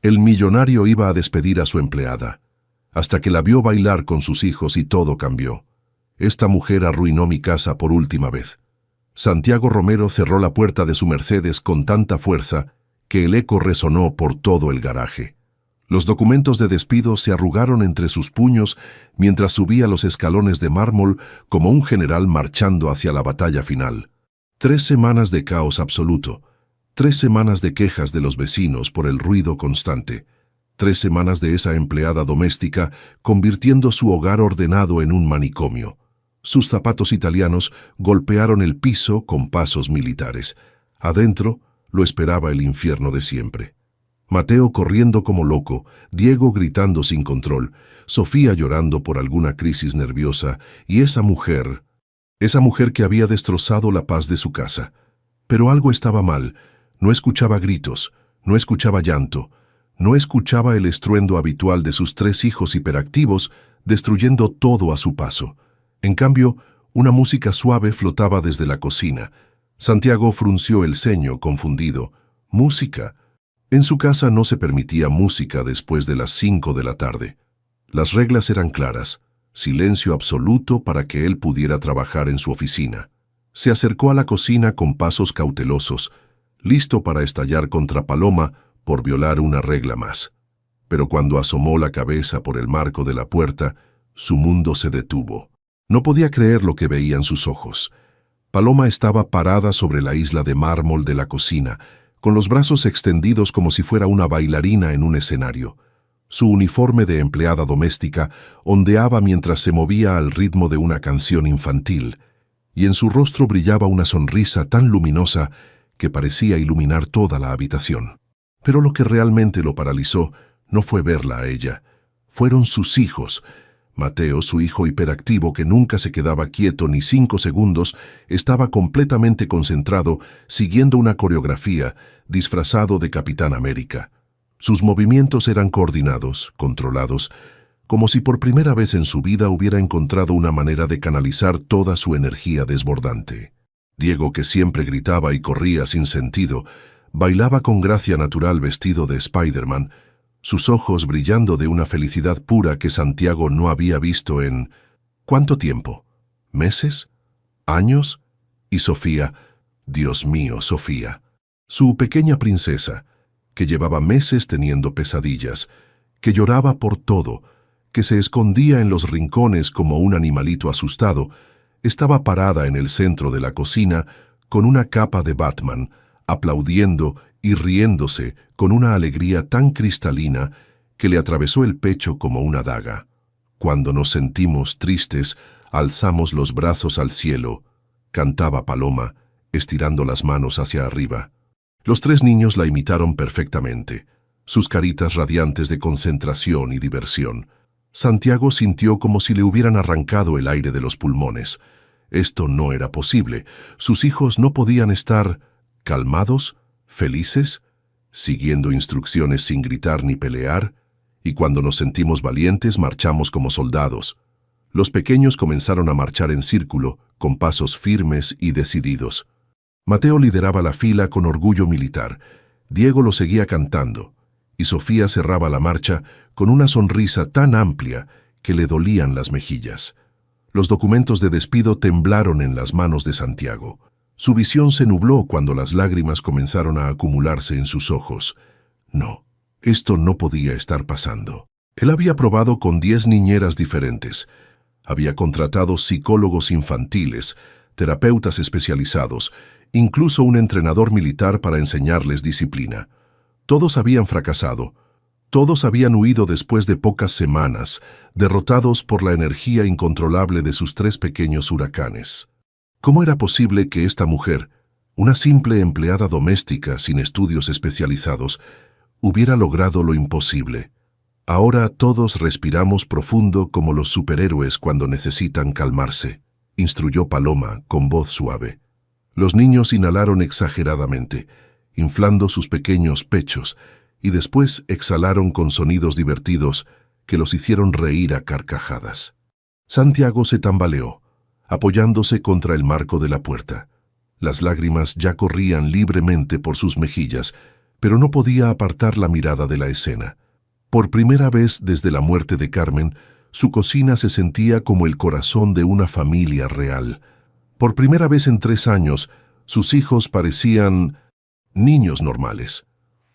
El millonario iba a despedir a su empleada, hasta que la vio bailar con sus hijos y todo cambió. Esta mujer arruinó mi casa por última vez. Santiago Romero cerró la puerta de su Mercedes con tanta fuerza que el eco resonó por todo el garaje. Los documentos de despido se arrugaron entre sus puños mientras subía los escalones de mármol como un general marchando hacia la batalla final. 3 semanas de caos absoluto, 3 semanas de quejas de los vecinos por el ruido constante, 3 semanas de esa empleada doméstica convirtiendo su hogar ordenado en un manicomio. Sus zapatos italianos golpearon el piso con pasos militares. Adentro lo esperaba el infierno de siempre. Mateo corriendo como loco, Diego gritando sin control, Sofía llorando por alguna crisis nerviosa y esa mujer que había destrozado la paz de su casa. Pero algo estaba mal. No escuchaba gritos, no escuchaba llanto, no escuchaba el estruendo habitual de sus 3 hijos hiperactivos destruyendo todo a su paso. En cambio, una música suave flotaba desde la cocina. Santiago frunció el ceño, confundido. ¿Música? En su casa no se permitía música después de las 5 de la tarde. Las reglas eran claras. Silencio absoluto para que él pudiera trabajar en su oficina. Se acercó a la cocina con pasos cautelosos, listo para estallar contra Paloma por violar una regla más. Pero cuando asomó la cabeza por el marco de la puerta, su mundo se detuvo. No podía creer lo que veían sus ojos. Paloma estaba parada sobre la isla de mármol de la cocina, con los brazos extendidos como si fuera una bailarina en un escenario. Su uniforme de empleada doméstica ondeaba mientras se movía al ritmo de una canción infantil, y en su rostro brillaba una sonrisa tan luminosa que parecía iluminar toda la habitación. Pero lo que realmente lo paralizó no fue verla a ella, fueron sus hijos. Mateo, su hijo hiperactivo que nunca se quedaba quieto ni 5 segundos, estaba completamente concentrado siguiendo una coreografía, disfrazado de Capitán América. Sus movimientos eran coordinados, controlados, como si por primera vez en su vida hubiera encontrado una manera de canalizar toda su energía desbordante. Diego, que siempre gritaba y corría sin sentido, bailaba con gracia natural vestido de Spider-Man, sus ojos brillando de una felicidad pura que Santiago no había visto en... ¿cuánto tiempo? ¿Meses? ¿Años? Y Sofía, Dios mío, Sofía, su pequeña princesa, que llevaba meses teniendo pesadillas, que lloraba por todo, que se escondía en los rincones como un animalito asustado, estaba parada en el centro de la cocina con una capa de Batman, aplaudiendo y riéndose con una alegría tan cristalina que le atravesó el pecho como una daga. Cuando nos sentimos tristes, alzamos los brazos al cielo, cantaba Paloma, estirando las manos hacia arriba. Los 3 niños la imitaron perfectamente, sus caritas radiantes de concentración y diversión. Santiago sintió como si le hubieran arrancado el aire de los pulmones. Esto no era posible. Sus hijos no podían estar calmados, felices, siguiendo instrucciones sin gritar ni pelear, y cuando nos sentimos valientes marchamos como soldados. Los pequeños comenzaron a marchar en círculo, con pasos firmes y decididos. Mateo lideraba la fila con orgullo militar, Diego lo seguía cantando, y Sofía cerraba la marcha con una sonrisa tan amplia que le dolían las mejillas. Los documentos de despido temblaron en las manos de Santiago. Su visión se nubló cuando las lágrimas comenzaron a acumularse en sus ojos. No, esto no podía estar pasando. Él había probado con 10 niñeras diferentes. Había contratado psicólogos infantiles, terapeutas especializados, incluso un entrenador militar para enseñarles disciplina. Todos habían fracasado. Todos habían huido después de pocas semanas, derrotados por la energía incontrolable de sus 3 pequeños huracanes. ¿Cómo era posible que esta mujer, una simple empleada doméstica sin estudios especializados, hubiera logrado lo imposible? Ahora todos respiramos profundo como los superhéroes cuando necesitan calmarse, instruyó Paloma con voz suave. Los niños inhalaron exageradamente, inflando sus pequeños pechos, y después exhalaron con sonidos divertidos que los hicieron reír a carcajadas. Santiago se tambaleó, apoyándose contra el marco de la puerta. Las lágrimas ya corrían libremente por sus mejillas, pero no podía apartar la mirada de la escena. Por primera vez desde la muerte de Carmen, su cocina se sentía como el corazón de una familia real. Por primera vez en 3 años, sus hijos parecían niños normales.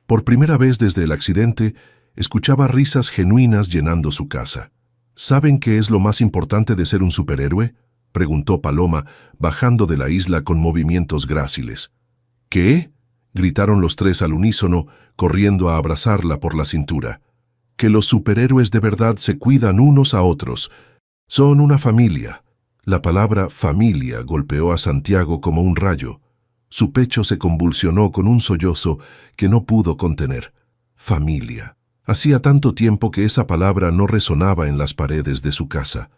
Por primera vez desde el accidente, escuchaba risas genuinas llenando su casa. ¿Saben qué es lo más importante de ser un superhéroe?, preguntó Paloma, bajando de la isla con movimientos gráciles. ¿Qué?, gritaron los 3 al unísono, corriendo a abrazarla por la cintura. Que los superhéroes de verdad se cuidan unos a otros. Son una familia. La palabra familia golpeó a Santiago como un rayo. Su pecho se convulsionó con un sollozo que no pudo contener. Familia. Hacía tanto tiempo que esa palabra no resonaba en las paredes de su casa.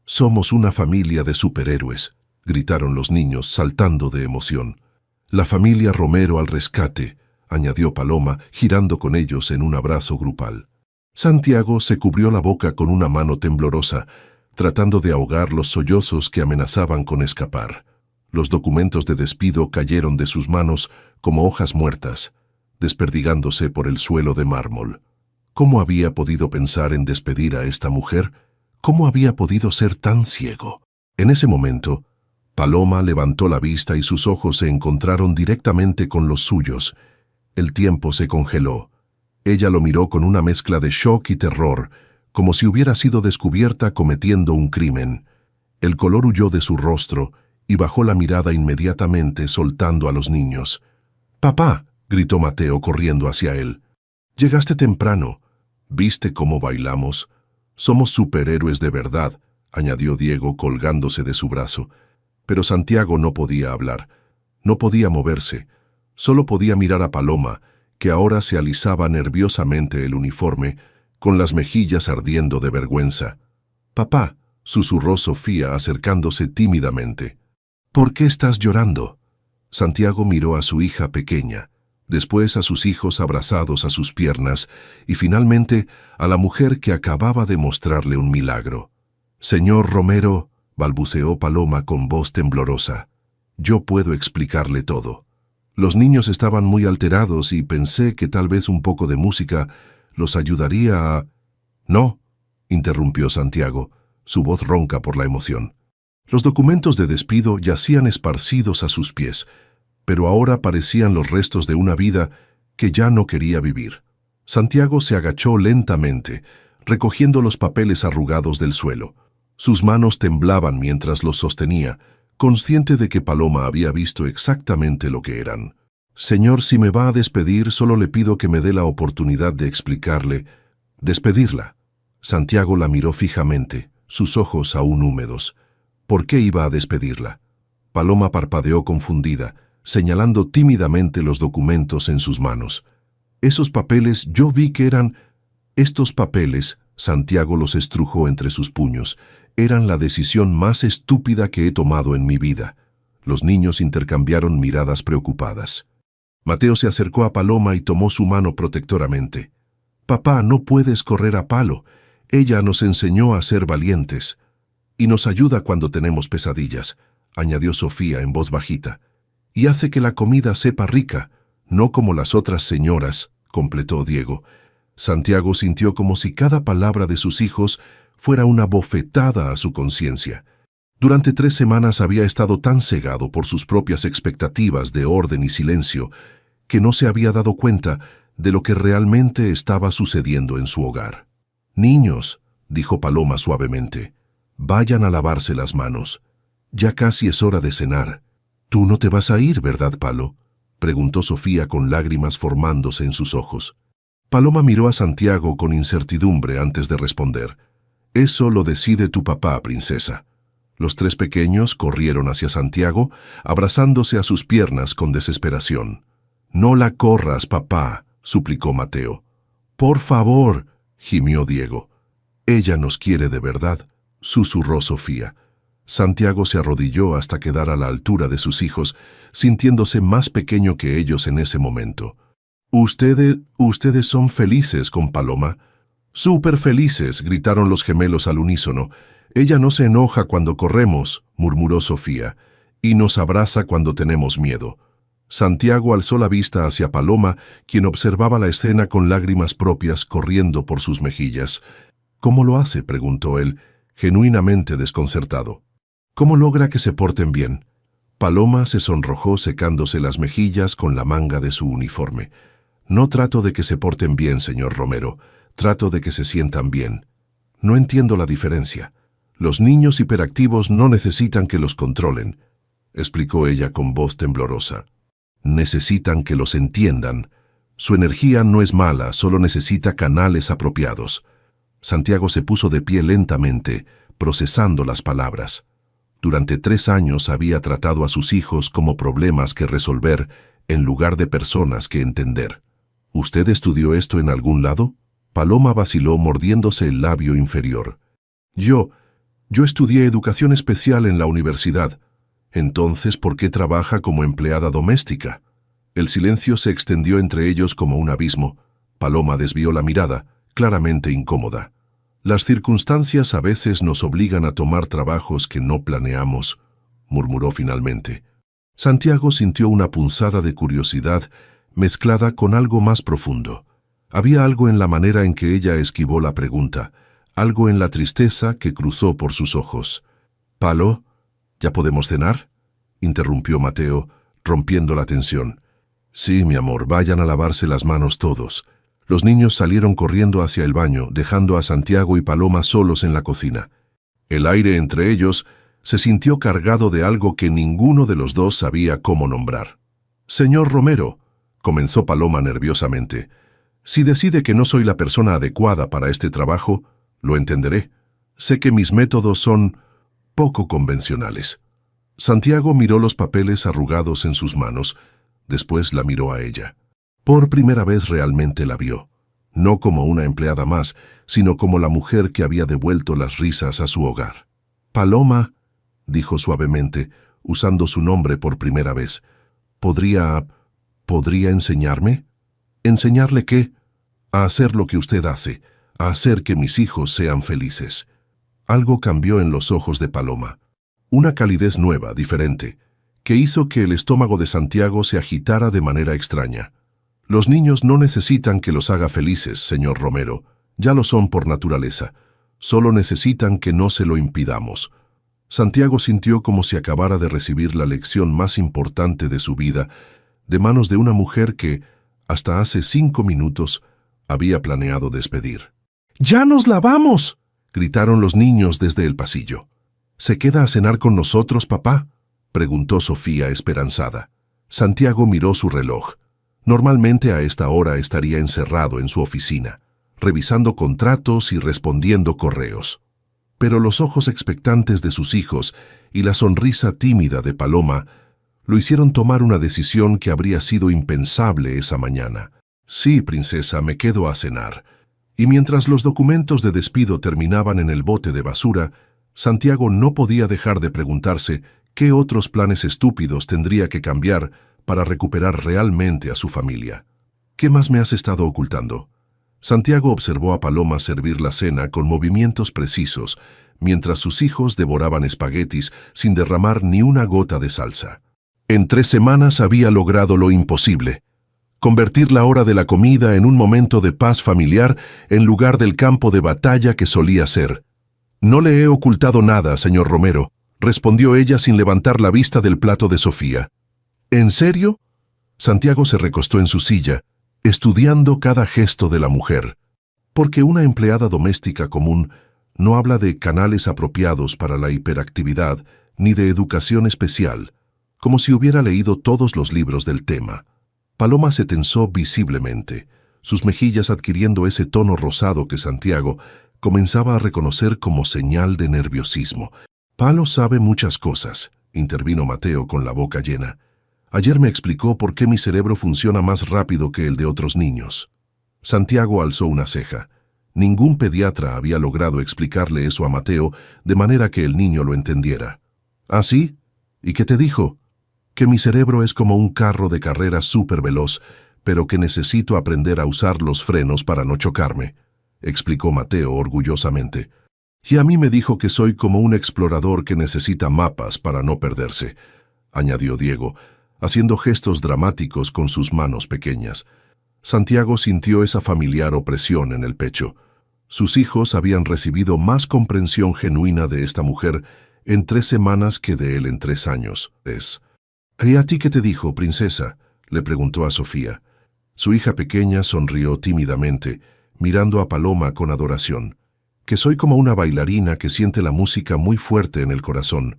«Somos una familia de superhéroes», gritaron los niños, saltando de emoción. «La familia Romero al rescate», añadió Paloma, girando con ellos en un abrazo grupal. Santiago se cubrió la boca con una mano temblorosa, tratando de ahogar los sollozos que amenazaban con escapar. Los documentos de despido cayeron de sus manos como hojas muertas, desperdigándose por el suelo de mármol. ¿Cómo había podido pensar en despedir a esta mujer? ¿Cómo había podido ser tan ciego? En ese momento, Paloma levantó la vista y sus ojos se encontraron directamente con los suyos. El tiempo se congeló. Ella lo miró con una mezcla de shock y terror, como si hubiera sido descubierta cometiendo un crimen. El color huyó de su rostro y bajó la mirada inmediatamente, soltando a los niños. «¡Papá!», gritó Mateo corriendo hacia él. «Llegaste temprano. ¿Viste cómo bailamos? Somos superhéroes de verdad», añadió Diego colgándose de su brazo. Pero Santiago no podía hablar, no podía moverse, solo podía mirar a Paloma, que ahora se alisaba nerviosamente el uniforme, con las mejillas ardiendo de vergüenza. «Papá», susurró Sofía acercándose tímidamente. «¿Por qué estás llorando?». Santiago miró a su hija pequeña, después a sus hijos abrazados a sus piernas y finalmente a la mujer que acababa de mostrarle un milagro. «Señor Romero», balbuceó Paloma con voz temblorosa, «yo puedo explicarle todo. Los niños estaban muy alterados y pensé que tal vez un poco de música los ayudaría a...». «No», interrumpió Santiago, su voz ronca por la emoción. Los documentos de despido yacían esparcidos a sus pies, pero ahora parecían los restos de una vida que ya no quería vivir. Santiago se agachó lentamente, recogiendo los papeles arrugados del suelo. Sus manos temblaban mientras los sostenía, consciente de que Paloma había visto exactamente lo que eran. «Señor, si me va a despedir, solo le pido que me dé la oportunidad de explicarle. Despedirla». Santiago la miró fijamente, sus ojos aún húmedos. ¿Por qué iba a despedirla? Paloma parpadeó confundida, señalando tímidamente los documentos en sus manos. «Esos papeles, yo vi que eran...». «Estos papeles», Santiago los estrujó entre sus puños, «eran la decisión más estúpida que he tomado en mi vida». Los niños intercambiaron miradas preocupadas. Mateo se acercó a Paloma y tomó su mano protectoramente. «Papá, no puedes correr a Palo. Ella nos enseñó a ser valientes. Y nos ayuda cuando tenemos pesadillas», añadió Sofía en voz bajita. «Y hace que la comida sepa rica, no como las otras señoras», completó Diego. Santiago sintió como si cada palabra de sus hijos fuera una bofetada a su conciencia. Durante 3 semanas había estado tan cegado por sus propias expectativas de orden y silencio que no se había dado cuenta de lo que realmente estaba sucediendo en su hogar. «Niños», dijo Paloma suavemente, «vayan a lavarse las manos. Ya casi es hora de cenar». «Tú no te vas a ir, ¿verdad, Palo?», preguntó Sofía con lágrimas formándose en sus ojos. Paloma miró a Santiago con incertidumbre antes de responder. «Eso lo decide tu papá, princesa». Los 3 pequeños corrieron hacia Santiago, abrazándose a sus piernas con desesperación. «No la corras, papá», suplicó Mateo. «Por favor», gimió Diego. «Ella nos quiere de verdad», susurró Sofía. Santiago se arrodilló hasta quedar a la altura de sus hijos, sintiéndose más pequeño que ellos en ese momento. «¿Ustedes son felices con Paloma?» «Súper felices», gritaron los gemelos al unísono. «Ella no se enoja cuando corremos», murmuró Sofía, «y nos abraza cuando tenemos miedo». Santiago alzó la vista hacia Paloma, quien observaba la escena con lágrimas propias corriendo por sus mejillas. «¿Cómo lo hace?», preguntó él, genuinamente desconcertado. «¿Cómo logra que se porten bien?». Paloma se sonrojó secándose las mejillas con la manga de su uniforme. «No trato de que se porten bien, señor Romero. Trato de que se sientan bien. No entiendo la diferencia. Los niños hiperactivos no necesitan que los controlen», explicó ella con voz temblorosa. «Necesitan que los entiendan. Su energía no es mala, solo necesita canales apropiados». Santiago se puso de pie lentamente, procesando las palabras. Durante 3 años había tratado a sus hijos como problemas que resolver en lugar de personas que entender. «¿Usted estudió esto en algún lado?». Paloma vaciló mordiéndose el labio inferior. Yo estudié educación especial en la universidad». «Entonces, ¿por qué trabaja como empleada doméstica?». El silencio se extendió entre ellos como un abismo. Paloma desvió la mirada, claramente incómoda. «Las circunstancias a veces nos obligan a tomar trabajos que no planeamos», murmuró finalmente. Santiago sintió una punzada de curiosidad mezclada con algo más profundo. Había algo en la manera en que ella esquivó la pregunta, algo en la tristeza que cruzó por sus ojos. «Palo, ¿ya podemos cenar?», interrumpió Mateo, rompiendo la tensión. «Sí, mi amor, vayan a lavarse las manos todos». Los niños salieron corriendo hacia el baño, dejando a Santiago y Paloma solos en la cocina. El aire entre ellos se sintió cargado de algo que ninguno de los dos sabía cómo nombrar. «Señor Romero», comenzó Paloma nerviosamente, «si decide que no soy la persona adecuada para este trabajo, lo entenderé. Sé que mis métodos son poco convencionales». Santiago miró los papeles arrugados en sus manos, después la miró a ella. Por primera vez realmente la vio, no como una empleada más, sino como la mujer que había devuelto las risas a su hogar. «Paloma», dijo suavemente, usando su nombre por primera vez, ¿podría enseñarme?» «¿Enseñarle qué?». «A hacer lo que usted hace, a hacer que mis hijos sean felices». Algo cambió en los ojos de Paloma. Una calidez nueva, diferente, que hizo que el estómago de Santiago se agitara de manera extraña. «Los niños no necesitan que los haga felices, señor Romero. Ya lo son por naturaleza. Solo necesitan que no se lo impidamos». Santiago sintió como si acabara de recibir la lección más importante de su vida, de manos de una mujer que, hasta hace 5 minutos, había planeado despedir. «¡Ya nos lavamos!», gritaron los niños desde el pasillo. «¿Se queda a cenar con nosotros, papá?», preguntó Sofía esperanzada. Santiago miró su reloj. Normalmente a esta hora estaría encerrado en su oficina, revisando contratos y respondiendo correos. Pero los ojos expectantes de sus hijos y la sonrisa tímida de Paloma lo hicieron tomar una decisión que habría sido impensable esa mañana. «Sí, princesa, me quedo a cenar». Y mientras los documentos de despido terminaban en el bote de basura, Santiago no podía dejar de preguntarse qué otros planes estúpidos tendría que cambiar para recuperar realmente a su familia. «¿Qué más me has estado ocultando?». Santiago observó a Paloma servir la cena con movimientos precisos, mientras sus hijos devoraban espaguetis sin derramar ni una gota de salsa. En 3 semanas había logrado lo imposible: convertir la hora de la comida en un momento de paz familiar en lugar del campo de batalla que solía ser. «No le he ocultado nada, señor Romero», respondió ella sin levantar la vista del plato de Sofía. «¿En serio?». Santiago se recostó en su silla, estudiando cada gesto de la mujer. Porque una empleada doméstica común no habla de canales apropiados para la hiperactividad ni de educación especial, como si hubiera leído todos los libros del tema. Paloma se tensó visiblemente, sus mejillas adquiriendo ese tono rosado que Santiago comenzaba a reconocer como señal de nerviosismo. «Palo sabe muchas cosas», intervino Mateo con la boca llena. «Ayer me explicó por qué mi cerebro funciona más rápido que el de otros niños». Santiago alzó una ceja. Ningún pediatra había logrado explicarle eso a Mateo de manera que el niño lo entendiera. «¿Ah, sí? ¿Y qué te dijo?». «Que mi cerebro es como un carro de carrera súper-veloz, pero que necesito aprender a usar los frenos para no chocarme», explicó Mateo orgullosamente. «Y a mí me dijo que soy como un explorador que necesita mapas para no perderse», añadió Diego, haciendo gestos dramáticos con sus manos pequeñas. Santiago sintió esa familiar opresión en el pecho. Sus hijos habían recibido más comprensión genuina de esta mujer en 3 semanas que de él en 3 años. ¿Y a ti qué te dijo, princesa?, le preguntó a Sofía. Su hija pequeña sonrió tímidamente, mirando a Paloma con adoración. Que soy como una bailarina que siente la música muy fuerte en el corazón.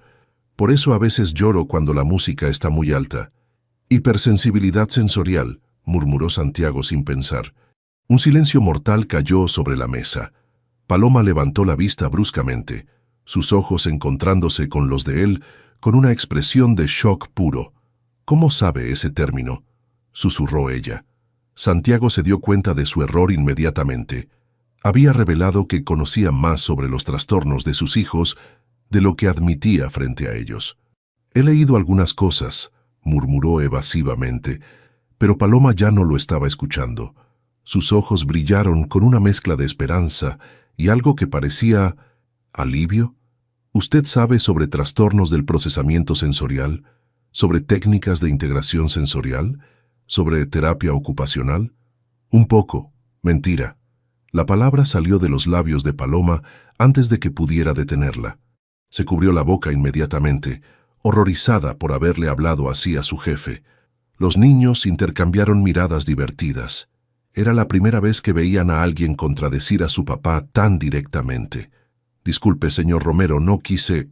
Por eso a veces lloro cuando la música está muy alta. Hipersensibilidad sensorial, murmuró Santiago sin pensar. Un silencio mortal cayó sobre la mesa. Paloma levantó la vista bruscamente, sus ojos encontrándose con los de él con una expresión de shock puro. ¿Cómo sabe ese término?, susurró ella. Santiago se dio cuenta de su error inmediatamente. Había revelado que conocía más sobre los trastornos de sus hijos de lo que admitía frente a ellos. He leído algunas cosas, murmuró evasivamente, pero Paloma ya no lo estaba escuchando. Sus ojos brillaron con una mezcla de esperanza y algo que parecía alivio. ¿Usted sabe sobre trastornos del procesamiento sensorial? ¿Sobre técnicas de integración sensorial? ¿Sobre terapia ocupacional? Un poco. Mentira. La palabra salió de los labios de Paloma antes de que pudiera detenerla. Se cubrió la boca inmediatamente, horrorizada por haberle hablado así a su jefe. Los niños intercambiaron miradas divertidas. Era la primera vez que veían a alguien contradecir a su papá tan directamente. Disculpe, señor Romero, no quise...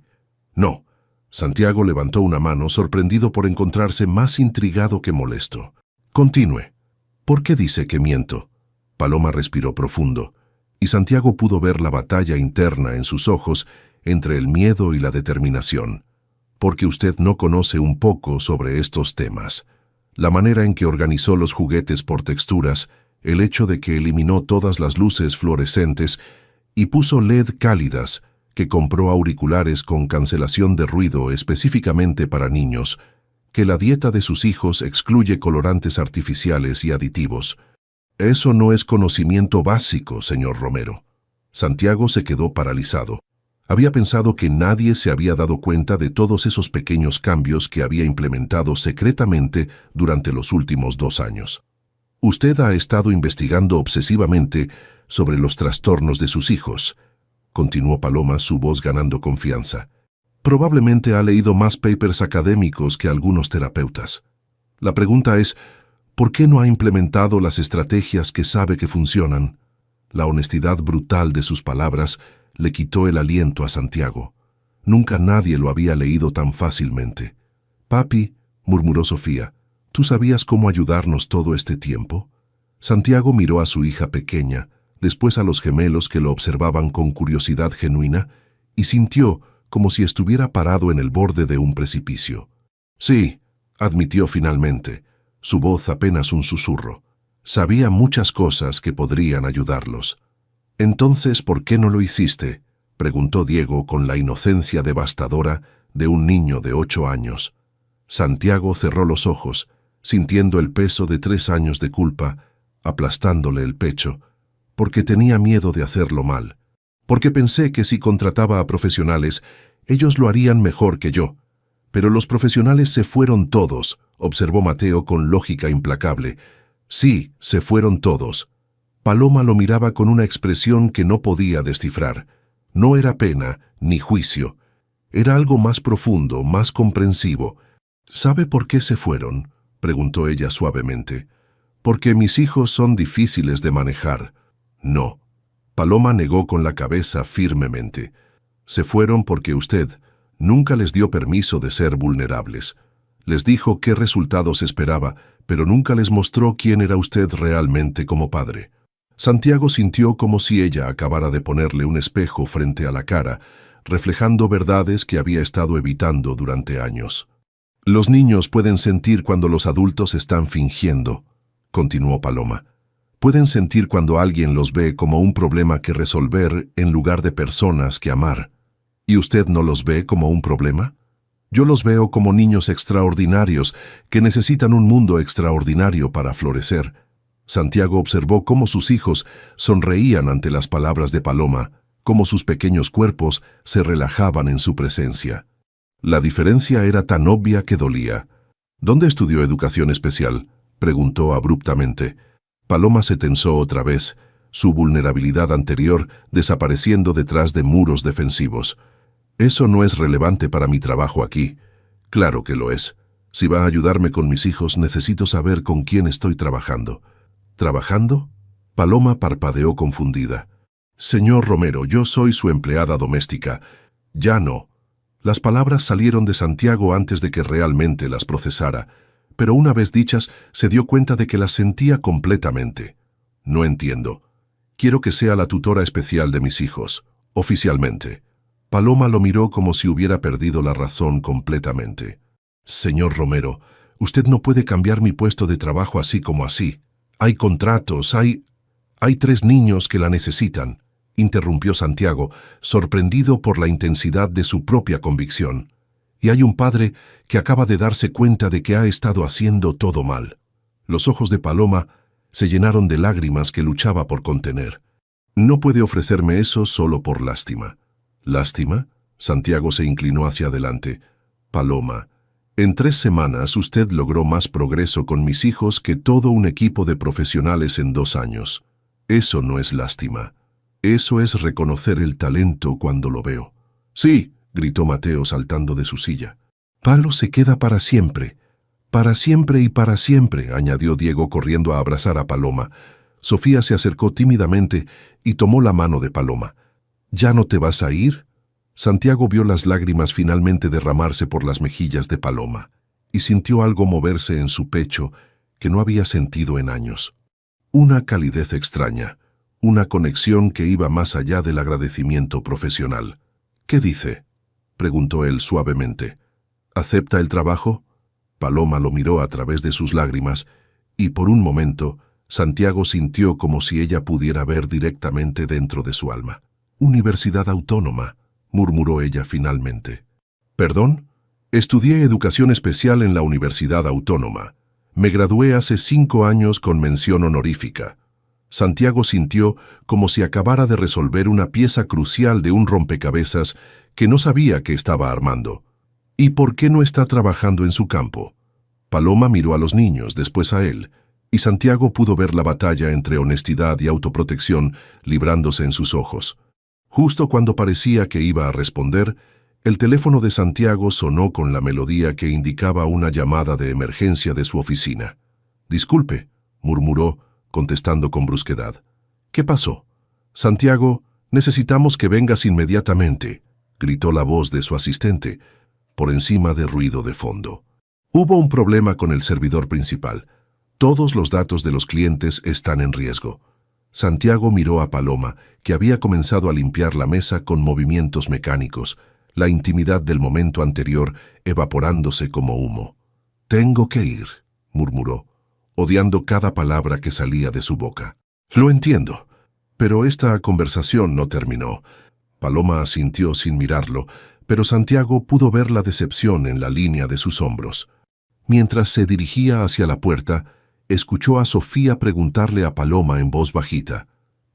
No. Santiago levantó una mano, sorprendido por encontrarse más intrigado que molesto. Continúe. ¿Por qué dice que miento? Paloma respiró profundo, y Santiago pudo ver la batalla interna en sus ojos entre el miedo y la determinación. Porque usted no conoce un poco sobre estos temas. La manera en que organizó los juguetes por texturas, el hecho de que eliminó todas las luces fluorescentes y puso LED cálidas, que compró auriculares con cancelación de ruido específicamente para niños, que la dieta de sus hijos excluye colorantes artificiales y aditivos. Eso no es conocimiento básico, señor Romero. Santiago se quedó paralizado. Había pensado que nadie se había dado cuenta de todos esos pequeños cambios que había implementado secretamente durante los últimos 2 años. Usted ha estado investigando obsesivamente sobre los trastornos de sus hijos, continuó Paloma, su voz ganando confianza. Probablemente ha leído más papers académicos que algunos terapeutas. La pregunta es, ¿por qué no ha implementado las estrategias que sabe que funcionan? La honestidad brutal de sus palabras le quitó el aliento a Santiago. Nunca nadie lo había leído tan fácilmente. Papi, murmuró Sofía, ¿tú sabías cómo ayudarnos todo este tiempo? Santiago miró a su hija pequeña, después a los gemelos que lo observaban con curiosidad genuina, y sintió como si estuviera parado en el borde de un precipicio. Sí, admitió finalmente, su voz apenas un susurro. Sabía muchas cosas que podrían ayudarlos. Entonces, ¿por qué no lo hiciste?, preguntó Diego con la inocencia devastadora de un niño de 8 años. Santiago cerró los ojos, sintiendo el peso de 3 años de culpa, aplastándole el pecho, porque tenía miedo de hacerlo mal, porque pensé que si contrataba a profesionales, ellos lo harían mejor que yo. Pero los profesionales se fueron todos, observó Mateo con lógica implacable. Sí, se fueron todos. Paloma lo miraba con una expresión que no podía descifrar. No era pena ni juicio. Era algo más profundo, más comprensivo. ¿Sabe por qué se fueron?, preguntó ella suavemente. Porque mis hijos son difíciles de manejar. No. Paloma negó con la cabeza firmemente. Se fueron porque usted nunca les dio permiso de ser vulnerables. Les dijo qué resultados esperaba, pero nunca les mostró quién era usted realmente como padre. Santiago sintió como si ella acabara de ponerle un espejo frente a la cara, reflejando verdades que había estado evitando durante años. Los niños pueden sentir cuando los adultos están fingiendo, continuó Paloma. Pueden sentir cuando alguien los ve como un problema que resolver en lugar de personas que amar. ¿Y usted no los ve como un problema? Yo los veo como niños extraordinarios que necesitan un mundo extraordinario para florecer. Santiago observó cómo sus hijos sonreían ante las palabras de Paloma, cómo sus pequeños cuerpos se relajaban en su presencia. La diferencia era tan obvia que dolía. ¿Dónde estudió educación especial?, preguntó abruptamente. Paloma se tensó otra vez, su vulnerabilidad anterior desapareciendo detrás de muros defensivos. Eso no es relevante para mi trabajo aquí. Claro que lo es. Si va a ayudarme con mis hijos, necesito saber con quién estoy trabajando. ¿Trabajando? Paloma parpadeó confundida. Señor Romero, yo soy su empleada doméstica. Ya no. Las palabras salieron de Santiago antes de que realmente las procesara, pero una vez dichas se dio cuenta de que las sentía completamente. No entiendo. Quiero que sea la tutora especial de mis hijos, oficialmente. Paloma lo miró como si hubiera perdido la razón completamente. Señor Romero, usted no puede cambiar mi puesto de trabajo así como así. Hay contratos, hay 3 niños que la necesitan, interrumpió Santiago, sorprendido por la intensidad de su propia convicción. Y hay un padre que acaba de darse cuenta de que ha estado haciendo todo mal. Los ojos de Paloma se llenaron de lágrimas que luchaba por contener. No puede ofrecerme eso solo por lástima. ¿Lástima? Santiago se inclinó hacia adelante. Paloma, en 3 semanas usted logró más progreso con mis hijos que todo un equipo de profesionales en 2 años. Eso no es lástima. Eso es reconocer el talento cuando lo veo. Sí, gritó Mateo saltando de su silla. Palo se queda para siempre. Para siempre y para siempre, añadió Diego corriendo a abrazar a Paloma. Sofía se acercó tímidamente y tomó la mano de Paloma. ¿Ya no te vas a ir? Santiago vio las lágrimas finalmente derramarse por las mejillas de Paloma y sintió algo moverse en su pecho que no había sentido en años. Una calidez extraña, una conexión que iba más allá del agradecimiento profesional. ¿Qué dice?, preguntó él suavemente. ¿Acepta el trabajo? Paloma lo miró a través de sus lágrimas y por un momento Santiago sintió como si ella pudiera ver directamente dentro de su alma. Universidad Autónoma, murmuró ella finalmente. ¿Perdón? Estudié educación especial en la Universidad Autónoma. Me gradué hace 5 años con mención honorífica. Santiago sintió como si acabara de resolver una pieza crucial de un rompecabezas que no sabía que estaba armando. ¿Y por qué no está trabajando en su campo? Paloma miró a los niños, después a él, y Santiago pudo ver la batalla entre honestidad y autoprotección librándose en sus ojos. Justo cuando parecía que iba a responder, el teléfono de Santiago sonó con la melodía que indicaba una llamada de emergencia de su oficina. «Disculpe», murmuró, contestando con brusquedad. «¿Qué pasó?» «Santiago, necesitamos que vengas inmediatamente», gritó la voz de su asistente, por encima de ruido de fondo. Hubo un problema con el servidor principal. Todos los datos de los clientes están en riesgo. Santiago miró a Paloma, que había comenzado a limpiar la mesa con movimientos mecánicos, la intimidad del momento anterior evaporándose como humo. «Tengo que ir», murmuró, odiando cada palabra que salía de su boca. «Lo entiendo, pero esta conversación no terminó». Paloma asintió sin mirarlo, pero Santiago pudo ver la decepción en la línea de sus hombros. Mientras se dirigía hacia la puerta, escuchó a Sofía preguntarle a Paloma en voz bajita,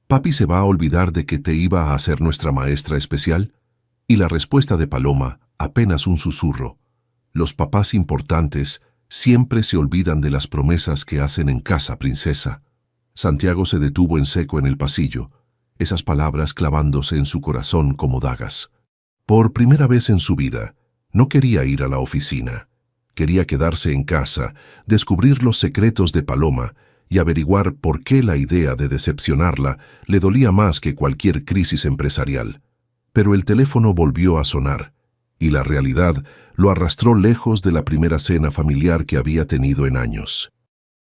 «¿Papi se va a olvidar de que te iba a hacer nuestra maestra especial?» Y la respuesta de Paloma, apenas un susurro, «Los papás importantes siempre se olvidan de las promesas que hacen en casa, princesa». Santiago se detuvo en seco en el pasillo, esas palabras clavándose en su corazón como dagas. Por primera vez en su vida, no quería ir a la oficina. Quería quedarse en casa, descubrir los secretos de Paloma y averiguar por qué la idea de decepcionarla le dolía más que cualquier crisis empresarial. Pero el teléfono volvió a sonar, y la realidad lo arrastró lejos de la primera cena familiar que había tenido en años.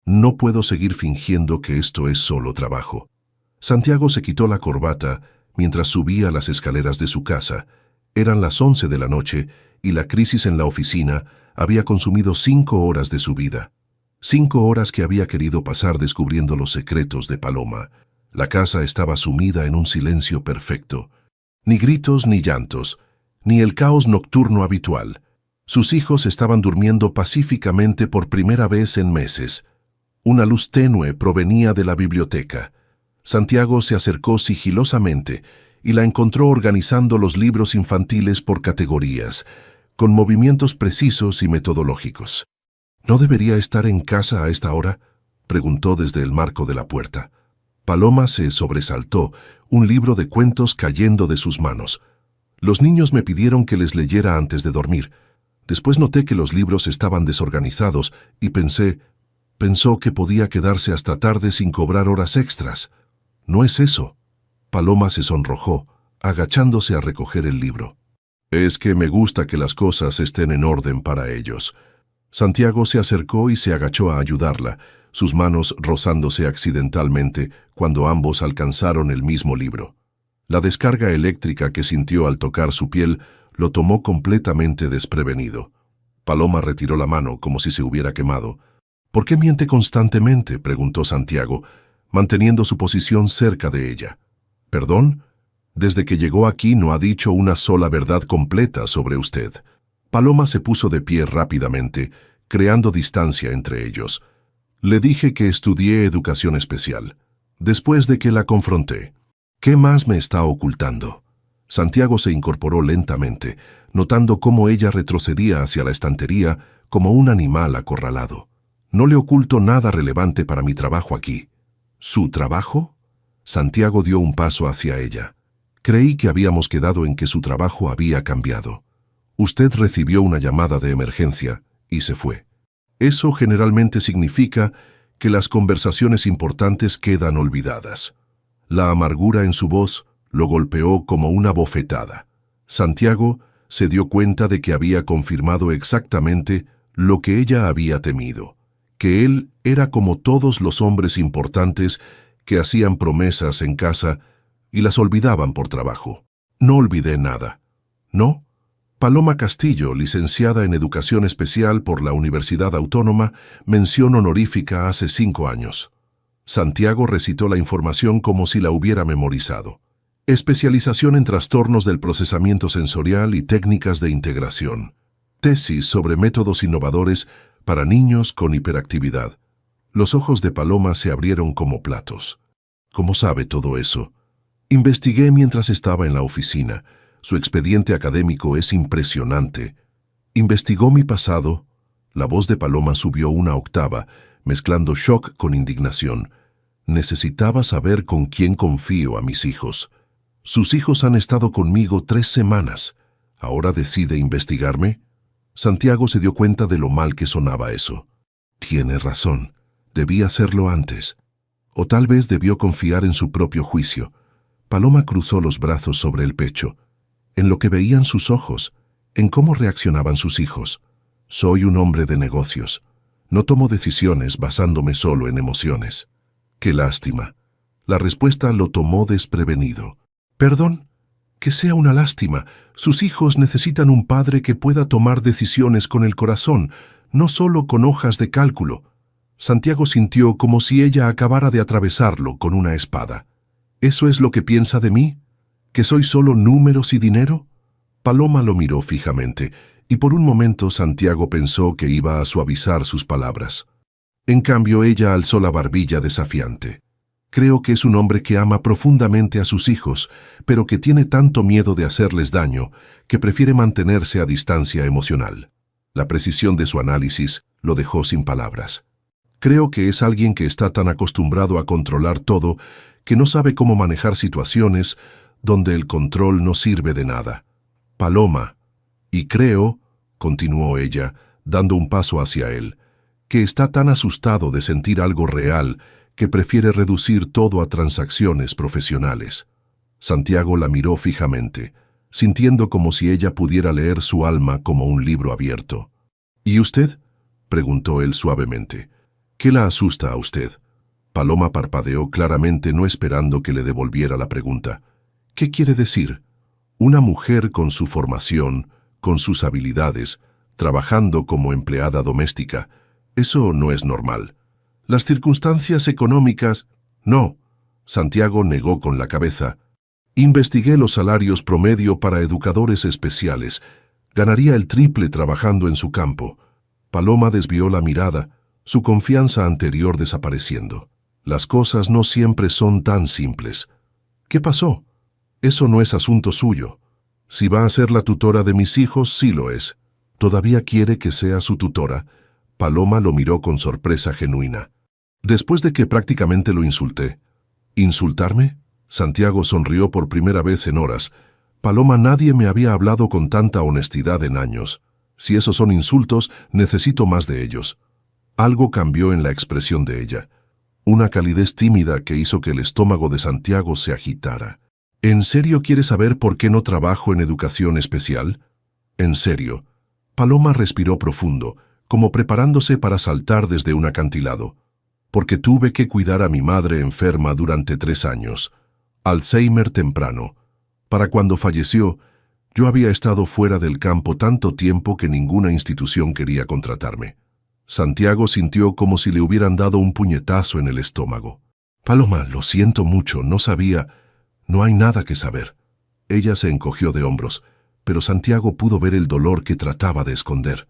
«No puedo seguir fingiendo que esto es solo trabajo». Santiago se quitó la corbata mientras subía las escaleras de su casa. Eran las 11 de la noche y la crisis en la oficina había consumido 5 horas de su vida. 5 horas que había querido pasar descubriendo los secretos de Paloma. La casa estaba sumida en un silencio perfecto. Ni gritos ni llantos, ni el caos nocturno habitual. Sus hijos estaban durmiendo pacíficamente por primera vez en meses. Una luz tenue provenía de la biblioteca. Santiago se acercó sigilosamente y la encontró organizando los libros infantiles por categorías, con movimientos precisos y metodológicos. ¿No debería estar en casa a esta hora?, preguntó desde el marco de la puerta. Paloma se sobresaltó, un libro de cuentos cayendo de sus manos. Los niños me pidieron que les leyera antes de dormir. Después noté que los libros estaban desorganizados y pensó que podía quedarse hasta tarde sin cobrar horas extras. No es eso. Paloma se sonrojó, agachándose a recoger el libro. Es que me gusta que las cosas estén en orden para ellos. Santiago se acercó y se agachó a ayudarla, sus manos rozándose accidentalmente cuando ambos alcanzaron el mismo libro. La descarga eléctrica que sintió al tocar su piel lo tomó completamente desprevenido. Paloma retiró la mano como si se hubiera quemado. ¿Por qué miente constantemente?, preguntó Santiago, manteniendo su posición cerca de ella. ¿Perdón? Desde que llegó aquí no ha dicho una sola verdad completa sobre usted. Paloma se puso de pie rápidamente, creando distancia entre ellos. Le dije que estudié educación especial. Después de que la confronté. ¿Qué más me está ocultando? Santiago se incorporó lentamente, notando cómo ella retrocedía hacia la estantería como un animal acorralado. No le oculto nada relevante para mi trabajo aquí. ¿Su trabajo? Santiago dio un paso hacia ella. Creí que habíamos quedado en que su trabajo había cambiado. Usted recibió una llamada de emergencia y se fue. Eso generalmente significa que las conversaciones importantes quedan olvidadas. La amargura en su voz lo golpeó como una bofetada. Santiago se dio cuenta de que había confirmado exactamente lo que ella había temido, que él era como todos los hombres importantes que hacían promesas en casa y las olvidaban por trabajo. No olvidé nada. ¿No? Paloma Castillo, licenciada en Educación Especial por la Universidad Autónoma, mención honorífica hace 5 años. Santiago recitó la información como si la hubiera memorizado. Especialización en trastornos del procesamiento sensorial y técnicas de integración. Tesis sobre métodos innovadores para niños con hiperactividad. Los ojos de Paloma se abrieron como platos. ¿Cómo sabe todo eso? Investigué mientras estaba en la oficina. Su expediente académico es impresionante. Investigó mi pasado. La voz de Paloma subió una octava, mezclando shock con indignación. Necesitaba saber con quién confío a mis hijos. Sus hijos han estado conmigo 3 semanas. ¿Ahora decide investigarme? Santiago se dio cuenta de lo mal que sonaba eso. Tiene razón. Debía hacerlo antes. O tal vez debió confiar en su propio juicio. Paloma cruzó los brazos sobre el pecho. En lo que veían sus ojos, en cómo reaccionaban sus hijos. Soy un hombre de negocios. No tomo decisiones basándome solo en emociones. ¡Qué lástima! La respuesta lo tomó desprevenido. ¿Perdón? Que sea una lástima. Sus hijos necesitan un padre que pueda tomar decisiones con el corazón, no solo con hojas de cálculo. Santiago sintió como si ella acabara de atravesarlo con una espada. ¿Eso es lo que piensa de mí? ¿Que soy solo números y dinero? Paloma lo miró fijamente, y por un momento Santiago pensó que iba a suavizar sus palabras. En cambio, ella alzó la barbilla desafiante. Creo que es un hombre que ama profundamente a sus hijos, pero que tiene tanto miedo de hacerles daño que prefiere mantenerse a distancia emocional. La precisión de su análisis lo dejó sin palabras. Creo que es alguien que está tan acostumbrado a controlar todo que no sabe cómo manejar situaciones donde el control no sirve de nada. Paloma, y creo, continuó ella, dando un paso hacia él, que está tan asustado de sentir algo real que prefiere reducir todo a transacciones profesionales. Santiago la miró fijamente, sintiendo como si ella pudiera leer su alma como un libro abierto. ¿Y usted?, preguntó él suavemente. ¿Qué la asusta a usted? Paloma parpadeó claramente, no esperando que le devolviera la pregunta. ¿Qué quiere decir? Una mujer con su formación, con sus habilidades, trabajando como empleada doméstica. Eso no es normal. Las circunstancias económicas... No, Santiago negó con la cabeza. Investigué los salarios promedio para educadores especiales. Ganaría el triple trabajando en su campo. Paloma desvió la mirada, su confianza anterior desapareciendo. Las cosas no siempre son tan simples. ¿Qué pasó? Eso no es asunto suyo. Si va a ser la tutora de mis hijos, sí lo es. ¿Todavía quiere que sea su tutora? Paloma lo miró con sorpresa genuina. Después de que prácticamente lo insulté. ¿Insultarme? Santiago sonrió por primera vez en horas. Paloma, nadie me había hablado con tanta honestidad en años. Si esos son insultos, necesito más de ellos. Algo cambió en la expresión de ella. Una calidez tímida que hizo que el estómago de Santiago se agitara. ¿En serio quieres saber por qué no trabajo en educación especial? En serio. Paloma respiró profundo, como preparándose para saltar desde un acantilado. Porque tuve que cuidar a mi madre enferma durante 3 años. Alzheimer temprano. Para cuando falleció, yo había estado fuera del campo tanto tiempo que ninguna institución quería contratarme. Santiago sintió como si le hubieran dado un puñetazo en el estómago. Paloma, lo siento mucho, no sabía. No hay nada que saber. Ella se encogió de hombros, pero Santiago pudo ver el dolor que trataba de esconder.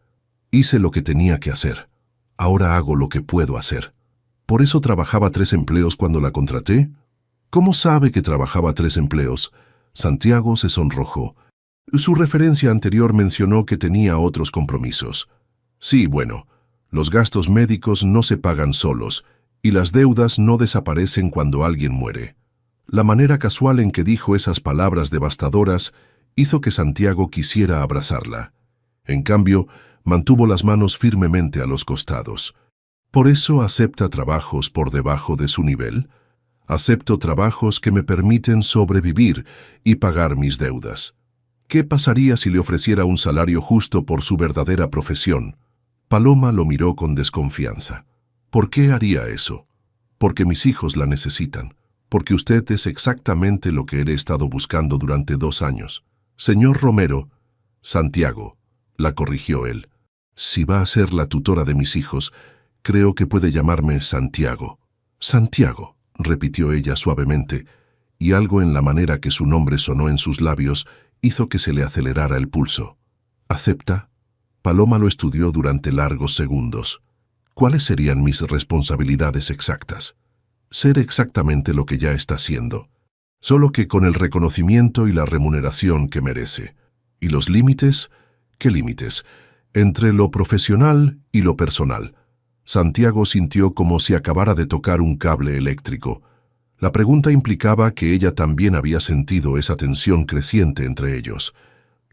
Hice lo que tenía que hacer. Ahora hago lo que puedo hacer. ¿Por eso trabajaba 3 empleos cuando la contraté? ¿Cómo sabe que trabajaba 3 empleos? Santiago se sonrojó. Su referencia anterior mencionó que tenía otros compromisos. Sí, bueno, los gastos médicos no se pagan solos y las deudas no desaparecen cuando alguien muere. La manera casual en que dijo esas palabras devastadoras hizo que Santiago quisiera abrazarla. En cambio, mantuvo las manos firmemente a los costados. ¿Por eso acepta trabajos por debajo de su nivel? Acepto trabajos que me permiten sobrevivir y pagar mis deudas. ¿Qué pasaría si le ofreciera un salario justo por su verdadera profesión? Paloma lo miró con desconfianza. ¿Por qué haría eso? Porque mis hijos la necesitan. Porque usted es exactamente lo que he estado buscando durante 2 años. Señor Romero, Santiago, la corrigió él. Si va a ser la tutora de mis hijos, creo que puede llamarme Santiago. Santiago, repitió ella suavemente, y algo en la manera que su nombre sonó en sus labios hizo que se le acelerara el pulso. ¿Acepta? Paloma lo estudió durante largos segundos. ¿Cuáles serían mis responsabilidades exactas? Ser exactamente lo que ya está haciendo, solo que con el reconocimiento y la remuneración que merece. ¿Y los límites? ¿Qué límites? Entre lo profesional y lo personal. Santiago sintió como si acabara de tocar un cable eléctrico. La pregunta implicaba que ella también había sentido esa tensión creciente entre ellos.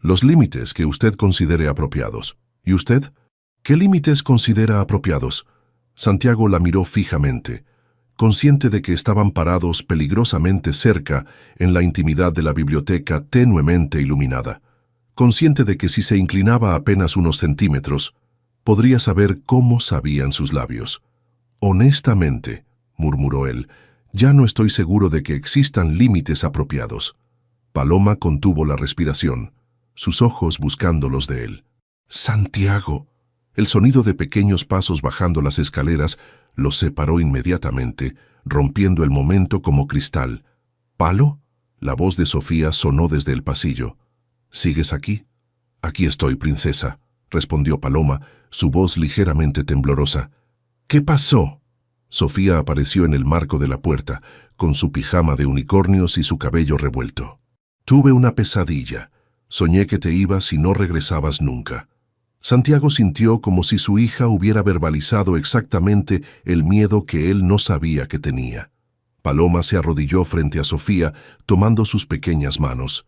Los límites que usted considere apropiados. ¿Y usted? ¿Qué límites considera apropiados? Santiago la miró fijamente, consciente de que estaban parados peligrosamente cerca en la intimidad de la biblioteca tenuemente iluminada, consciente de que si se inclinaba apenas unos centímetros, podría saber cómo sabían sus labios. Honestamente, murmuró él, ya no estoy seguro de que existan límites apropiados. Paloma contuvo la respiración, sus ojos buscando los de él. Santiago. El sonido de pequeños pasos bajando las escaleras los separó inmediatamente, rompiendo el momento como cristal. ¿Palo? La voz de Sofía sonó desde el pasillo. ¿Sigues aquí? Aquí estoy, princesa, respondió Paloma, su voz ligeramente temblorosa. ¿Qué pasó? Sofía apareció en el marco de la puerta, con su pijama de unicornios y su cabello revuelto. Tuve una pesadilla. Soñé que te ibas y no regresabas nunca. Santiago sintió como si su hija hubiera verbalizado exactamente el miedo que él no sabía que tenía. Paloma se arrodilló frente a Sofía, tomando sus pequeñas manos.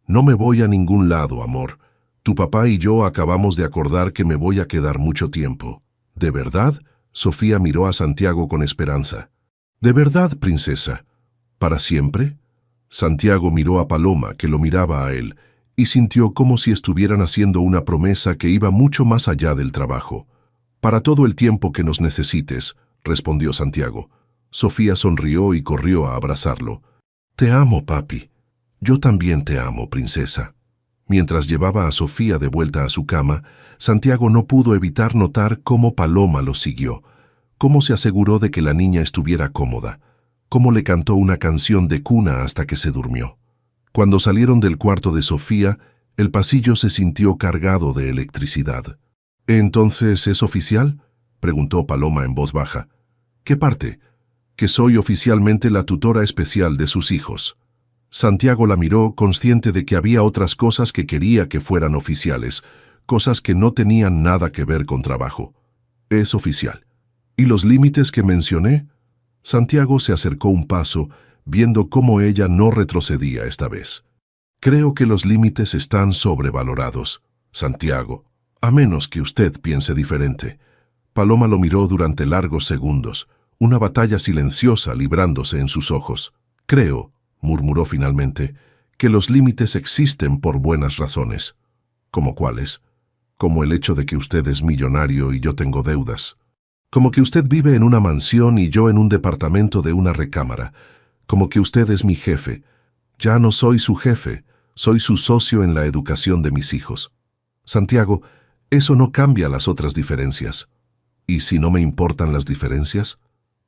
No me voy a ningún lado, amor. Tu papá y yo acabamos de acordar que me voy a quedar mucho tiempo. ¿De verdad? Sofía miró a Santiago con esperanza. ¿De verdad, princesa? ¿Para siempre? Santiago miró a Paloma, que lo miraba a él, y sintió como si estuvieran haciendo una promesa que iba mucho más allá del trabajo. Para todo el tiempo que nos necesites, respondió Santiago. Sofía sonrió y corrió a abrazarlo. Te amo, papi. Yo también te amo, princesa. Mientras llevaba a Sofía de vuelta a su cama, Santiago no pudo evitar notar cómo Paloma lo siguió, cómo se aseguró de que la niña estuviera cómoda, cómo le cantó una canción de cuna hasta que se durmió. Cuando salieron del cuarto de Sofía, el pasillo se sintió cargado de electricidad. ¿Entonces es oficial?, preguntó Paloma en voz baja. ¿Qué parte? Que soy oficialmente la tutora especial de sus hijos. Santiago la miró, consciente de que había otras cosas que quería que fueran oficiales, cosas que no tenían nada que ver con trabajo. Es oficial. ¿Y los límites que mencioné? Santiago se acercó un paso, viendo cómo ella no retrocedía esta vez. Creo que los límites están sobrevalorados, Santiago, a menos que usted piense diferente. Paloma lo miró durante largos segundos, una batalla silenciosa librándose en sus ojos. Creo, murmuró finalmente, que los límites existen por buenas razones. ¿Cómo cuáles? Como el hecho de que usted es millonario y yo tengo deudas. Como que usted vive en una mansión y yo en un departamento de una recámara. Como que usted es mi jefe. Ya no soy su jefe, soy su socio en la educación de mis hijos. Santiago, eso no cambia las otras diferencias. ¿Y si no me importan las diferencias?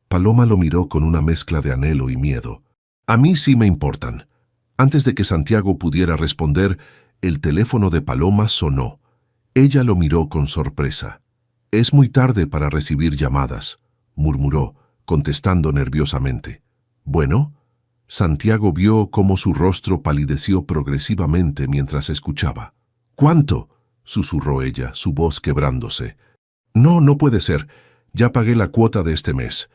Paloma lo miró con una mezcla de anhelo y miedo. A mí sí me importan. Antes de que Santiago pudiera responder, el teléfono de Paloma sonó. Ella lo miró con sorpresa. «Es muy tarde para recibir llamadas», murmuró, contestando nerviosamente. «¿Bueno?» Santiago vio cómo su rostro palideció progresivamente mientras escuchaba. «¿Cuánto?», susurró ella, su voz quebrándose. «No, no puede ser. Ya pagué la cuota de este mes».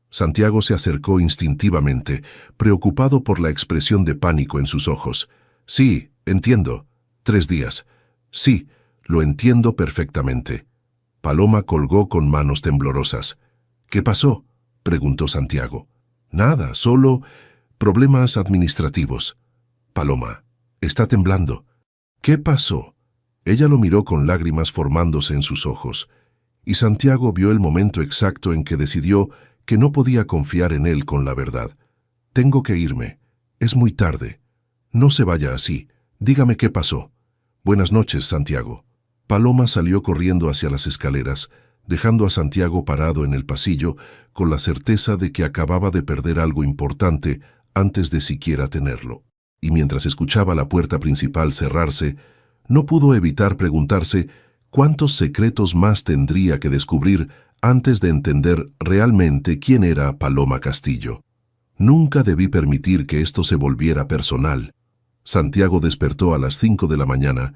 Santiago se acercó instintivamente, preocupado por la expresión de pánico en sus ojos. «Sí, entiendo. 3 días. Sí, lo entiendo perfectamente». Paloma colgó con manos temblorosas. «¿Qué pasó?», preguntó Santiago. «Nada, solo problemas administrativos». «Paloma, está temblando». «¿Qué pasó?». Ella lo miró con lágrimas formándose en sus ojos, y Santiago vio el momento exacto en que decidió que no podía confiar en él con la verdad. «Tengo que irme. Es muy tarde. No se vaya así. Dígame qué pasó». «Buenas noches, Santiago». Paloma salió corriendo hacia las escaleras, dejando a Santiago parado en el pasillo con la certeza de que acababa de perder algo importante antes de siquiera tenerlo. Y mientras escuchaba la puerta principal cerrarse, no pudo evitar preguntarse cuántos secretos más tendría que descubrir antes de entender realmente quién era Paloma Castillo. Nunca debí permitir que esto se volviera personal. Santiago despertó a las 5 de la mañana,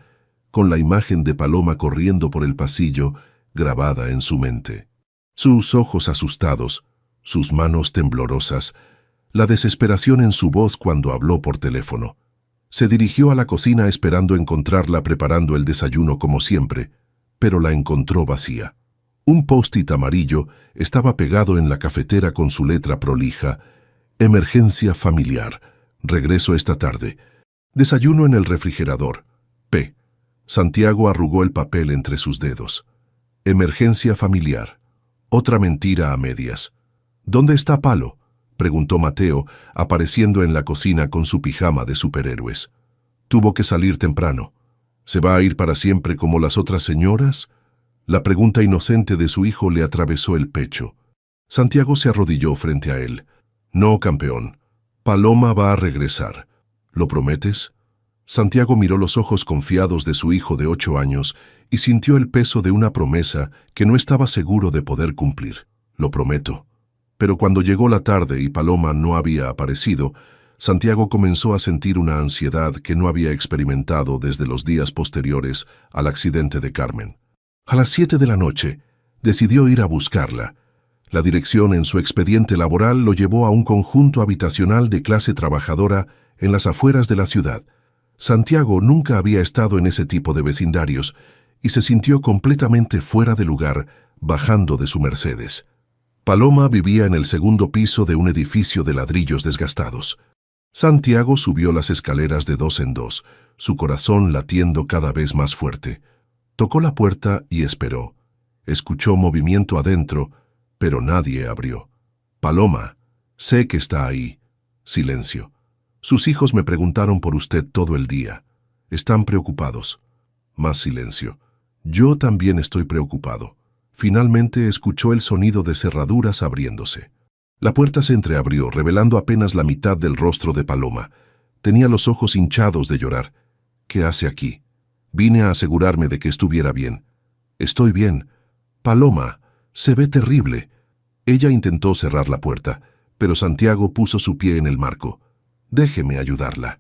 con la imagen de Paloma corriendo por el pasillo grabada en su mente. Sus ojos asustados, sus manos temblorosas, la desesperación en su voz cuando habló por teléfono. Se dirigió a la cocina esperando encontrarla preparando el desayuno como siempre, pero la encontró vacía. Un post-it amarillo estaba pegado en la cafetera con su letra prolija: «Emergencia familiar. Regreso esta tarde. Desayuno en el refrigerador. P». Santiago arrugó el papel entre sus dedos. «Emergencia familiar». Otra mentira a medias. «¿Dónde está Palo?», preguntó Mateo, apareciendo en la cocina con su pijama de superhéroes. «Tuvo que salir temprano. ¿Se va a ir para siempre como las otras señoras?». La pregunta inocente de su hijo le atravesó el pecho. Santiago se arrodilló frente a él. «No, campeón. Paloma va a regresar. ¿Lo prometes?». Santiago miró los ojos confiados de su hijo de 8 años y sintió el peso de una promesa que no estaba seguro de poder cumplir. «Lo prometo». Pero cuando llegó la tarde y Paloma no había aparecido, Santiago comenzó a sentir una ansiedad que no había experimentado desde los días posteriores al accidente de Carmen. A las 7 de la noche, decidió ir a buscarla. La dirección en su expediente laboral lo llevó a un conjunto habitacional de clase trabajadora en las afueras de la ciudad. Santiago nunca había estado en ese tipo de vecindarios y se sintió completamente fuera de lugar bajando de su Mercedes. Paloma vivía en el segundo piso de un edificio de ladrillos desgastados. Santiago subió las escaleras de 2 en 2, su corazón latiendo cada vez más fuerte. Tocó la puerta y esperó. Escuchó movimiento adentro, pero nadie abrió. «Paloma, sé que está ahí». Silencio. «Sus hijos me preguntaron por usted todo el día. Están preocupados». Más silencio. «Yo también estoy preocupado». Finalmente escuchó el sonido de cerraduras abriéndose. La puerta se entreabrió, revelando apenas la mitad del rostro de Paloma. Tenía los ojos hinchados de llorar. «¿Qué hace aquí?». «Vine a asegurarme de que estuviera bien». «Estoy bien». «Paloma, se ve terrible». Ella intentó cerrar la puerta, pero Santiago puso su pie en el marco. «Déjeme ayudarla».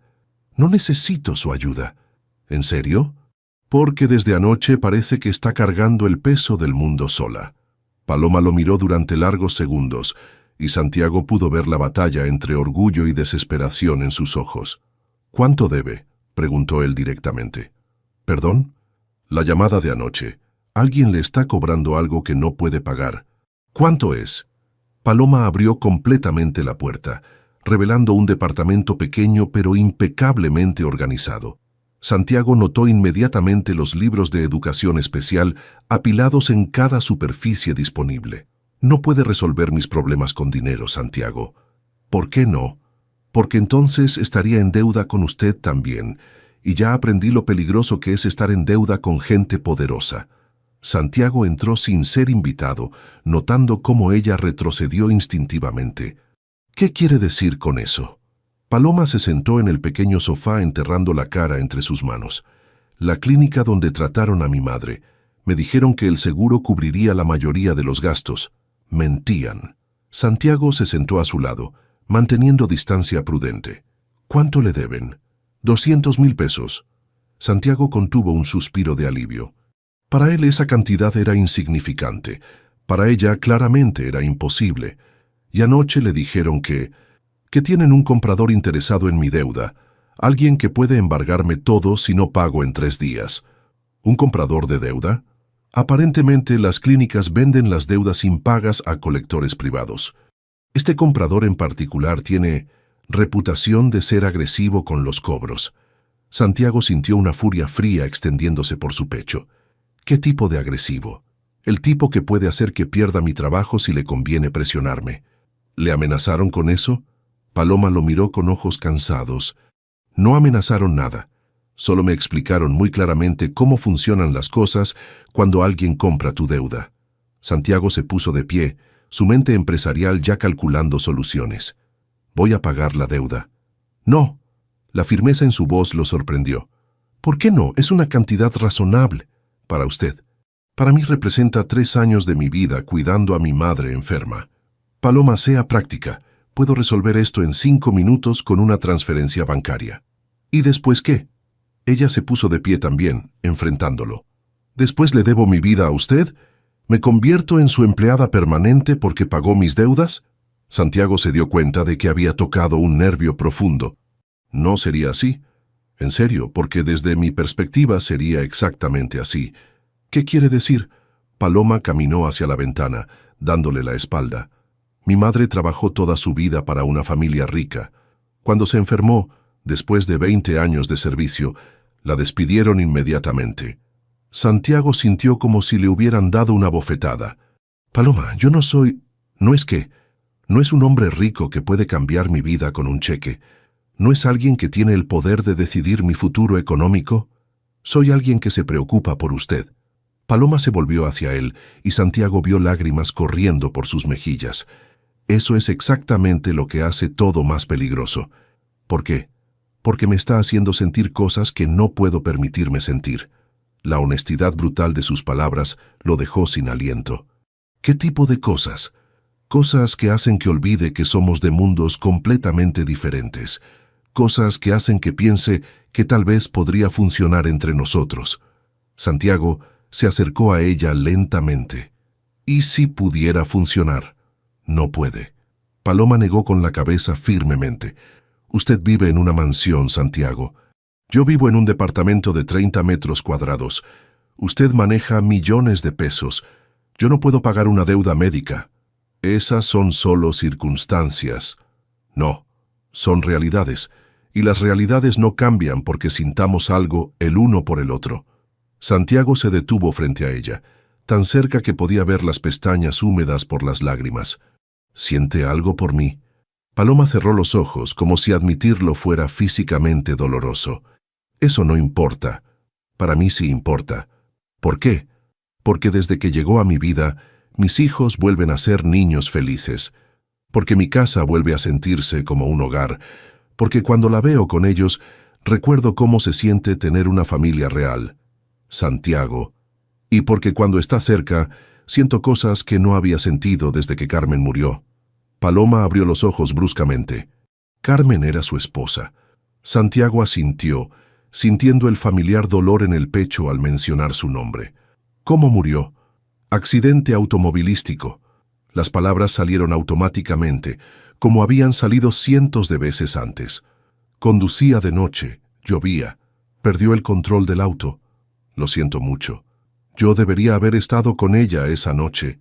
«No necesito su ayuda». «¿En serio?». «Porque desde anoche parece que está cargando el peso del mundo sola». Paloma lo miró durante largos segundos, y Santiago pudo ver la batalla entre orgullo y desesperación en sus ojos. «¿Cuánto debe?», preguntó él directamente. «¿Perdón?». «La llamada de anoche. Alguien le está cobrando algo que no puede pagar». «¿Cuánto es?». Paloma abrió completamente la puerta, revelando un departamento pequeño pero impecablemente organizado. Santiago notó inmediatamente los libros de educación especial apilados en cada superficie disponible. «No puede resolver mis problemas con dinero, Santiago». «¿Por qué no?». «Porque entonces estaría en deuda con usted también, y ya aprendí lo peligroso que es estar en deuda con gente poderosa». Santiago entró sin ser invitado, notando cómo ella retrocedió instintivamente. «¿Qué quiere decir con eso?». Paloma se sentó en el pequeño sofá enterrando la cara entre sus manos. «La clínica donde trataron a mi madre. Me dijeron que el seguro cubriría la mayoría de los gastos. Mentían». Santiago se sentó a su lado, manteniendo distancia prudente. «¿Cuánto le deben?». «200,000 pesos». Santiago contuvo un suspiro de alivio. Para él esa cantidad era insignificante. Para ella claramente era imposible. Y anoche le dijeron que tienen un comprador interesado en mi deuda, alguien que puede embargarme todo si no pago en 3 días. ¿Un comprador de deuda? Aparentemente las clínicas venden las deudas impagas a colectores privados. Este comprador en particular tiene reputación de ser agresivo con los cobros. Santiago sintió una furia fría extendiéndose por su pecho. ¿Qué tipo de agresivo? El tipo que puede hacer que pierda mi trabajo si le conviene presionarme. ¿Le amenazaron con eso? Paloma lo miró con ojos cansados. No amenazaron nada. Solo me explicaron muy claramente cómo funcionan las cosas cuando alguien compra tu deuda. Santiago se puso de pie, su mente empresarial ya calculando soluciones. «Voy a pagar la deuda». «No». La firmeza en su voz lo sorprendió. «¿Por qué no? Es una cantidad razonable para usted. Para mí representa 3 años de mi vida cuidando a mi madre enferma». «Paloma, sea práctica. Puedo resolver esto en 5 minutos con una transferencia bancaria». «¿Y después qué?». Ella se puso de pie también, enfrentándolo. «¿Después le debo mi vida a usted? ¿Me convierto en su empleada permanente porque pagó mis deudas?». Santiago se dio cuenta de que había tocado un nervio profundo. «No sería así. En serio, porque desde mi perspectiva sería exactamente así». «¿Qué quiere decir?». Paloma caminó hacia la ventana, dándole la espalda. «Mi madre trabajó toda su vida para una familia rica. Cuando se enfermó, después de 20 años de servicio, la despidieron inmediatamente». Santiago sintió como si le hubieran dado una bofetada. «Paloma, yo no soy... No es un hombre rico que puede cambiar mi vida con un cheque. No es alguien que tiene el poder de decidir mi futuro económico. Soy alguien que se preocupa por usted». Paloma se volvió hacia él y Santiago vio lágrimas corriendo por sus mejillas. «Eso es exactamente lo que hace todo más peligroso». «¿Por qué?». «Porque me está haciendo sentir cosas que no puedo permitirme sentir». La honestidad brutal de sus palabras lo dejó sin aliento. «¿Qué tipo de cosas?». «Cosas que hacen que olvide que somos de mundos completamente diferentes. Cosas que hacen que piense que tal vez podría funcionar entre nosotros». Santiago se acercó a ella lentamente. «¿Y si pudiera funcionar?». «No puede». Paloma negó con la cabeza firmemente. «Usted vive en una mansión, Santiago. Yo vivo en un departamento de 30 metros cuadrados. Usted maneja millones de pesos. Yo no puedo pagar una deuda médica. Esas son solo circunstancias». «No, son realidades. Y las realidades no cambian porque sintamos algo el uno por el otro». Santiago se detuvo frente a ella, tan cerca que podía ver las pestañas húmedas por las lágrimas. «¿Siente algo por mí?». Paloma cerró los ojos como si admitirlo fuera físicamente doloroso. «Eso no importa. Para mí sí importa». «¿Por qué?». «Porque desde que llegó a mi vida, mis hijos vuelven a ser niños felices. Porque mi casa vuelve a sentirse como un hogar. Porque cuando la veo con ellos, recuerdo cómo se siente tener una familia real». «Santiago». «Y porque cuando está cerca, siento cosas que no había sentido desde que Carmen murió». Paloma abrió los ojos bruscamente. Carmen era su esposa. Santiago asintió, sintiendo el familiar dolor en el pecho al mencionar su nombre. «¿Cómo murió?». Accidente automovilístico. Las palabras salieron automáticamente, como habían salido cientos de veces antes. Conducía de noche, llovía, perdió el control del auto. Lo siento mucho. Yo debería haber estado con ella esa noche,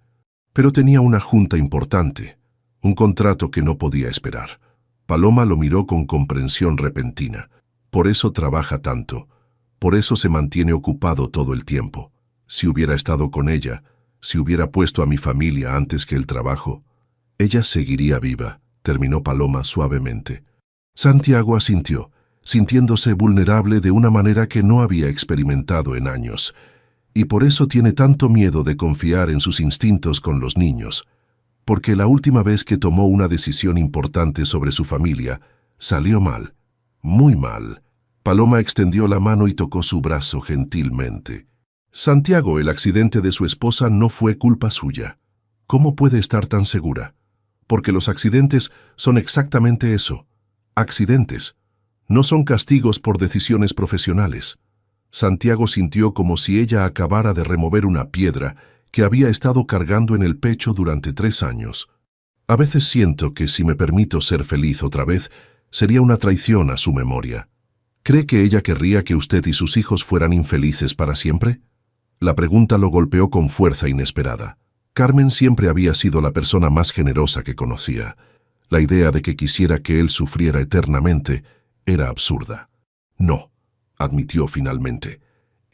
pero tenía una junta importante, un contrato que no podía esperar. Paloma lo miró con comprensión repentina. Por eso trabaja tanto, por eso se mantiene ocupado todo el tiempo. Si hubiera estado con ella, si hubiera puesto a mi familia antes que el trabajo, ella seguiría viva, terminó Paloma suavemente. Santiago asintió, sintiéndose vulnerable de una manera que no había experimentado en años, y por eso tiene tanto miedo de confiar en sus instintos con los niños, porque la última vez que tomó una decisión importante sobre su familia, salió mal, muy mal. Paloma extendió la mano y tocó su brazo gentilmente. Santiago, el accidente de su esposa no fue culpa suya. ¿Cómo puede estar tan segura? Porque los accidentes son exactamente eso, accidentes. No son castigos por decisiones profesionales. Santiago sintió como si ella acabara de remover una piedra que había estado cargando en el pecho durante 3 años. A veces siento que si me permito ser feliz otra vez, sería una traición a su memoria. ¿Cree que ella querría que usted y sus hijos fueran infelices para siempre? La pregunta lo golpeó con fuerza inesperada. Carmen siempre había sido la persona más generosa que conocía. La idea de que quisiera que él sufriera eternamente era absurda. No, admitió finalmente.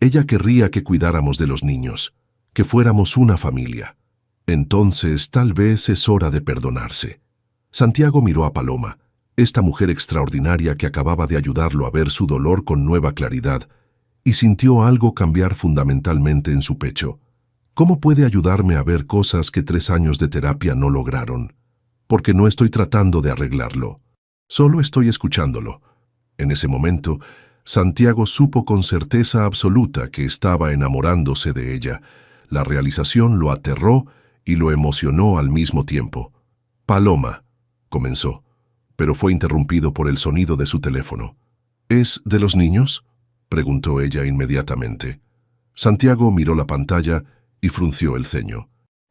Ella querría que cuidáramos de los niños, que fuéramos una familia. Entonces, tal vez es hora de perdonarse. Santiago miró a Paloma, esta mujer extraordinaria que acababa de ayudarlo a ver su dolor con nueva claridad, y sintió algo cambiar fundamentalmente en su pecho. ¿Cómo puede ayudarme a ver cosas que 3 años de terapia no lograron? Porque no estoy tratando de arreglarlo. Solo estoy escuchándolo. En ese momento, Santiago supo con certeza absoluta que estaba enamorándose de ella. La realización lo aterró y lo emocionó al mismo tiempo. Paloma, comenzó, pero fue interrumpido por el sonido de su teléfono. ¿Es de los niños?, preguntó ella inmediatamente. Santiago miró la pantalla y frunció el ceño.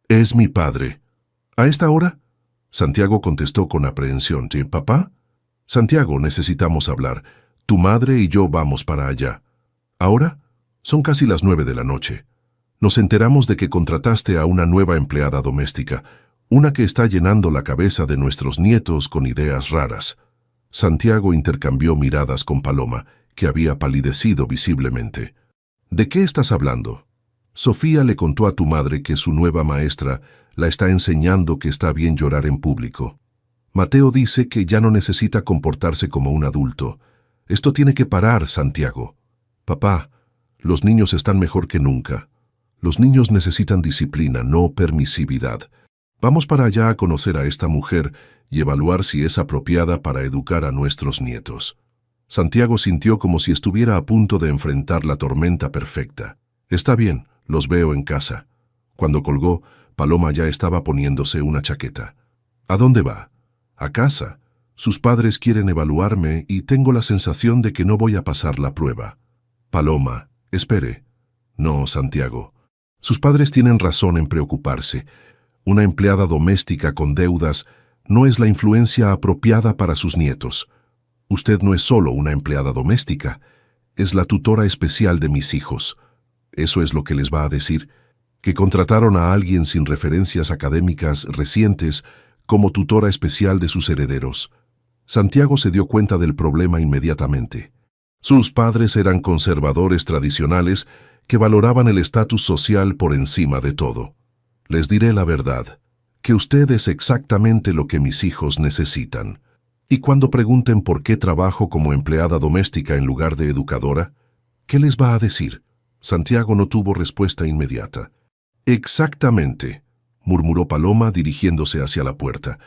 «Es mi padre». «¿A esta hora?», Santiago contestó con aprehensión. «¿Sí, papá?» «Santiago, necesitamos hablar. Tu madre y yo vamos para allá». «¿Ahora?» «Son casi las 9 de la noche. Nos enteramos de que contrataste a una nueva empleada doméstica, una que está llenando la cabeza de nuestros nietos con ideas raras». Santiago intercambió miradas con Paloma, que había palidecido visiblemente. «¿De qué estás hablando?» «Sofía le contó a tu madre que su nueva maestra la está enseñando que está bien llorar en público. Mateo dice que ya no necesita comportarse como un adulto. Esto tiene que parar, Santiago». «Papá, los niños están mejor que nunca. Los niños necesitan disciplina, no permisividad. Vamos para allá a conocer a esta mujer y evaluar si es apropiada para educar a nuestros nietos». Santiago sintió como si estuviera a punto de enfrentar la tormenta perfecta. «Está bien, los veo en casa». Cuando colgó, Paloma ya estaba poniéndose una chaqueta. «¿A dónde va?» «A casa. Sus padres quieren evaluarme y tengo la sensación de que no voy a pasar la prueba». «Paloma, espere». «No, Santiago. Sus padres tienen razón en preocuparse. Una empleada doméstica con deudas no es la influencia apropiada para sus nietos. Usted no es solo una empleada doméstica, es la tutora especial de mis hijos. Eso es lo que les va a decir, que contrataron a alguien sin referencias académicas recientes como tutora especial de sus herederos». Santiago se dio cuenta del problema inmediatamente. Sus padres eran conservadores tradicionales que valoraban el estatus social por encima de todo. «Les diré la verdad, que usted es exactamente lo que mis hijos necesitan. Y cuando pregunten por qué trabajo como empleada doméstica en lugar de educadora, ¿qué les va a decir?». Santiago no tuvo respuesta inmediata. «Exactamente», murmuró Paloma dirigiéndose hacia la puerta.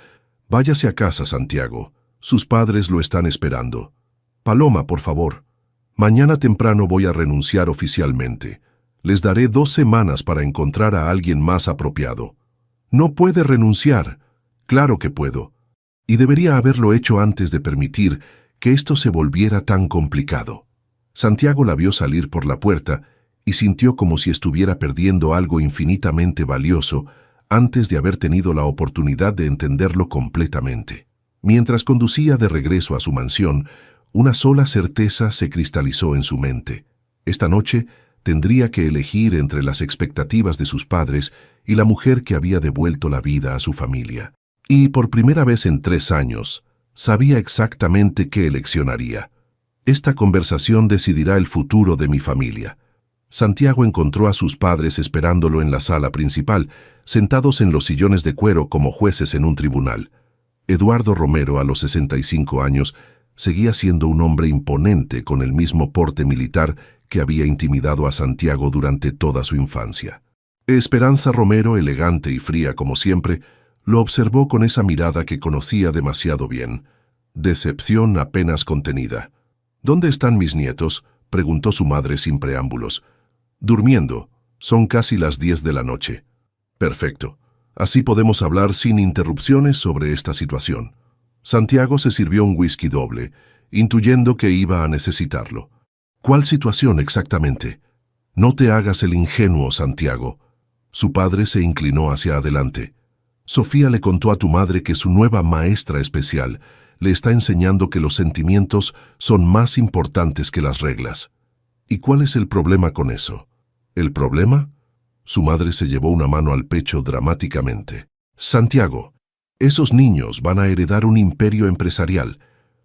«Váyase a casa, Santiago. Sus padres lo están esperando». «Paloma, por favor. Mañana temprano voy a renunciar oficialmente. Les daré 2 semanas para encontrar a alguien más apropiado». «No puede renunciar». «Claro que puedo. Y debería haberlo hecho antes de permitir que esto se volviera tan complicado». Santiago la vio salir por la puerta y sintió como si estuviera perdiendo algo infinitamente valioso antes de haber tenido la oportunidad de entenderlo completamente. Mientras conducía de regreso a su mansión, una sola certeza se cristalizó en su mente. Esta noche tendría que elegir entre las expectativas de sus padres y la mujer que había devuelto la vida a su familia. Y por primera vez en 3 años, sabía exactamente qué elección haría. Esta conversación decidirá el futuro de mi familia. Santiago encontró a sus padres esperándolo en la sala principal, sentados en los sillones de cuero como jueces en un tribunal. Eduardo Romero, a los 65 años, seguía siendo un hombre imponente con el mismo porte militar que había intimidado a Santiago durante toda su infancia. Esperanza Romero, elegante y fría como siempre, lo observó con esa mirada que conocía demasiado bien. Decepción apenas contenida. «¿Dónde están mis nietos?», preguntó su madre sin preámbulos. «Durmiendo. Son casi las 10 de la noche». «Perfecto. Así podemos hablar sin interrupciones sobre esta situación». Santiago se sirvió un whisky doble, intuyendo que iba a necesitarlo. «¿Cuál situación exactamente?». «No te hagas el ingenuo, Santiago». Su padre se inclinó hacia adelante. «Sofía le contó a tu madre que su nueva maestra especial le está enseñando que los sentimientos son más importantes que las reglas». «¿Y cuál es el problema con eso?». «¿El problema?». Su madre se llevó una mano al pecho dramáticamente. «Santiago, esos niños van a heredar un imperio empresarial.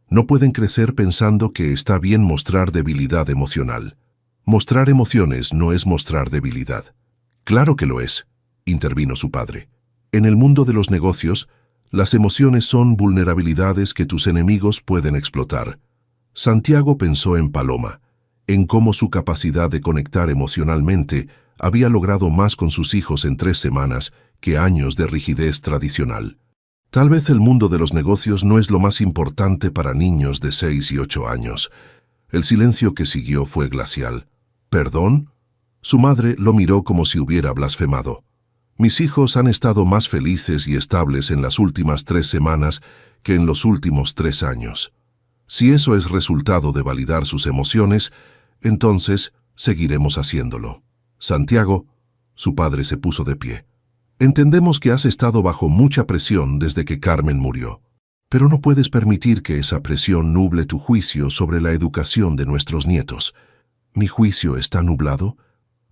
No pueden crecer pensando que está bien mostrar debilidad emocional. Mostrar emociones no es mostrar debilidad». «Claro que lo es», intervino su padre. «En el mundo de los negocios, las emociones son vulnerabilidades que tus enemigos pueden explotar». Santiago pensó en Paloma, en cómo su capacidad de conectar emocionalmente había logrado más con sus hijos en 3 semanas que años de rigidez tradicional. Tal vez el mundo de los negocios no es lo más importante para niños de 6 y 8 años. El silencio que siguió fue glacial. «¿Perdón?». Su madre lo miró como si hubiera blasfemado. «Mis hijos han estado más felices y estables en las últimas 3 semanas que en los últimos 3 años. Si eso es resultado de validar sus emociones, entonces seguiremos haciéndolo». «Santiago», su padre se puso de pie, «entendemos que has estado bajo mucha presión desde que Carmen murió, pero no puedes permitir que esa presión nuble tu juicio sobre la educación de nuestros nietos». «¿Mi juicio está nublado?».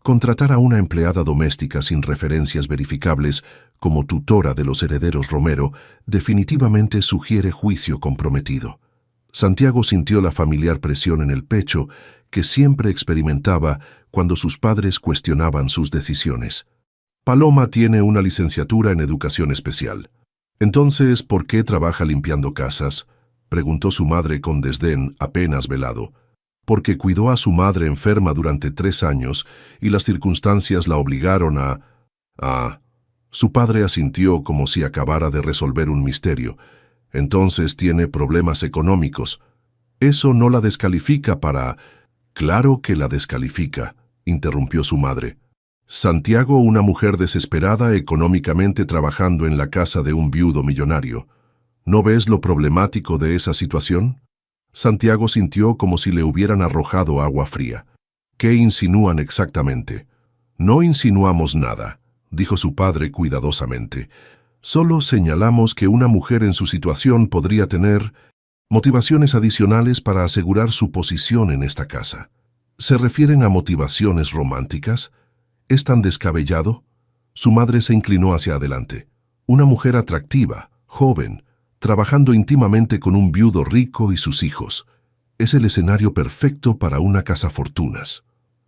Contratar a una empleada doméstica sin referencias verificables como tutora de los herederos Romero definitivamente sugiere juicio comprometido. Santiago sintió la familiar presión en el pecho que siempre experimentaba cuando sus padres cuestionaban sus decisiones. «Paloma tiene una licenciatura en educación especial». «Entonces, ¿por qué trabaja limpiando casas?», preguntó su madre con desdén apenas velado. «Porque cuidó a su madre enferma durante 3 años y las circunstancias la obligaron a...». Su padre asintió como si acabara de resolver un misterio. «Entonces tiene problemas económicos. Eso no la descalifica para...». «Claro que la descalifica», interrumpió su madre. «Santiago, una mujer desesperada económicamente trabajando en la casa de un viudo millonario. ¿No ves lo problemático de esa situación?». Santiago sintió como si le hubieran arrojado agua fría. «¿Qué insinúan exactamente?». «No insinuamos nada», dijo su padre cuidadosamente. «Solo señalamos que una mujer en su situación podría tener motivaciones adicionales para asegurar su posición en esta casa». «¿Se refieren a motivaciones románticas? ¿Es tan descabellado?». Su madre se inclinó hacia adelante. «Una mujer atractiva, joven, trabajando íntimamente con un viudo rico y sus hijos. Es el escenario perfecto para una cazafortunas».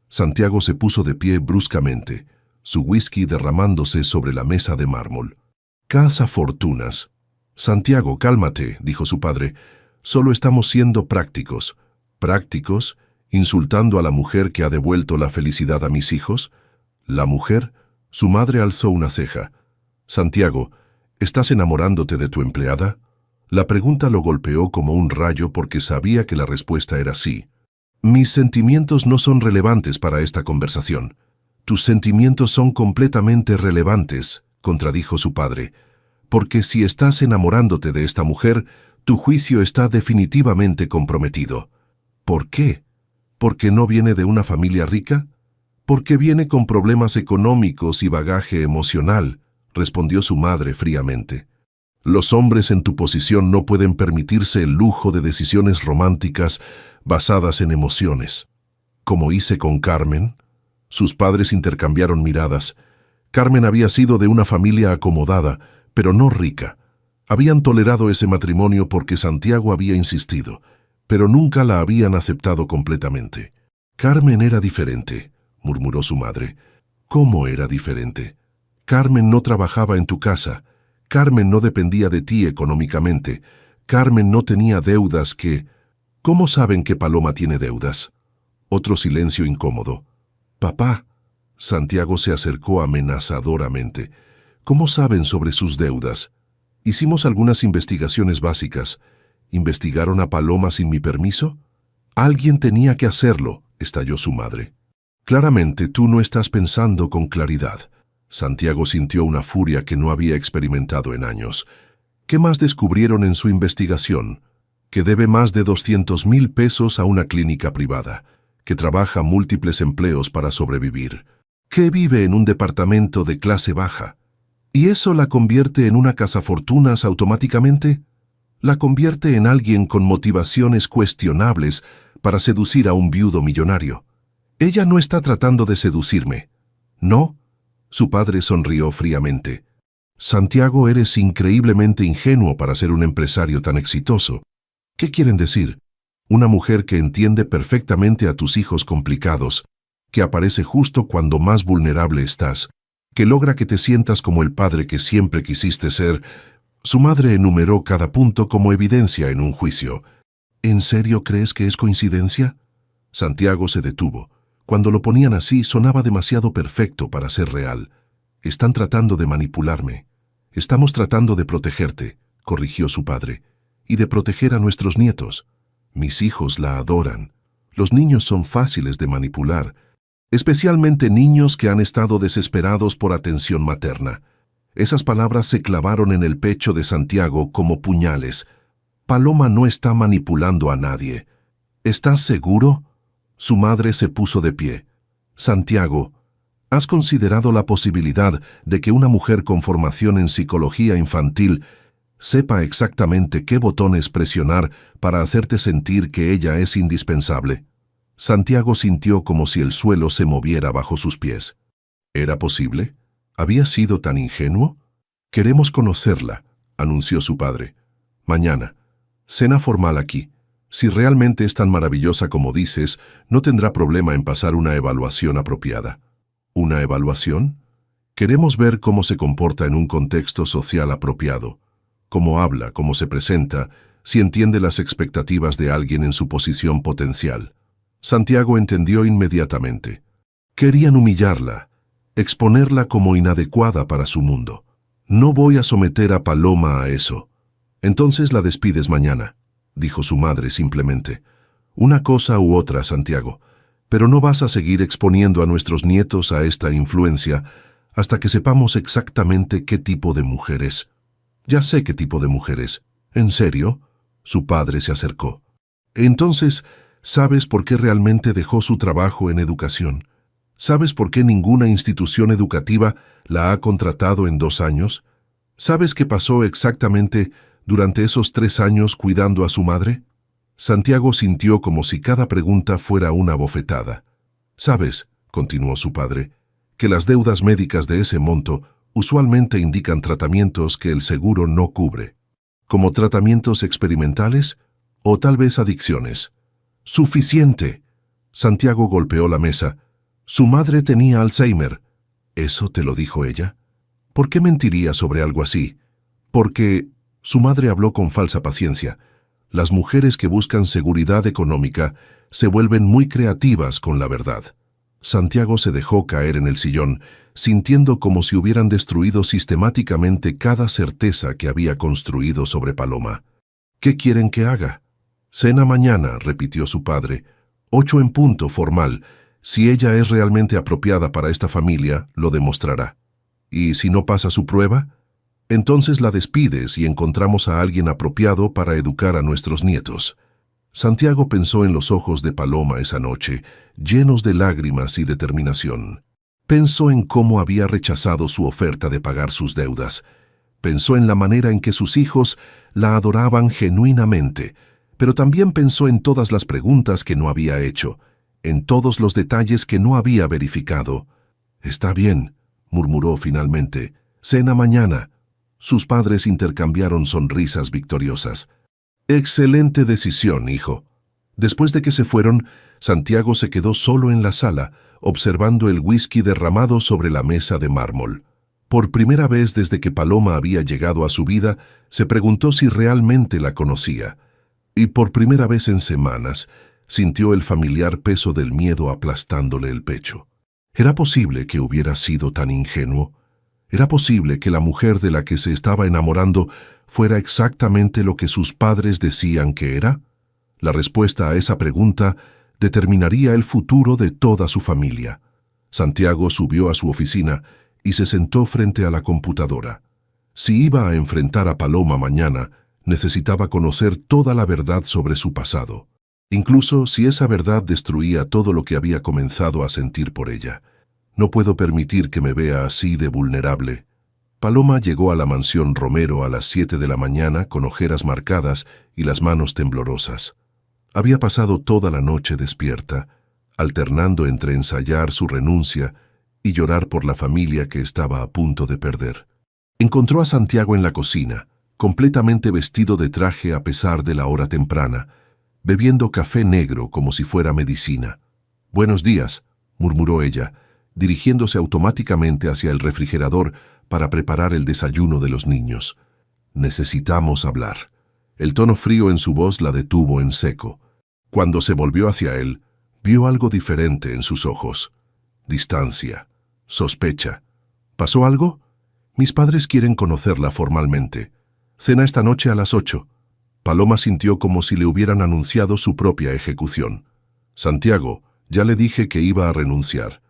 Santiago se puso de pie bruscamente, su whisky derramándose sobre la mesa de mármol. «Cazafortunas». «Santiago, cálmate», dijo su padre. «Solo estamos siendo prácticos». «¿Prácticos? ¿Insultando a la mujer que ha devuelto la felicidad a mis hijos?». «¿La mujer?». Su madre alzó una ceja. «Santiago, ¿estás enamorándote de tu empleada?». La pregunta lo golpeó como un rayo porque sabía que la respuesta era sí. «Mis sentimientos no son relevantes para esta conversación». «Tus sentimientos son completamente relevantes», contradijo su padre, «porque si estás enamorándote de esta mujer, tu juicio está definitivamente comprometido». «¿Por qué? ¿Porque no viene de una familia rica?». Porque viene con problemas económicos y bagaje emocional, respondió su madre fríamente. Los hombres en tu posición no pueden permitirse el lujo de decisiones románticas basadas en emociones. Como hice con Carmen. Sus padres intercambiaron miradas. Carmen había sido de una familia acomodada, pero no rica. Habían tolerado ese matrimonio porque Santiago había insistido, pero nunca la habían aceptado completamente. Carmen era diferente, murmuró su madre. ¿Cómo era diferente? Carmen no trabajaba en tu casa. Carmen no dependía de ti económicamente. Carmen no tenía deudas que... ¿Cómo saben que Paloma tiene deudas? Otro silencio incómodo. Papá. Santiago se acercó amenazadoramente. ¿Cómo saben sobre sus deudas? Hicimos algunas investigaciones básicas. ¿Investigaron a Paloma sin mi permiso? Alguien tenía que hacerlo, estalló su madre. Claramente tú no estás pensando con claridad. Santiago sintió una furia que no había experimentado en años. ¿Qué más descubrieron en su investigación? Que debe más de 200,000 pesos a una clínica privada, que trabaja múltiples empleos para sobrevivir, que vive en un departamento de clase baja. ¿Y eso la convierte en una cazafortunas automáticamente? La convierte en alguien con motivaciones cuestionables para seducir a un viudo millonario. Ella no está tratando de seducirme. ¿No? Su padre sonrió fríamente. Santiago, eres increíblemente ingenuo para ser un empresario tan exitoso. ¿Qué quieren decir? Una mujer que entiende perfectamente a tus hijos complicados, que aparece justo cuando más vulnerable estás, que logra que te sientas como el padre que siempre quisiste ser. Su madre enumeró cada punto como evidencia en un juicio. ¿En serio crees que es coincidencia? Santiago se detuvo. Cuando lo ponían así, sonaba demasiado perfecto para ser real. Están tratando de manipularme. Estamos tratando de protegerte, corrigió su padre, y de proteger a nuestros nietos. Mis hijos la adoran. Los niños son fáciles de manipular, especialmente niños que han estado desesperados por atención materna. Esas palabras se clavaron en el pecho de Santiago como puñales. Paloma no está manipulando a nadie. ¿Estás seguro? Su madre se puso de pie. Santiago, ¿has considerado la posibilidad de que una mujer con formación en psicología infantil sepa exactamente qué botones presionar para hacerte sentir que ella es indispensable? Santiago sintió como si el suelo se moviera bajo sus pies. ¿Era posible? ¿Había sido tan ingenuo? Queremos conocerla, anunció su padre. Mañana. Cena formal aquí. Si realmente es tan maravillosa como dices, no tendrá problema en pasar una evaluación apropiada. ¿Una evaluación? Queremos ver cómo se comporta en un contexto social apropiado. Cómo habla, cómo se presenta, si entiende las expectativas de alguien en su posición potencial. Santiago entendió inmediatamente. Querían humillarla, exponerla como inadecuada para su mundo. No voy a someter a Paloma a eso. Entonces la despides mañana, dijo su madre simplemente. Una cosa u otra, Santiago, pero no vas a seguir exponiendo a nuestros nietos a esta influencia hasta que sepamos exactamente qué tipo de mujer es. Ya sé qué tipo de mujer es. ¿En serio? Su padre se acercó. Entonces, ¿sabes por qué realmente dejó su trabajo en educación? ¿Sabes por qué ninguna institución educativa la ha contratado en 2 años? ¿Sabes qué pasó exactamente durante esos 3 años cuidando a su madre? Santiago sintió como si cada pregunta fuera una bofetada. «¿Sabes?», continuó su padre, «que las deudas médicas de ese monto usualmente indican tratamientos que el seguro no cubre, como tratamientos experimentales o tal vez adicciones». «¡Suficiente!», Santiago golpeó la mesa. «Su madre tenía Alzheimer». «¿Eso te lo dijo ella?». «¿Por qué mentiría sobre algo así?». «Porque…». Su madre habló con falsa paciencia. «Las mujeres que buscan seguridad económica se vuelven muy creativas con la verdad». Santiago se dejó caer en el sillón, sintiendo como si hubieran destruido sistemáticamente cada certeza que había construido sobre Paloma. «¿Qué quieren que haga?». «Cena mañana», repitió su padre. 8 en punto, formal. Si ella es realmente apropiada para esta familia, lo demostrará. ¿Y si no pasa su prueba? Entonces la despides y encontramos a alguien apropiado para educar a nuestros nietos. Santiago pensó en los ojos de Paloma esa noche, llenos de lágrimas y determinación. Pensó en cómo había rechazado su oferta de pagar sus deudas. Pensó en la manera en que sus hijos la adoraban genuinamente, pero también pensó en todas las preguntas que no había hecho, en todos los detalles que no había verificado. «Está bien», murmuró finalmente. «Cena mañana». Sus padres intercambiaron sonrisas victoriosas. «Excelente decisión, hijo». Después de que se fueron, Santiago se quedó solo en la sala, observando el whisky derramado sobre la mesa de mármol. Por primera vez desde que Paloma había llegado a su vida, se preguntó si realmente la conocía. Y por primera vez en semanas, sintió el familiar peso del miedo aplastándole el pecho. ¿Era posible que hubiera sido tan ingenuo? ¿Era posible que la mujer de la que se estaba enamorando fuera exactamente lo que sus padres decían que era? La respuesta a esa pregunta determinaría el futuro de toda su familia. Santiago subió a su oficina y se sentó frente a la computadora. Si iba a enfrentar a Paloma mañana, necesitaba conocer toda la verdad sobre su pasado, incluso si esa verdad destruía todo lo que había comenzado a sentir por ella. «No puedo permitir que me vea así de vulnerable». Paloma llegó a la mansión Romero a las 7 de la mañana con ojeras marcadas y las manos temblorosas. Había pasado toda la noche despierta, alternando entre ensayar su renuncia y llorar por la familia que estaba a punto de perder. Encontró a Santiago en la cocina, completamente vestido de traje a pesar de la hora temprana, bebiendo café negro como si fuera medicina. «Buenos días», murmuró ella, dirigiéndose automáticamente hacia el refrigerador para preparar el desayuno de los niños. «Necesitamos hablar». El tono frío en su voz la detuvo en seco. Cuando se volvió hacia él, vio algo diferente en sus ojos. Distancia, sospecha. «¿Pasó algo? Mis padres quieren conocerla formalmente. Cena esta noche a las 8». Paloma sintió como si le hubieran anunciado su propia ejecución. «Santiago, ya le dije que iba a renunciar.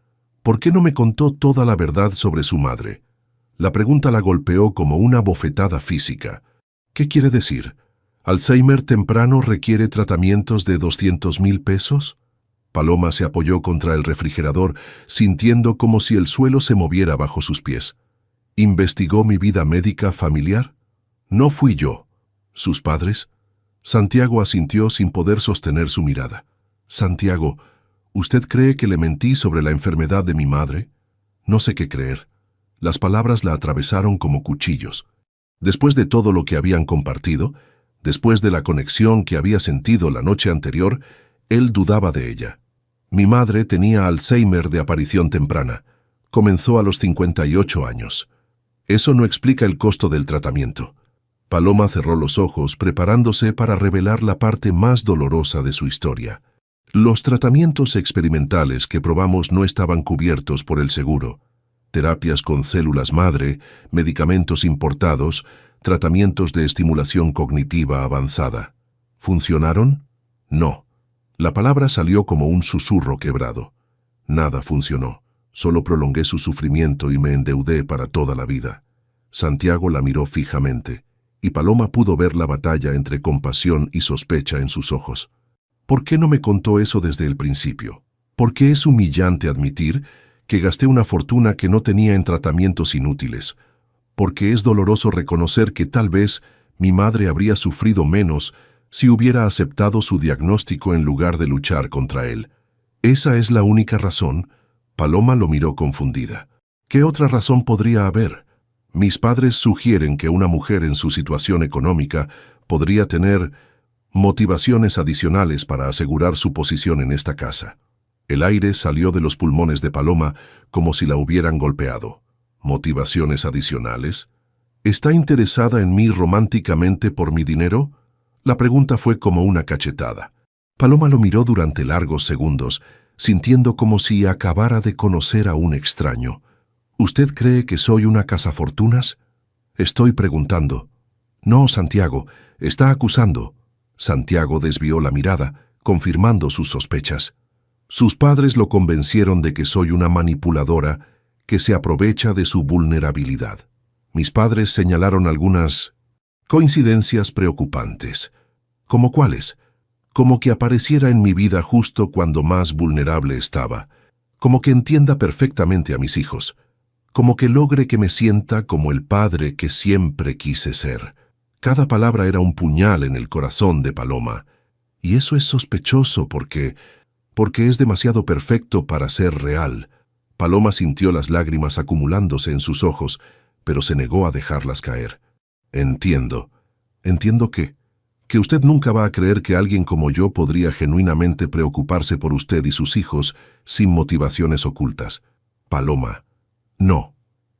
¿Por qué no me contó toda la verdad sobre su madre?» La pregunta la golpeó como una bofetada física. «¿Qué quiere decir? ¿Alzheimer temprano requiere tratamientos de 200,000 pesos?» Paloma se apoyó contra el refrigerador, sintiendo como si el suelo se moviera bajo sus pies. «¿Investigó mi vida médica familiar? No fui yo. ¿Sus padres?» Santiago asintió sin poder sostener su mirada. «Santiago, ¿usted cree que le mentí sobre la enfermedad de mi madre?» «No sé qué creer». Las palabras la atravesaron como cuchillos. Después de todo lo que habían compartido, después de la conexión que había sentido la noche anterior, él dudaba de ella. «Mi madre tenía Alzheimer de aparición temprana. Comenzó a los 58 años. Eso no explica el costo del tratamiento». Paloma cerró los ojos, preparándose para revelar la parte más dolorosa de su historia. «Los tratamientos experimentales que probamos no estaban cubiertos por el seguro. Terapias con células madre, medicamentos importados, tratamientos de estimulación cognitiva avanzada. ¿Funcionaron? No». La palabra salió como un susurro quebrado. «Nada funcionó. Solo prolongué su sufrimiento y me endeudé para toda la vida». Santiago la miró fijamente, y Paloma pudo ver la batalla entre compasión y sospecha en sus ojos. «¿Por qué no me contó eso desde el principio? ¿Por qué es humillante admitir que gasté una fortuna que no tenía en tratamientos inútiles? ¿Por qué es doloroso reconocer que tal vez mi madre habría sufrido menos si hubiera aceptado su diagnóstico en lugar de luchar contra él? ¿Esa es la única razón?» Paloma lo miró confundida. «¿Qué otra razón podría haber? Mis padres sugieren que una mujer en su situación económica podría tener motivaciones adicionales para asegurar su posición en esta casa». El aire salió de los pulmones de Paloma como si la hubieran golpeado. ¿Motivaciones adicionales? ¿Está interesada en mí románticamente por mi dinero? La pregunta fue como una cachetada. Paloma lo miró durante largos segundos, sintiendo como si acabara de conocer a un extraño. «¿Usted cree que soy una cazafortunas?» «Estoy preguntando». «No, Santiago, está acusando». Santiago desvió la mirada, confirmando sus sospechas. «Sus padres lo convencieron de que soy una manipuladora que se aprovecha de su vulnerabilidad. Mis padres señalaron algunas coincidencias preocupantes». «¿Cómo cuáles?» como que apareciera en mi vida justo cuando más vulnerable estaba, como que entienda perfectamente a mis hijos, como que logre que me sienta como el padre que siempre quise ser. Cada palabra era un puñal en el corazón de Paloma, y eso es sospechoso porque es demasiado perfecto para ser real. Paloma sintió las lágrimas acumulándose en sus ojos, pero se negó a dejarlas caer. Entiendo que usted nunca va a creer que alguien como yo podría genuinamente preocuparse por usted y sus hijos sin motivaciones ocultas. Paloma, no.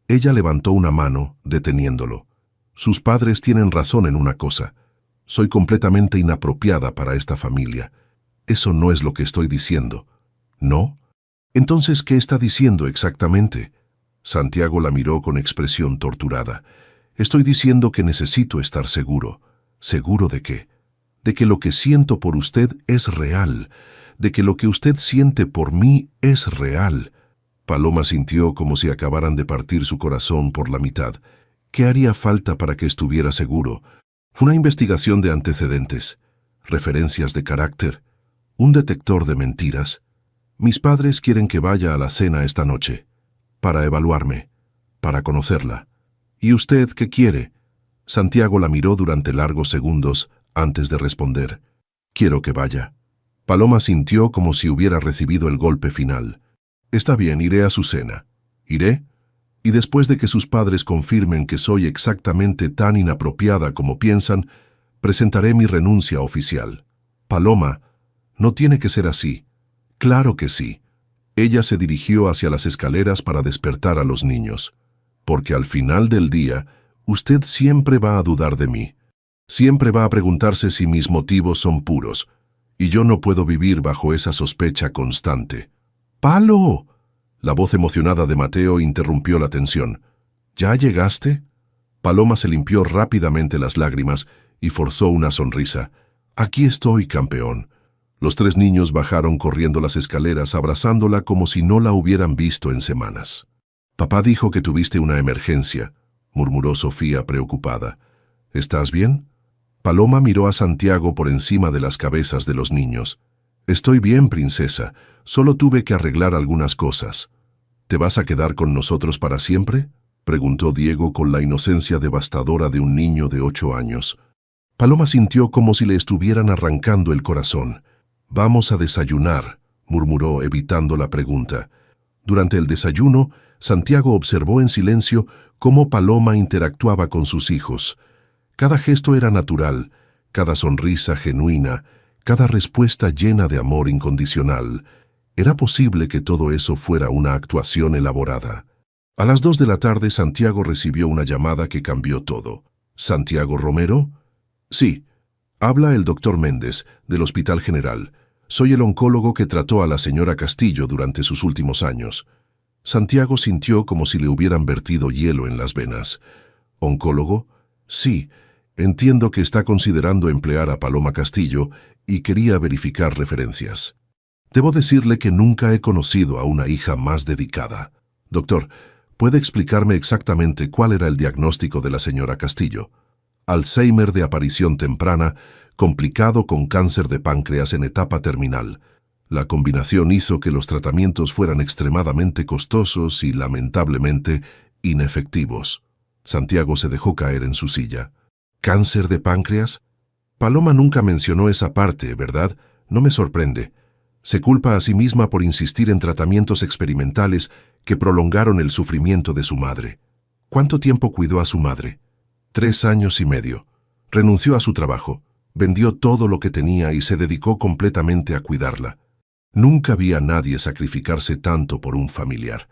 Ella levantó una mano, deteniéndolo. Sus padres tienen razón en una cosa. Soy completamente inapropiada para esta familia. Eso no es lo que estoy diciendo. ¿No? Entonces, ¿qué está diciendo exactamente? Santiago la miró con expresión torturada. Estoy diciendo que necesito estar seguro. ¿Seguro de qué? De que lo que siento por usted es real, de que lo que usted siente por mí es real. Paloma sintió como si acabaran de partir su corazón por la mitad. ¿Qué haría falta para que estuviera seguro? Una investigación de antecedentes, referencias de carácter, un detector de mentiras. Mis padres quieren que vaya a la cena esta noche, para evaluarme, para conocerla. ¿Y usted qué quiere? Santiago la miró durante largos segundos antes de responder. Quiero que vaya. Paloma sintió como si hubiera recibido el golpe final. Está bien, iré a su cena. ¿Iré? Y después de que sus padres confirmen que soy exactamente tan inapropiada como piensan, presentaré mi renuncia oficial. Paloma, no tiene que ser así. Claro que sí. Ella se dirigió hacia las escaleras para despertar a los niños. Porque al final del día, usted siempre va a dudar de mí. Siempre va a preguntarse si mis motivos son puros. Y yo no puedo vivir bajo esa sospecha constante. ¡Palo! La voz emocionada de Mateo interrumpió la tensión. ¿Ya llegaste? Paloma se limpió rápidamente las lágrimas y forzó una sonrisa. Aquí estoy, campeón. Los tres niños bajaron corriendo las escaleras abrazándola como si no la hubieran visto en semanas. Papá dijo que tuviste una emergencia, murmuró Sofía preocupada. ¿Estás bien? Paloma miró a Santiago por encima de las cabezas de los niños. Estoy bien, princesa. Solo tuve que arreglar algunas cosas. ¿Te vas a quedar con nosotros para siempre?, preguntó Diego con la inocencia devastadora de un niño de 8 años. Paloma sintió como si le estuvieran arrancando el corazón. «Vamos a desayunar», murmuró evitando la pregunta. Durante el desayuno, Santiago observó en silencio cómo Paloma interactuaba con sus hijos. Cada gesto era natural, cada sonrisa genuina, cada respuesta llena de amor incondicional. ¿Era posible que todo eso fuera una actuación elaborada? A las 2 de la tarde, Santiago recibió una llamada que cambió todo. ¿Santiago Romero? Sí. Habla el doctor Méndez, del Hospital General. Soy el oncólogo que trató a la señora Castillo durante sus últimos años. Santiago sintió como si le hubieran vertido hielo en las venas. ¿Oncólogo? Sí. Entiendo que está considerando emplear a Paloma Castillo y quería verificar referencias. Debo decirle que nunca he conocido a una hija más dedicada. Doctor, ¿puede explicarme exactamente cuál era el diagnóstico de la señora Castillo? Alzheimer de aparición temprana, complicado con cáncer de páncreas en etapa terminal. La combinación hizo que los tratamientos fueran extremadamente costosos y, lamentablemente, inefectivos. Santiago se dejó caer en su silla. ¿Cáncer de páncreas? Paloma nunca mencionó esa parte, ¿verdad? No me sorprende. Se culpa a sí misma por insistir en tratamientos experimentales que prolongaron el sufrimiento de su madre. ¿Cuánto tiempo cuidó a su madre? 3 años y medio. Renunció a su trabajo, vendió todo lo que tenía y se dedicó completamente a cuidarla. Nunca vi a nadie sacrificarse tanto por un familiar.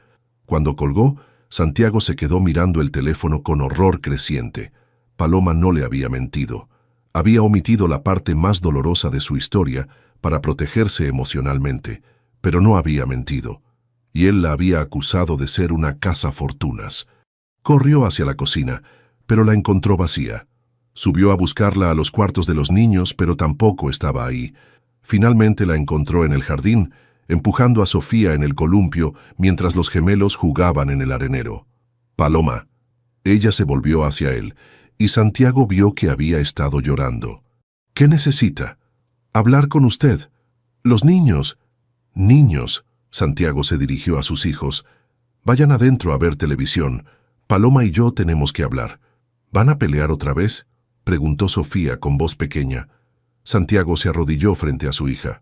Cuando colgó, Santiago se quedó mirando el teléfono con horror creciente. Paloma no le había mentido. Había omitido la parte más dolorosa de su historia para protegerse emocionalmente, pero no había mentido. Y él la había acusado de ser una cazafortunas. Corrió hacia la cocina, pero la encontró vacía. Subió a buscarla a los cuartos de los niños, pero tampoco estaba ahí. Finalmente la encontró en el jardín, empujando a Sofía en el columpio mientras los gemelos jugaban en el arenero. Paloma. Ella se volvió hacia él, y Santiago vio que había estado llorando. ¿Qué necesita? Hablar con usted. Los niños. Niños. Santiago se dirigió a sus hijos. Vayan adentro a ver televisión. Paloma y yo tenemos que hablar. ¿Van a pelear otra vez?, preguntó Sofía con voz pequeña. Santiago se arrodilló frente a su hija.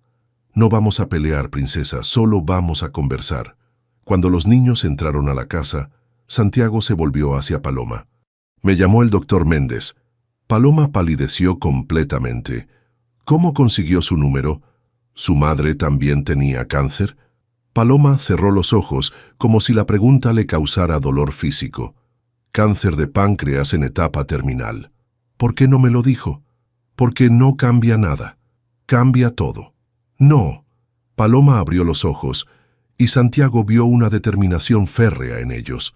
No vamos a pelear, princesa, solo vamos a conversar. Cuando los niños entraron a la casa, Santiago se volvió hacia Paloma. Me llamó el doctor Méndez. Paloma palideció completamente. ¿Cómo consiguió su número? ¿Su madre también tenía cáncer? Paloma cerró los ojos como si la pregunta le causara dolor físico. Cáncer de páncreas en etapa terminal. ¿Por qué no me lo dijo? Porque no cambia nada. Cambia todo. No. Paloma abrió los ojos y Santiago vio una determinación férrea en ellos.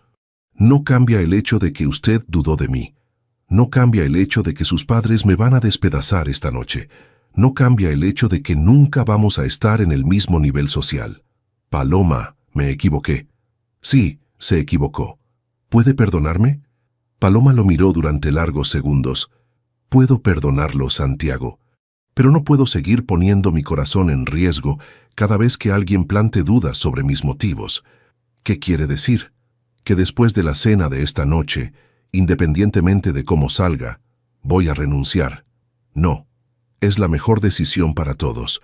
No cambia el hecho de que usted dudó de mí. No cambia el hecho de que sus padres me van a despedazar esta noche. No cambia el hecho de que nunca vamos a estar en el mismo nivel social. Paloma, me equivoqué. Sí, se equivocó. ¿Puede perdonarme? Paloma lo miró durante largos segundos. Puedo perdonarlo, Santiago, pero no puedo seguir poniendo mi corazón en riesgo cada vez que alguien plante dudas sobre mis motivos. ¿Qué quiere decir? Que después de la cena de esta noche, independientemente de cómo salga, voy a renunciar. No, es la mejor decisión para todos.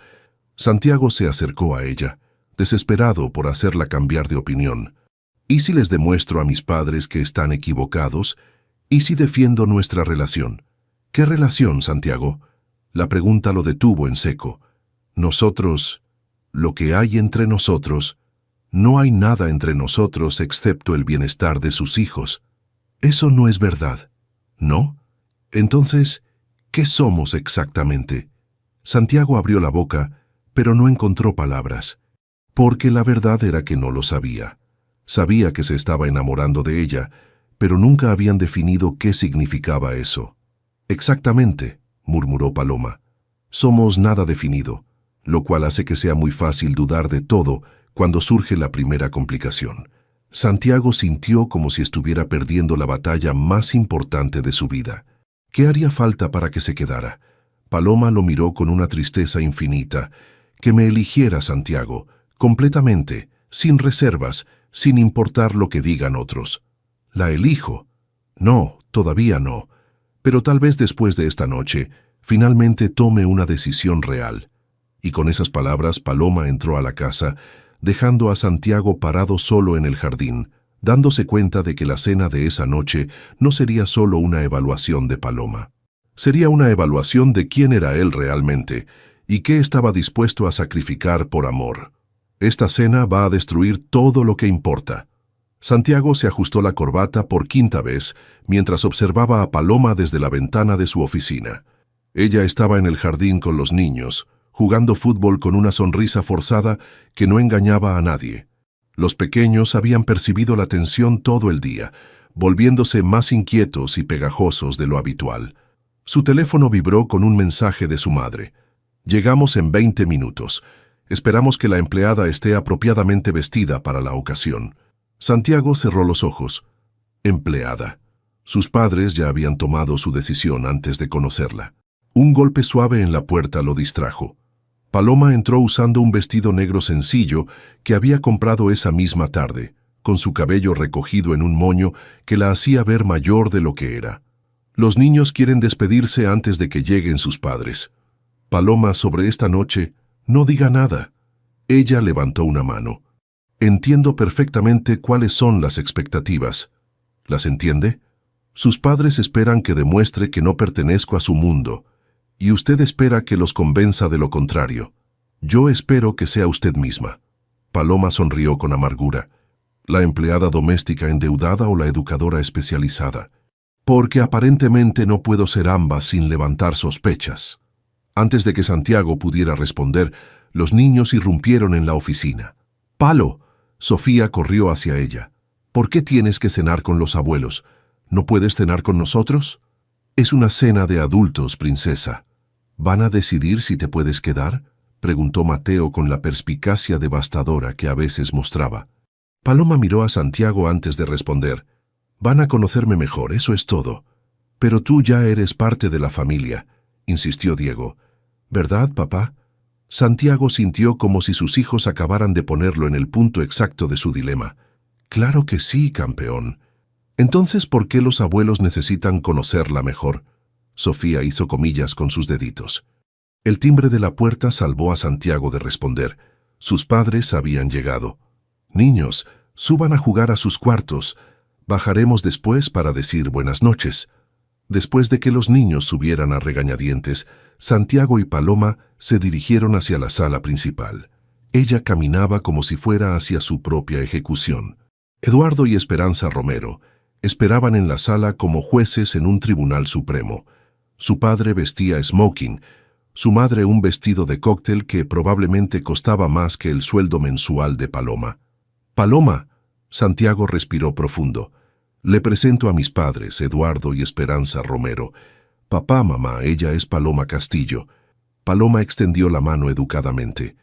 Santiago se acercó a ella, desesperado por hacerla cambiar de opinión. ¿Y si les demuestro a mis padres que están equivocados? ¿Y si defiendo nuestra relación? ¿Qué relación, Santiago? La pregunta lo detuvo en seco. Nosotros, lo que hay entre nosotros, no hay nada entre nosotros excepto el bienestar de sus hijos. Eso no es verdad, ¿no? Entonces, ¿qué somos exactamente? Santiago abrió la boca, pero no encontró palabras, porque la verdad era que no lo sabía. Sabía que se estaba enamorando de ella, pero nunca habían definido qué significaba eso. Exactamente, murmuró Paloma. Somos nada definido, lo cual hace que sea muy fácil dudar de todo cuando surge la primera complicación. Santiago sintió como si estuviera perdiendo la batalla más importante de su vida. ¿Qué haría falta para que se quedara? Paloma lo miró con una tristeza infinita. Que me eligiera, Santiago, completamente, sin reservas, sin importar lo que digan otros. ¿La elijo? No, todavía no. Pero tal vez después de esta noche, finalmente tome una decisión real. Y con esas palabras, Paloma entró a la casa, dejando a Santiago parado solo en el jardín, dándose cuenta de que la cena de esa noche no sería solo una evaluación de Paloma. Sería una evaluación de quién era él realmente y qué estaba dispuesto a sacrificar por amor. Esta cena va a destruir todo lo que importa. Santiago se ajustó la corbata por quinta vez mientras observaba a Paloma desde la ventana de su oficina. Ella estaba en el jardín con los niños, jugando fútbol con una sonrisa forzada que no engañaba a nadie. Los pequeños habían percibido la tensión todo el día, volviéndose más inquietos y pegajosos de lo habitual. Su teléfono vibró con un mensaje de su madre. Llegamos en 20 minutos. Esperamos que la empleada esté apropiadamente vestida para la ocasión. Santiago cerró los ojos. Empleada. Sus padres ya habían tomado su decisión antes de conocerla. Un golpe suave en la puerta lo distrajo. Paloma entró usando un vestido negro sencillo que había comprado esa misma tarde, con su cabello recogido en un moño que la hacía ver mayor de lo que era. Los niños quieren despedirse antes de que lleguen sus padres. Paloma, sobre esta noche, no diga nada. Ella levantó una mano. Entiendo perfectamente cuáles son las expectativas. ¿Las entiende? Sus padres esperan que demuestre que no pertenezco a su mundo, y usted espera que los convenza de lo contrario. Yo espero que sea usted misma. Paloma sonrió con amargura. ¿La empleada doméstica endeudada o la educadora especializada? Porque aparentemente no puedo ser ambas sin levantar sospechas. Antes de que Santiago pudiera responder, los niños irrumpieron en la oficina. ¡Palo! Sofía corrió hacia ella. ¿Por qué tienes que cenar con los abuelos? ¿No puedes cenar con nosotros? Es una cena de adultos, princesa. ¿Van a decidir si te puedes quedar?, preguntó Mateo con la perspicacia devastadora que a veces mostraba. Paloma miró a Santiago antes de responder. Van a conocerme mejor, eso es todo. Pero tú ya eres parte de la familia, insistió Diego. ¿Verdad, papá? Santiago sintió como si sus hijos acabaran de ponerlo en el punto exacto de su dilema. Claro que sí, campeón. Entonces, ¿por qué los abuelos necesitan conocerla mejor? Sofía hizo comillas con sus deditos. El timbre de la puerta salvó a Santiago de responder. Sus padres habían llegado. Niños, suban a jugar a sus cuartos. Bajaremos después para decir buenas noches. Después de que los niños subieran a regañadientes, Santiago y Paloma se dirigieron hacia la sala principal. Ella caminaba como si fuera hacia su propia ejecución. Eduardo y Esperanza Romero esperaban en la sala como jueces en un tribunal supremo. Su padre vestía smoking, su madre un vestido de cóctel que probablemente costaba más que el sueldo mensual de Paloma. «Paloma», Santiago respiró profundo. «Le presento a mis padres, Eduardo y Esperanza Romero. Papá, mamá, ella es Paloma Castillo». Paloma extendió la mano educadamente.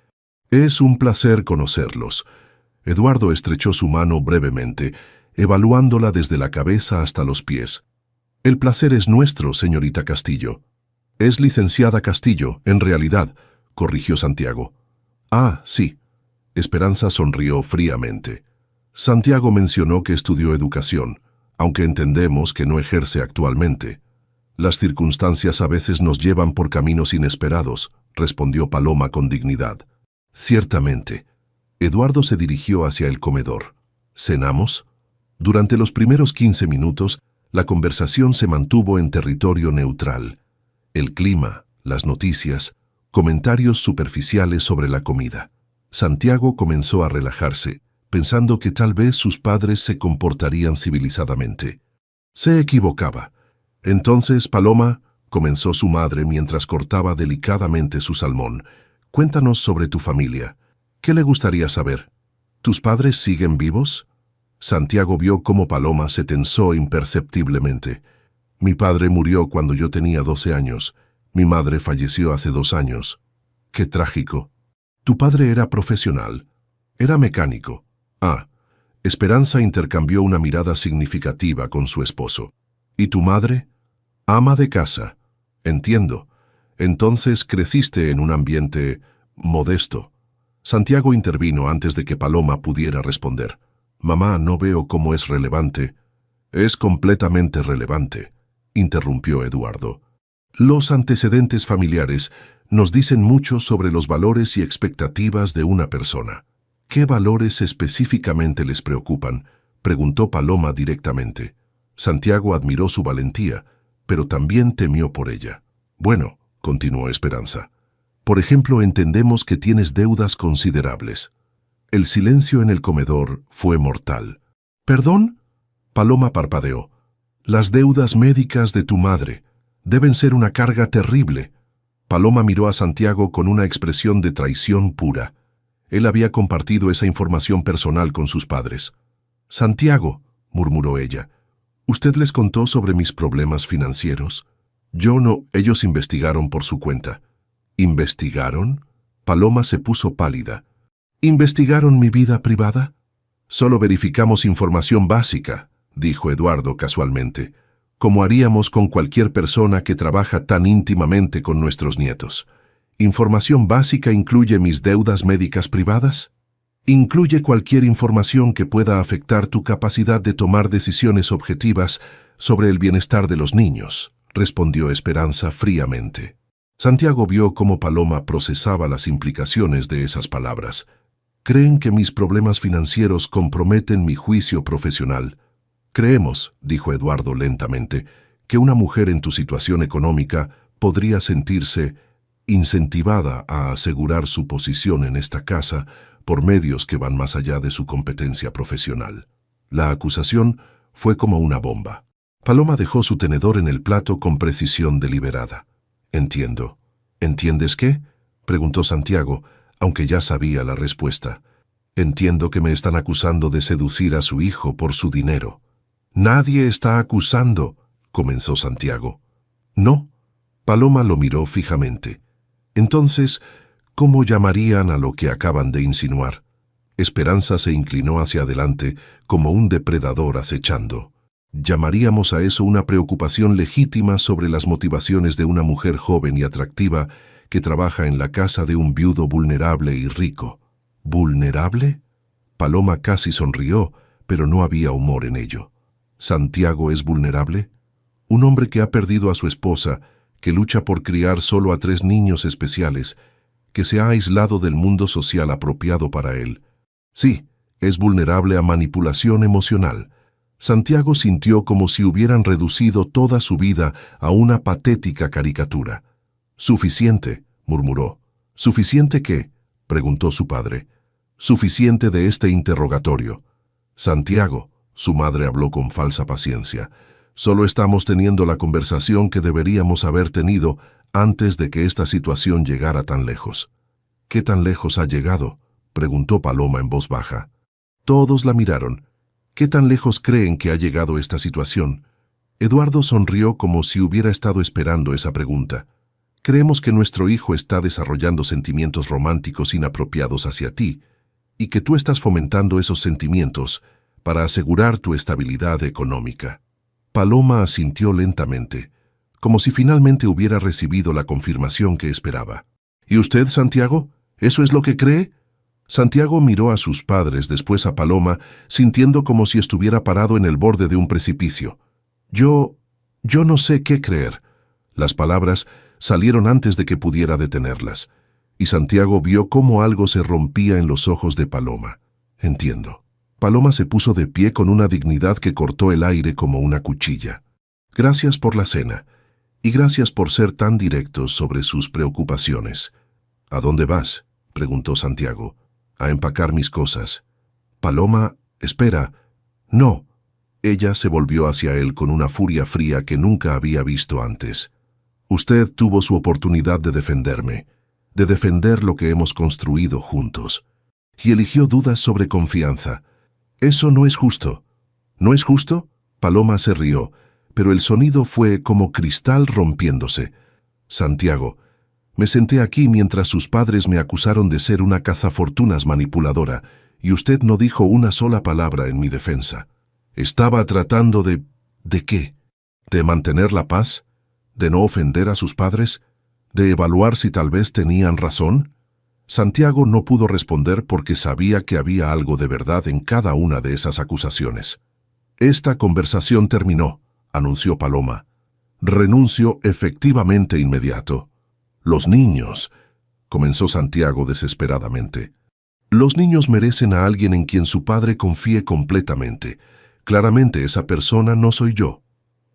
«Es un placer conocerlos». Eduardo estrechó su mano brevemente, evaluándola desde la cabeza hasta los pies. «El placer es nuestro, señorita Castillo». «Es licenciada Castillo, en realidad», corrigió Santiago. «Ah, sí». Esperanza sonrió fríamente. Santiago mencionó que estudió educación, aunque entendemos que no ejerce actualmente. «Las circunstancias a veces nos llevan por caminos inesperados», respondió Paloma con dignidad. «Ciertamente». Eduardo se dirigió hacia el comedor. «¿Cenamos?» Durante los primeros 15 minutos, la conversación se mantuvo en territorio neutral. El clima, las noticias, comentarios superficiales sobre la comida. Santiago comenzó a relajarse, pensando que tal vez sus padres se comportarían civilizadamente. Se equivocaba. «Entonces, Paloma», comenzó su madre mientras cortaba delicadamente su salmón, «cuéntanos sobre tu familia. ¿Qué le gustaría saber? ¿Tus padres siguen vivos?» Santiago vio cómo Paloma se tensó imperceptiblemente. «Mi padre murió cuando yo tenía 12 años. Mi madre falleció hace 2 años». «Qué trágico». «¿Tu padre era profesional?» «Era mecánico». «Ah». Esperanza intercambió una mirada significativa con su esposo. «¿Y tu madre?» «Ama de casa». «Entiendo. Entonces creciste en un ambiente modesto». Santiago intervino antes de que Paloma pudiera responder. «Mamá, no veo cómo es relevante». «Es completamente relevante», interrumpió Eduardo. «Los antecedentes familiares nos dicen mucho sobre los valores y expectativas de una persona». «¿Qué valores específicamente les preocupan?», preguntó Paloma directamente. Santiago admiró su valentía, pero también temió por ella. «Bueno», continuó Esperanza, «por ejemplo, entendemos que tienes deudas considerables». El silencio en el comedor fue mortal. «¿Perdón?», Paloma parpadeó. «Las deudas médicas de tu madre deben ser una carga terrible». Paloma miró a Santiago con una expresión de traición pura. Él había compartido esa información personal con sus padres. «Santiago», murmuró ella, «¿usted les contó sobre mis problemas financieros?» «Yo no». «Ellos investigaron por su cuenta». «¿Investigaron?». Paloma se puso pálida. «¿Investigaron mi vida privada?» «Solo verificamos información básica», dijo Eduardo casualmente, «como haríamos con cualquier persona que trabaja tan íntimamente con nuestros nietos». «¿Información básica incluye mis deudas médicas privadas?» «Incluye cualquier información que pueda afectar tu capacidad de tomar decisiones objetivas sobre el bienestar de los niños», respondió Esperanza fríamente. Santiago vio cómo Paloma procesaba las implicaciones de esas palabras. «¿Creen que mis problemas financieros comprometen mi juicio profesional?» «Creemos», dijo Eduardo lentamente, «que una mujer en tu situación económica podría sentirse incentivada a asegurar su posición en esta casa por medios que van más allá de su competencia profesional». La acusación fue como una bomba. Paloma dejó su tenedor en el plato con precisión deliberada. «Entiendo». «¿Entiendes qué?», preguntó Santiago, aunque ya sabía la respuesta. «Entiendo que me están acusando de seducir a su hijo por su dinero». «Nadie está acusando», comenzó Santiago. «No». Paloma lo miró fijamente. «Entonces, ¿cómo llamarían a lo que acaban de insinuar?». Esperanza se inclinó hacia adelante como un depredador acechando. «Llamaríamos a eso una preocupación legítima sobre las motivaciones de una mujer joven y atractiva que trabaja en la casa de un viudo vulnerable y rico. ¿Vulnerable? Paloma casi sonrió, pero no había humor en ello. ¿Santiago es vulnerable? Un hombre que ha perdido a su esposa, que lucha por criar solo a 3 niños especiales, que se ha aislado del mundo social apropiado para él. Sí, es vulnerable a manipulación emocional. Santiago sintió como si hubieran reducido toda su vida a una patética caricatura. «Suficiente», murmuró. «¿Suficiente qué?», preguntó su padre. «Suficiente de este interrogatorio». «Santiago», su madre habló con falsa paciencia, «solo estamos teniendo la conversación que deberíamos haber tenido antes de que esta situación llegara tan lejos». «¿Qué tan lejos ha llegado?», preguntó Paloma en voz baja. Todos la miraron. ¿Qué tan lejos creen que ha llegado esta situación? Eduardo sonrió como si hubiera estado esperando esa pregunta. Creemos que nuestro hijo está desarrollando sentimientos románticos inapropiados hacia ti, y que tú estás fomentando esos sentimientos para asegurar tu estabilidad económica. Paloma asintió lentamente, como si finalmente hubiera recibido la confirmación que esperaba. ¿Y usted, Santiago? ¿Eso es lo que cree? Santiago miró a sus padres, después a Paloma, sintiendo como si estuviera parado en el borde de un precipicio. Yo no sé qué creer». Las palabras salieron antes de que pudiera detenerlas, y Santiago vio cómo algo se rompía en los ojos de Paloma. «Entiendo». Paloma se puso de pie con una dignidad que cortó el aire como una cuchilla. «Gracias por la cena, y gracias por ser tan directos sobre sus preocupaciones». «¿A dónde vas?», preguntó Santiago. «A empacar mis cosas». «Paloma, espera». «No». Ella se volvió hacia él con una furia fría que nunca había visto antes. «Usted tuvo su oportunidad de defenderme, de defender lo que hemos construido juntos, y eligió dudas sobre confianza. Eso no es justo». «¿No es justo?». Paloma se rió, pero el sonido fue como cristal rompiéndose. «Santiago, me senté aquí mientras sus padres me acusaron de ser una cazafortunas manipuladora, y usted no dijo una sola palabra en mi defensa. Estaba tratando de... ¿De qué? ¿De mantener la paz? ¿De no ofender a sus padres? ¿De evaluar si tal vez tenían razón?». Santiago no pudo responder porque sabía que había algo de verdad en cada una de esas acusaciones. «Esta conversación terminó», anunció Paloma. «Renuncio efectivamente inmediato». «Los niños», comenzó Santiago desesperadamente. «Los niños merecen a alguien en quien su padre confíe completamente. Claramente esa persona no soy yo».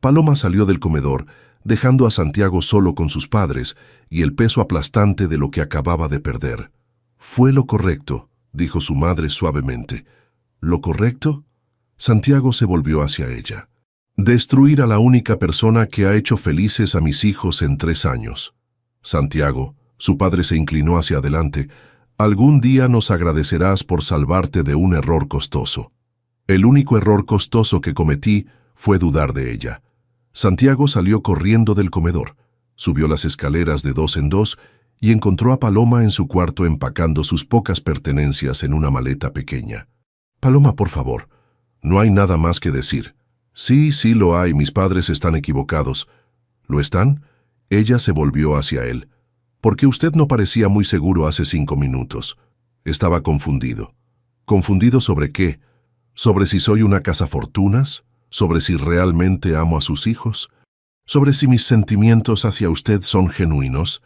Paloma salió del comedor, dejando a Santiago solo con sus padres y el peso aplastante de lo que acababa de perder. «Fue lo correcto», dijo su madre suavemente. «¿Lo correcto?». Santiago se volvió hacia ella. «Destruir a la única persona que ha hecho felices a mis hijos en 3 años». «Santiago», su padre se inclinó hacia adelante, «algún día nos agradecerás por salvarte de un error costoso». «El único error costoso que cometí fue dudar de ella». Santiago salió corriendo del comedor, subió las escaleras de 2 en 2 y encontró a Paloma en su cuarto empacando sus pocas pertenencias en una maleta pequeña. «Paloma, por favor, no hay nada más que decir». «Sí, sí lo hay, mis padres están equivocados». «¿Lo están?». Ella se volvió hacia él. «¿Por qué usted no parecía muy seguro hace 5 minutos?» Estaba confundido. ¿Confundido sobre qué? ¿Sobre si soy una cazafortunas? ¿Sobre si realmente amo a sus hijos? ¿Sobre si mis sentimientos hacia usted son genuinos?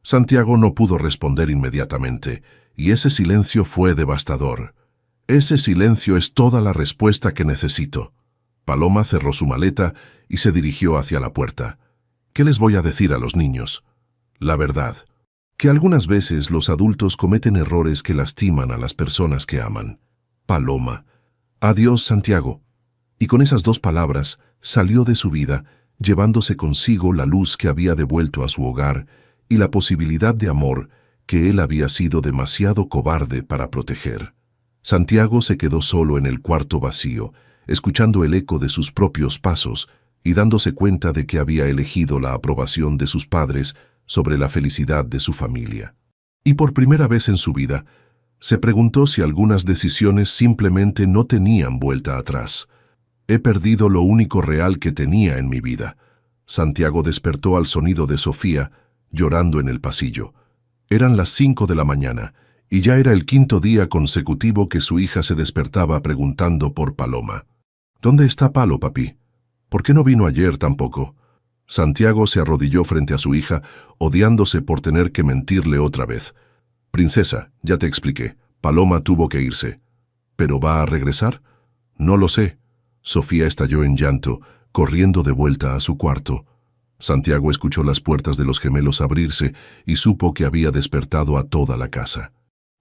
Santiago no pudo responder inmediatamente, y ese silencio fue devastador. Ese silencio es toda la respuesta que necesito. Paloma cerró su maleta y se dirigió hacia la puerta. ¿Qué les voy a decir a los niños? La verdad, que algunas veces los adultos cometen errores que lastiman a las personas que aman. Paloma. Adiós, Santiago. Y con esas 2 palabras salió de su vida, llevándose consigo la luz que había devuelto a su hogar y la posibilidad de amor que él había sido demasiado cobarde para proteger. Santiago se quedó solo en el cuarto vacío, escuchando el eco de sus propios pasos y dándose cuenta de que había elegido la aprobación de sus padres sobre la felicidad de su familia. Y por primera vez en su vida, se preguntó si algunas decisiones simplemente no tenían vuelta atrás. «He perdido lo único real que tenía en mi vida». Santiago despertó al sonido de Sofía, llorando en el pasillo. Eran las 5 de la mañana, y ya era el quinto día consecutivo que su hija se despertaba preguntando por Paloma. ¿Dónde está Palo, papi? ¿Por qué no vino ayer tampoco? Santiago se arrodilló frente a su hija, odiándose por tener que mentirle otra vez. Princesa, ya te expliqué, Paloma tuvo que irse. ¿Pero va a regresar? No lo sé. Sofía estalló en llanto, corriendo de vuelta a su cuarto. Santiago escuchó las puertas de los gemelos abrirse y supo que había despertado a toda la casa.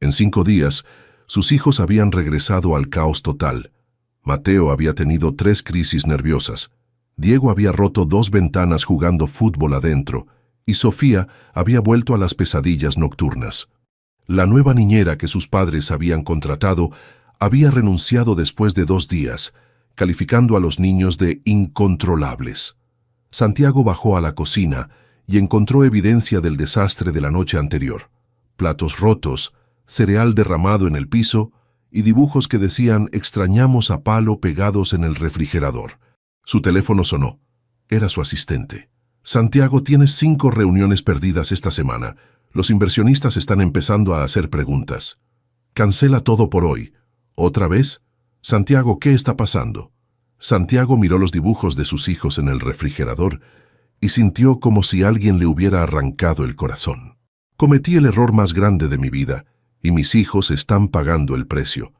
En 5 días, sus hijos habían regresado al caos total. Mateo había tenido 3 crisis nerviosas. Diego había roto 2 ventanas jugando fútbol adentro, y Sofía había vuelto a las pesadillas nocturnas. La nueva niñera que sus padres habían contratado había renunciado después de 2 días, calificando a los niños de incontrolables. Santiago bajó a la cocina y encontró evidencia del desastre de la noche anterior. Platos rotos, cereal derramado en el piso y dibujos que decían «extrañamos a Palo» pegados en el refrigerador. Su teléfono sonó. Era su asistente. «Santiago, tienes 5 reuniones perdidas esta semana. Los inversionistas están empezando a hacer preguntas. Cancela todo por hoy». ¿Otra vez? Santiago, ¿qué está pasando? Santiago miró los dibujos de sus hijos en el refrigerador y sintió como si alguien le hubiera arrancado el corazón. Cometí el error más grande de mi vida y mis hijos están pagando el precio.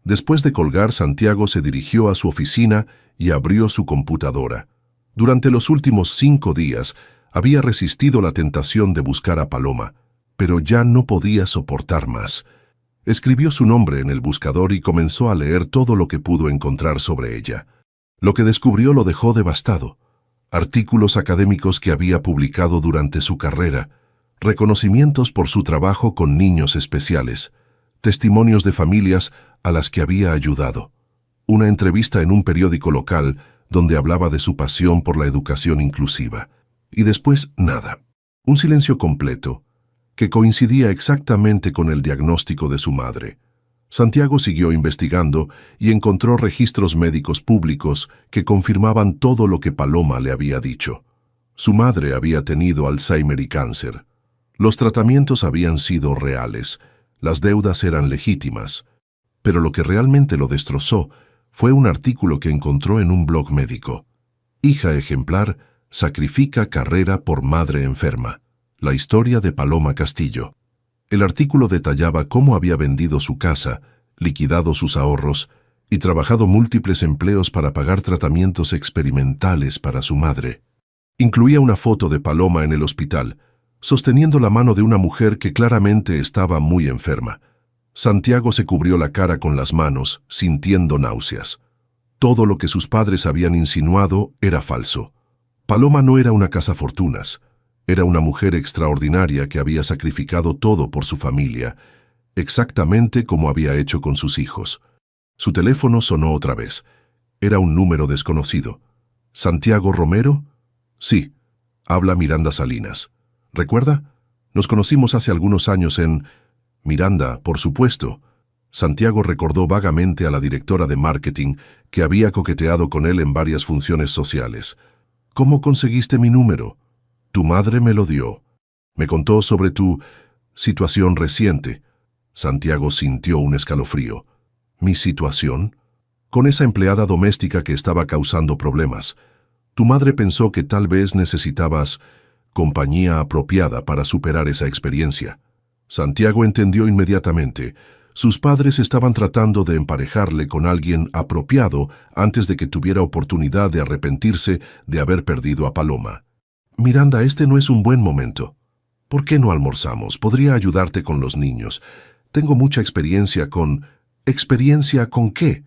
Después de colgar, Santiago se dirigió a su oficina y abrió su computadora. Durante los últimos 5 días había resistido la tentación de buscar a Paloma, pero ya no podía soportar más. Escribió su nombre en el buscador y comenzó a leer todo lo que pudo encontrar sobre ella. Lo que descubrió lo dejó devastado. Artículos académicos que había publicado durante su carrera, reconocimientos por su trabajo con niños especiales, testimonios de familias a las que había ayudado, una entrevista en un periódico local donde hablaba de su pasión por la educación inclusiva. Y después nada. Un silencio completo, que coincidía exactamente con el diagnóstico de su madre. Santiago siguió investigando y encontró registros médicos públicos que confirmaban todo lo que Paloma le había dicho. Su madre había tenido Alzheimer y cáncer. Los tratamientos habían sido reales, las deudas eran legítimas, pero lo que realmente lo destrozó fue un artículo que encontró en un blog médico. Hija ejemplar, sacrifica carrera por madre enferma. La historia de Paloma Castillo. El artículo detallaba cómo había vendido su casa, liquidado sus ahorros y trabajado múltiples empleos para pagar tratamientos experimentales para su madre. Incluía una foto de Paloma en el hospital, sosteniendo la mano de una mujer que claramente estaba muy enferma. Santiago se cubrió la cara con las manos, sintiendo náuseas. Todo lo que sus padres habían insinuado era falso. Paloma no era una cazafortunas. Era una mujer extraordinaria que había sacrificado todo por su familia, exactamente como había hecho con sus hijos. Su teléfono sonó otra vez. Era un número desconocido. ¿Santiago Romero? Sí. Habla Miranda Salinas. ¿Recuerda? Nos conocimos hace algunos años en... Miranda, por supuesto. Santiago recordó vagamente a la directora de marketing que había coqueteado con él en varias funciones sociales. ¿Cómo conseguiste mi número? Tu madre me lo dio. Me contó sobre tu situación reciente. Santiago sintió un escalofrío. ¿Mi situación? Con esa empleada doméstica que estaba causando problemas. Tu madre pensó que tal vez necesitabas compañía apropiada para superar esa experiencia. Santiago entendió inmediatamente. Sus padres estaban tratando de emparejarle con alguien apropiado antes de que tuviera oportunidad de arrepentirse de haber perdido a Paloma. Miranda, este no es un buen momento. ¿Por qué no almorzamos? Podría ayudarte con los niños. Tengo mucha experiencia con... ¿Experiencia con qué?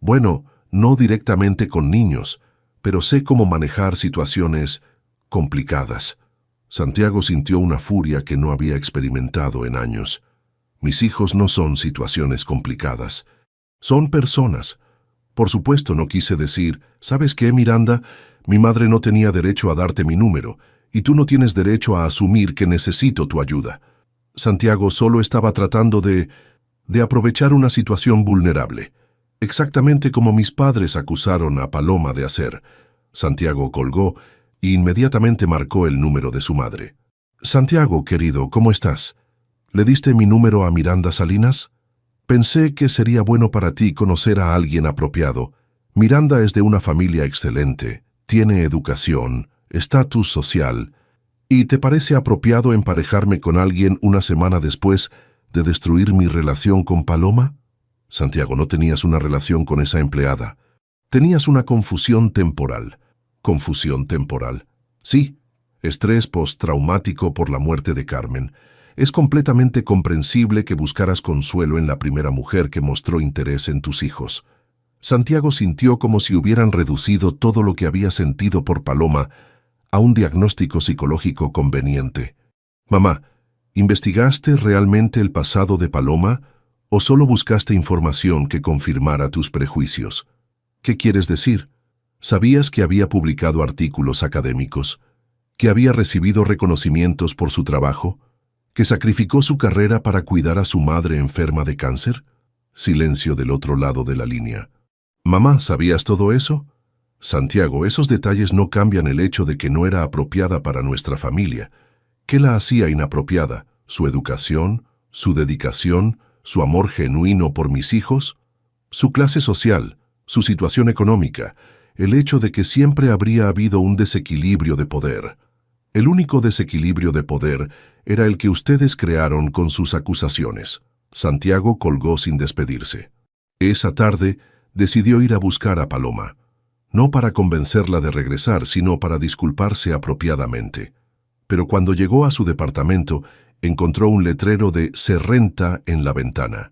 Bueno, no directamente con niños, pero sé cómo manejar situaciones complicadas. Santiago sintió una furia que no había experimentado en años. Mis hijos no son situaciones complicadas. Son personas. Por supuesto no quise decir, ¿sabes qué, Miranda? Mi madre no tenía derecho a darte mi número, y tú no tienes derecho a asumir que necesito tu ayuda. Santiago solo estaba tratando de aprovechar una situación vulnerable, exactamente como mis padres acusaron a Paloma de hacer. Santiago colgó e inmediatamente marcó el número de su madre. Santiago, querido, ¿cómo estás? ¿Le diste mi número a Miranda Salinas? Pensé que sería bueno para ti conocer a alguien apropiado. Miranda es de una familia excelente, tiene educación, estatus social. ¿Y te parece apropiado emparejarme con alguien una semana después de destruir mi relación con Paloma? Santiago, no tenías una relación con esa empleada. Tenías una confusión temporal. ¿Confusión temporal? Sí. Estrés postraumático por la muerte de Carmen. Es completamente comprensible que buscaras consuelo en la primera mujer que mostró interés en tus hijos. Santiago sintió como si hubieran reducido todo lo que había sentido por Paloma a un diagnóstico psicológico conveniente. Mamá, ¿investigaste realmente el pasado de Paloma o solo buscaste información que confirmara tus prejuicios? ¿Qué quieres decir? ¿Sabías que había publicado artículos académicos? ¿Que había recibido reconocimientos por su trabajo? ¿Que sacrificó su carrera para cuidar a su madre enferma de cáncer? Silencio del otro lado de la línea. Mamá, ¿sabías todo eso? Santiago, esos detalles no cambian el hecho de que no era apropiada para nuestra familia. ¿Qué la hacía inapropiada? ¿Su educación? ¿Su dedicación? ¿Su amor genuino por mis hijos? ¿Su clase social? ¿Su situación económica? El hecho de que siempre habría habido un desequilibrio de poder. El único desequilibrio de poder era el que ustedes crearon con sus acusaciones. Santiago colgó sin despedirse. Esa tarde decidió ir a buscar a Paloma, no para convencerla de regresar, sino para disculparse apropiadamente. Pero cuando llegó a su departamento, encontró un letrero de "Se renta" en la ventana.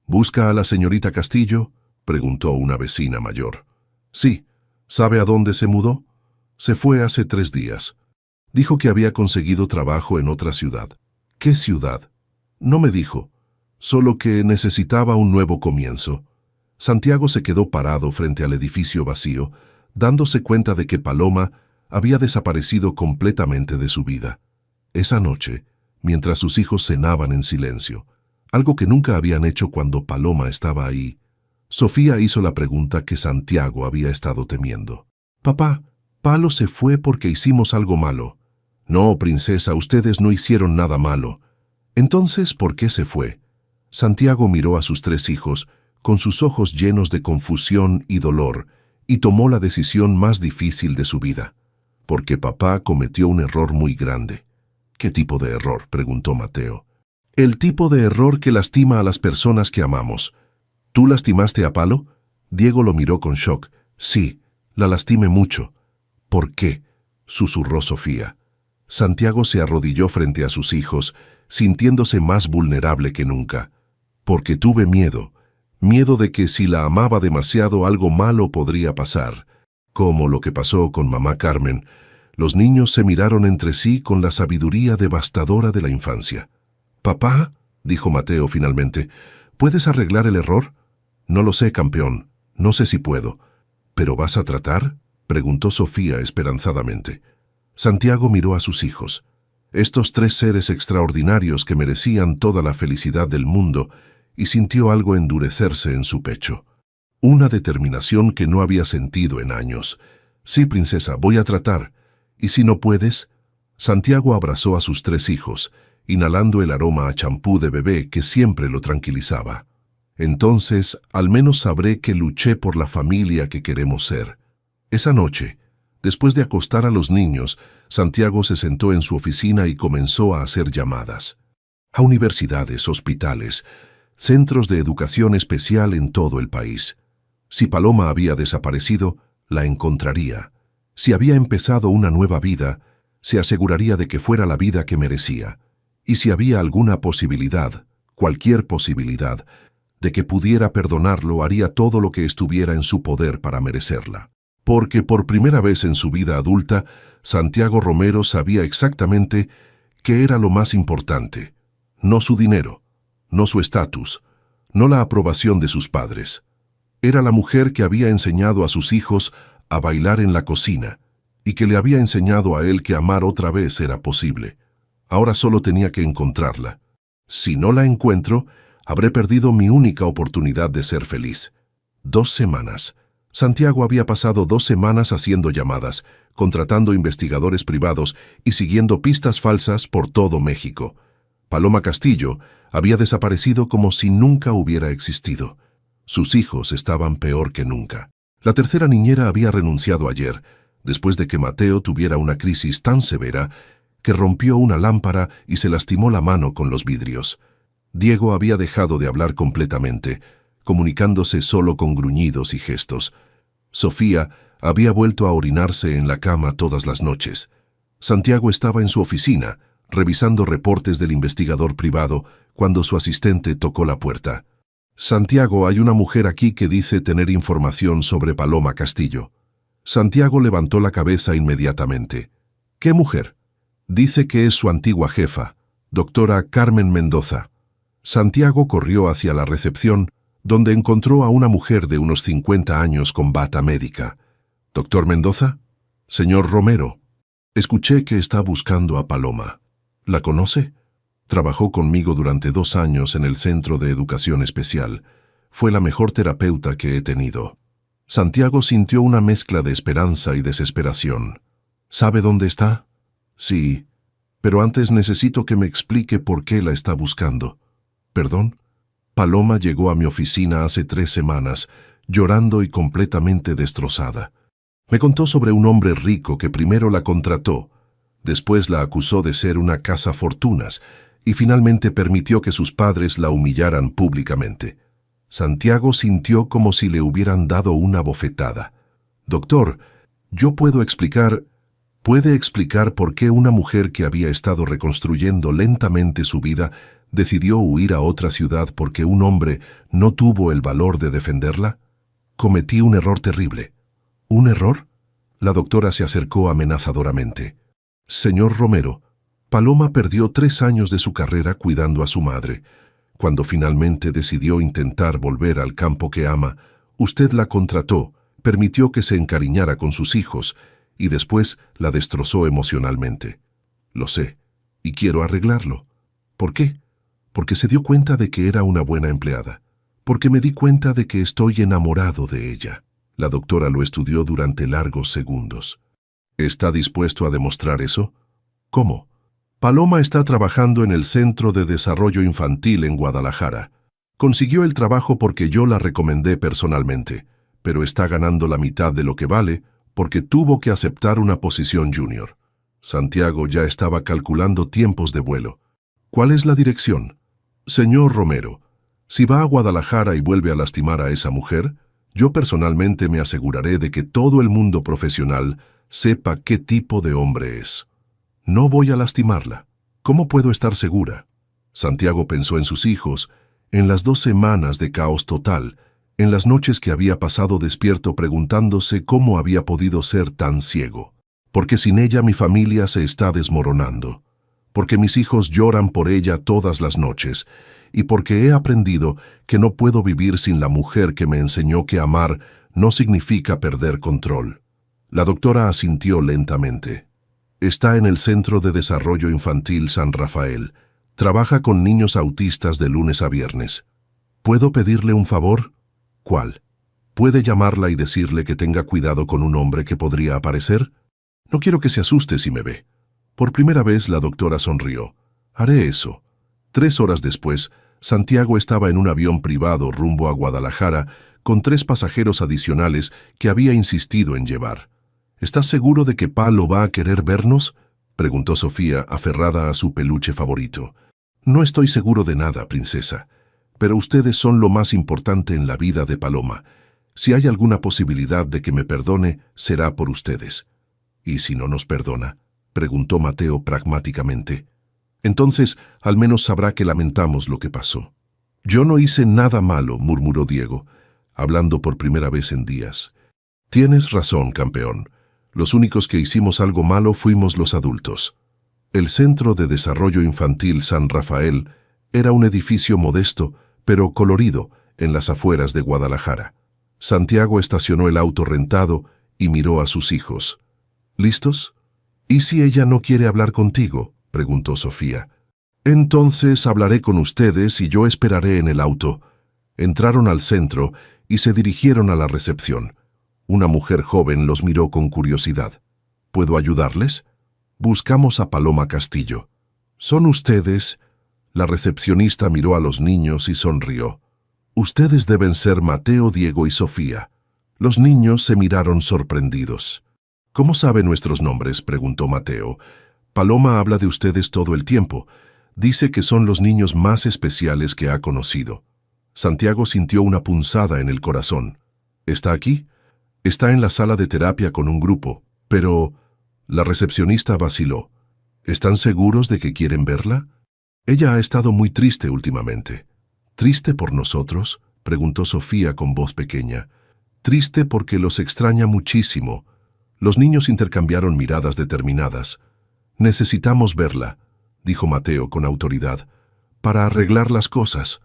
¿Busca a la señorita Castillo?, preguntó una vecina mayor. Sí. ¿Sabe a dónde se mudó? Se fue hace 3 días. Dijo que había conseguido trabajo en otra ciudad. ¿Qué ciudad? No me dijo, solo que necesitaba un nuevo comienzo. Santiago se quedó parado frente al edificio vacío, dándose cuenta de que Paloma había desaparecido completamente de su vida. Esa noche, mientras sus hijos cenaban en silencio, algo que nunca habían hecho cuando Paloma estaba ahí, Sofía hizo la pregunta que Santiago había estado temiendo. Papá, Palo se fue porque hicimos algo malo. No, princesa, ustedes no hicieron nada malo. Entonces, ¿por qué se fue? Santiago miró a sus 3 hijos con sus ojos llenos de confusión y dolor y tomó la decisión más difícil de su vida. Porque papá cometió un error muy grande. ¿Qué tipo de error?, preguntó Mateo. El tipo de error que lastima a las personas que amamos. ¿Tú lastimaste a Palo? Diego lo miró con shock. Sí, la lastimé mucho. ¿Por qué?, susurró Sofía. Santiago se arrodilló frente a sus hijos, sintiéndose más vulnerable que nunca. Porque tuve miedo de que si la amaba demasiado algo malo podría pasar. Como lo que pasó con mamá Carmen, los niños se miraron entre sí con la sabiduría devastadora de la infancia. «Papá», dijo Mateo finalmente, «¿puedes arreglar el error?» «No lo sé, campeón. No sé si puedo». «¿Pero vas a tratar?», preguntó Sofía esperanzadamente. Santiago miró a sus hijos. Estos 3 seres extraordinarios que merecían toda la felicidad del mundo, y sintió algo endurecerse en su pecho. Una determinación que no había sentido en años. «Sí, princesa, voy a tratar. ¿Y si no puedes?». Santiago abrazó a sus 3 hijos, inhalando el aroma a champú de bebé que siempre lo tranquilizaba. «Entonces, al menos sabré que luché por la familia que queremos ser». Esa noche, después de acostar a los niños, Santiago se sentó en su oficina y comenzó a hacer llamadas. A universidades, hospitales, centros de educación especial en todo el país. Si Paloma había desaparecido, la encontraría. Si había empezado una nueva vida, se aseguraría de que fuera la vida que merecía. Y si había alguna posibilidad, cualquier posibilidad, de que pudiera perdonarlo, haría todo lo que estuviera en su poder para merecerla. Porque por primera vez en su vida adulta, Santiago Romero sabía exactamente qué era lo más importante. No su dinero, no su estatus, no la aprobación de sus padres. Era la mujer que había enseñado a sus hijos a bailar en la cocina y que le había enseñado a él que amar otra vez era posible. Ahora solo tenía que encontrarla. Si no la encuentro, habré perdido mi única oportunidad de ser feliz. 2 semanas. Santiago había pasado 2 semanas haciendo llamadas, contratando investigadores privados y siguiendo pistas falsas por todo México. Paloma Castillo había desaparecido como si nunca hubiera existido. Sus hijos estaban peor que nunca. La tercera niñera había renunciado ayer, después de que Mateo tuviera una crisis tan severa que rompió una lámpara y se lastimó la mano con los vidrios. Diego había dejado de hablar completamente, comunicándose solo con gruñidos y gestos. Sofía había vuelto a orinarse en la cama todas las noches. Santiago estaba en su oficina, revisando reportes del investigador privado, cuando su asistente tocó la puerta. «Santiago, hay una mujer aquí que dice tener información sobre Paloma Castillo». Santiago levantó la cabeza inmediatamente. «¿Qué mujer?» «Dice que es su antigua jefa, doctora Carmen Mendoza». Santiago corrió hacia la recepción, donde encontró a una mujer de unos 50 años con bata médica. «¿Doctor Mendoza?» «Señor Romero, escuché que está buscando a Paloma. ¿La conoce?» «Trabajó conmigo durante 2 años en el Centro de Educación Especial. Fue la mejor terapeuta que he tenido». Santiago sintió una mezcla de esperanza y desesperación. «¿Sabe dónde está?» «Sí, pero antes necesito que me explique por qué la está buscando». «¿Perdón?» «Paloma llegó a mi oficina hace 3 semanas, llorando y completamente destrozada. Me contó sobre un hombre rico que primero la contrató, después la acusó de ser una cazafortunas y finalmente permitió que sus padres la humillaran públicamente». Santiago sintió como si le hubieran dado una bofetada. «Doctor, yo puedo explicar... ¿Puede explicar por qué una mujer que había estado reconstruyendo lentamente su vida decidió huir a otra ciudad porque un hombre no tuvo el valor de defenderla? Cometí un error terrible». «¿Un error?» La doctora se acercó amenazadoramente. «Señor Romero, Paloma perdió 3 años de su carrera cuidando a su madre. Cuando finalmente decidió intentar volver al campo que ama, usted la contrató, permitió que se encariñara con sus hijos y después la destrozó emocionalmente. Lo sé, y quiero arreglarlo. ¿Por qué? Porque se dio cuenta de que era una buena empleada. Porque me di cuenta de que estoy enamorado de ella». La doctora lo estudió durante largos segundos. «¿Está dispuesto a demostrar eso?» «¿Cómo?» «Paloma está trabajando en el Centro de Desarrollo Infantil en Guadalajara. Consiguió el trabajo porque yo la recomendé personalmente, pero está ganando la mitad de lo que vale porque tuvo que aceptar una posición junior». Santiago ya estaba calculando tiempos de vuelo. «¿Cuál es la dirección?» «Señor Romero, si va a Guadalajara y vuelve a lastimar a esa mujer, yo personalmente me aseguraré de que todo el mundo profesional sepa qué tipo de hombre es. No voy a lastimarla. ¿Cómo puedo estar segura?» Santiago pensó en sus hijos, en las 2 semanas de caos total, en las noches que había pasado despierto preguntándose cómo había podido ser tan ciego. «Porque sin ella mi familia se está desmoronando. Porque mis hijos lloran por ella todas las noches. Y porque he aprendido que no puedo vivir sin la mujer que me enseñó que amar no significa perder control». La doctora asintió lentamente. «Está en el Centro de Desarrollo Infantil San Rafael. Trabaja con niños autistas de lunes a viernes. ¿Puedo pedirle un favor?» «¿Cuál?» «¿Puede llamarla y decirle que tenga cuidado con un hombre que podría aparecer? No quiero que se asuste si me ve». Por primera vez la doctora sonrió. «Haré eso». 3 horas después, Santiago estaba en un avión privado rumbo a Guadalajara con 3 pasajeros adicionales que había insistido en llevar. «¿Estás seguro de que Palo va a querer vernos?», preguntó Sofía, aferrada a su peluche favorito. «No estoy seguro de nada, princesa, pero ustedes son lo más importante en la vida de Paloma. Si hay alguna posibilidad de que me perdone, será por ustedes». «¿Y si no nos perdona?», preguntó Mateo pragmáticamente. «Entonces, al menos sabrá que lamentamos lo que pasó». «Yo no hice nada malo», murmuró Diego, hablando por primera vez en días. «Tienes razón, campeón. Los únicos que hicimos algo malo fuimos los adultos». El Centro de Desarrollo Infantil San Rafael era un edificio modesto, pero colorido, en las afueras de Guadalajara. Santiago estacionó el auto rentado y miró a sus hijos. «¿Listos?» «¿Y si ella no quiere hablar contigo?», preguntó Sofía. «Entonces hablaré con ustedes y yo esperaré en el auto». Entraron al centro y se dirigieron a la recepción. Una mujer joven los miró con curiosidad. ¿Puedo ayudarles? Buscamos a Paloma Castillo. ¿Son ustedes? La recepcionista miró a los niños y sonrió. Ustedes deben ser Mateo, Diego y Sofía. Los niños se miraron sorprendidos. ¿Cómo sabe nuestros nombres?, preguntó Mateo. Paloma habla de ustedes todo el tiempo. Dice que son los niños más especiales que ha conocido. Santiago sintió una punzada en el corazón. ¿Está aquí? Está en la sala de terapia con un grupo, pero... La recepcionista vaciló. ¿Están seguros de que quieren verla? Ella ha estado muy triste últimamente. ¿Triste por nosotros?, preguntó Sofía con voz pequeña. Triste porque los extraña muchísimo. Los niños intercambiaron miradas determinadas. Necesitamos verla, dijo Mateo con autoridad, para arreglar las cosas.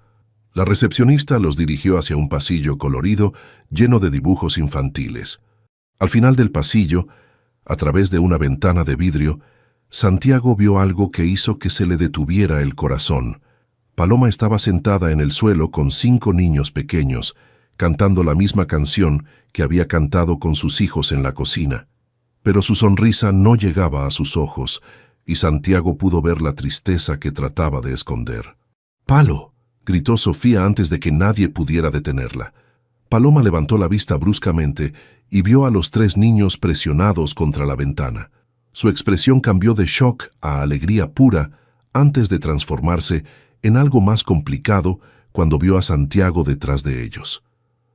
La recepcionista los dirigió hacia un pasillo colorido lleno de dibujos infantiles. Al final del pasillo, a través de una ventana de vidrio, Santiago vio algo que hizo que se le detuviera el corazón. Paloma estaba sentada en el suelo con 5 niños pequeños, cantando la misma canción que había cantado con sus hijos en la cocina. Pero su sonrisa no llegaba a sus ojos, y Santiago pudo ver la tristeza que trataba de esconder. «¡Palo!», gritó Sofía antes de que nadie pudiera detenerla. Paloma levantó la vista bruscamente y vio a los 3 niños presionados contra la ventana. Su expresión cambió de shock a alegría pura antes de transformarse en algo más complicado cuando vio a Santiago detrás de ellos.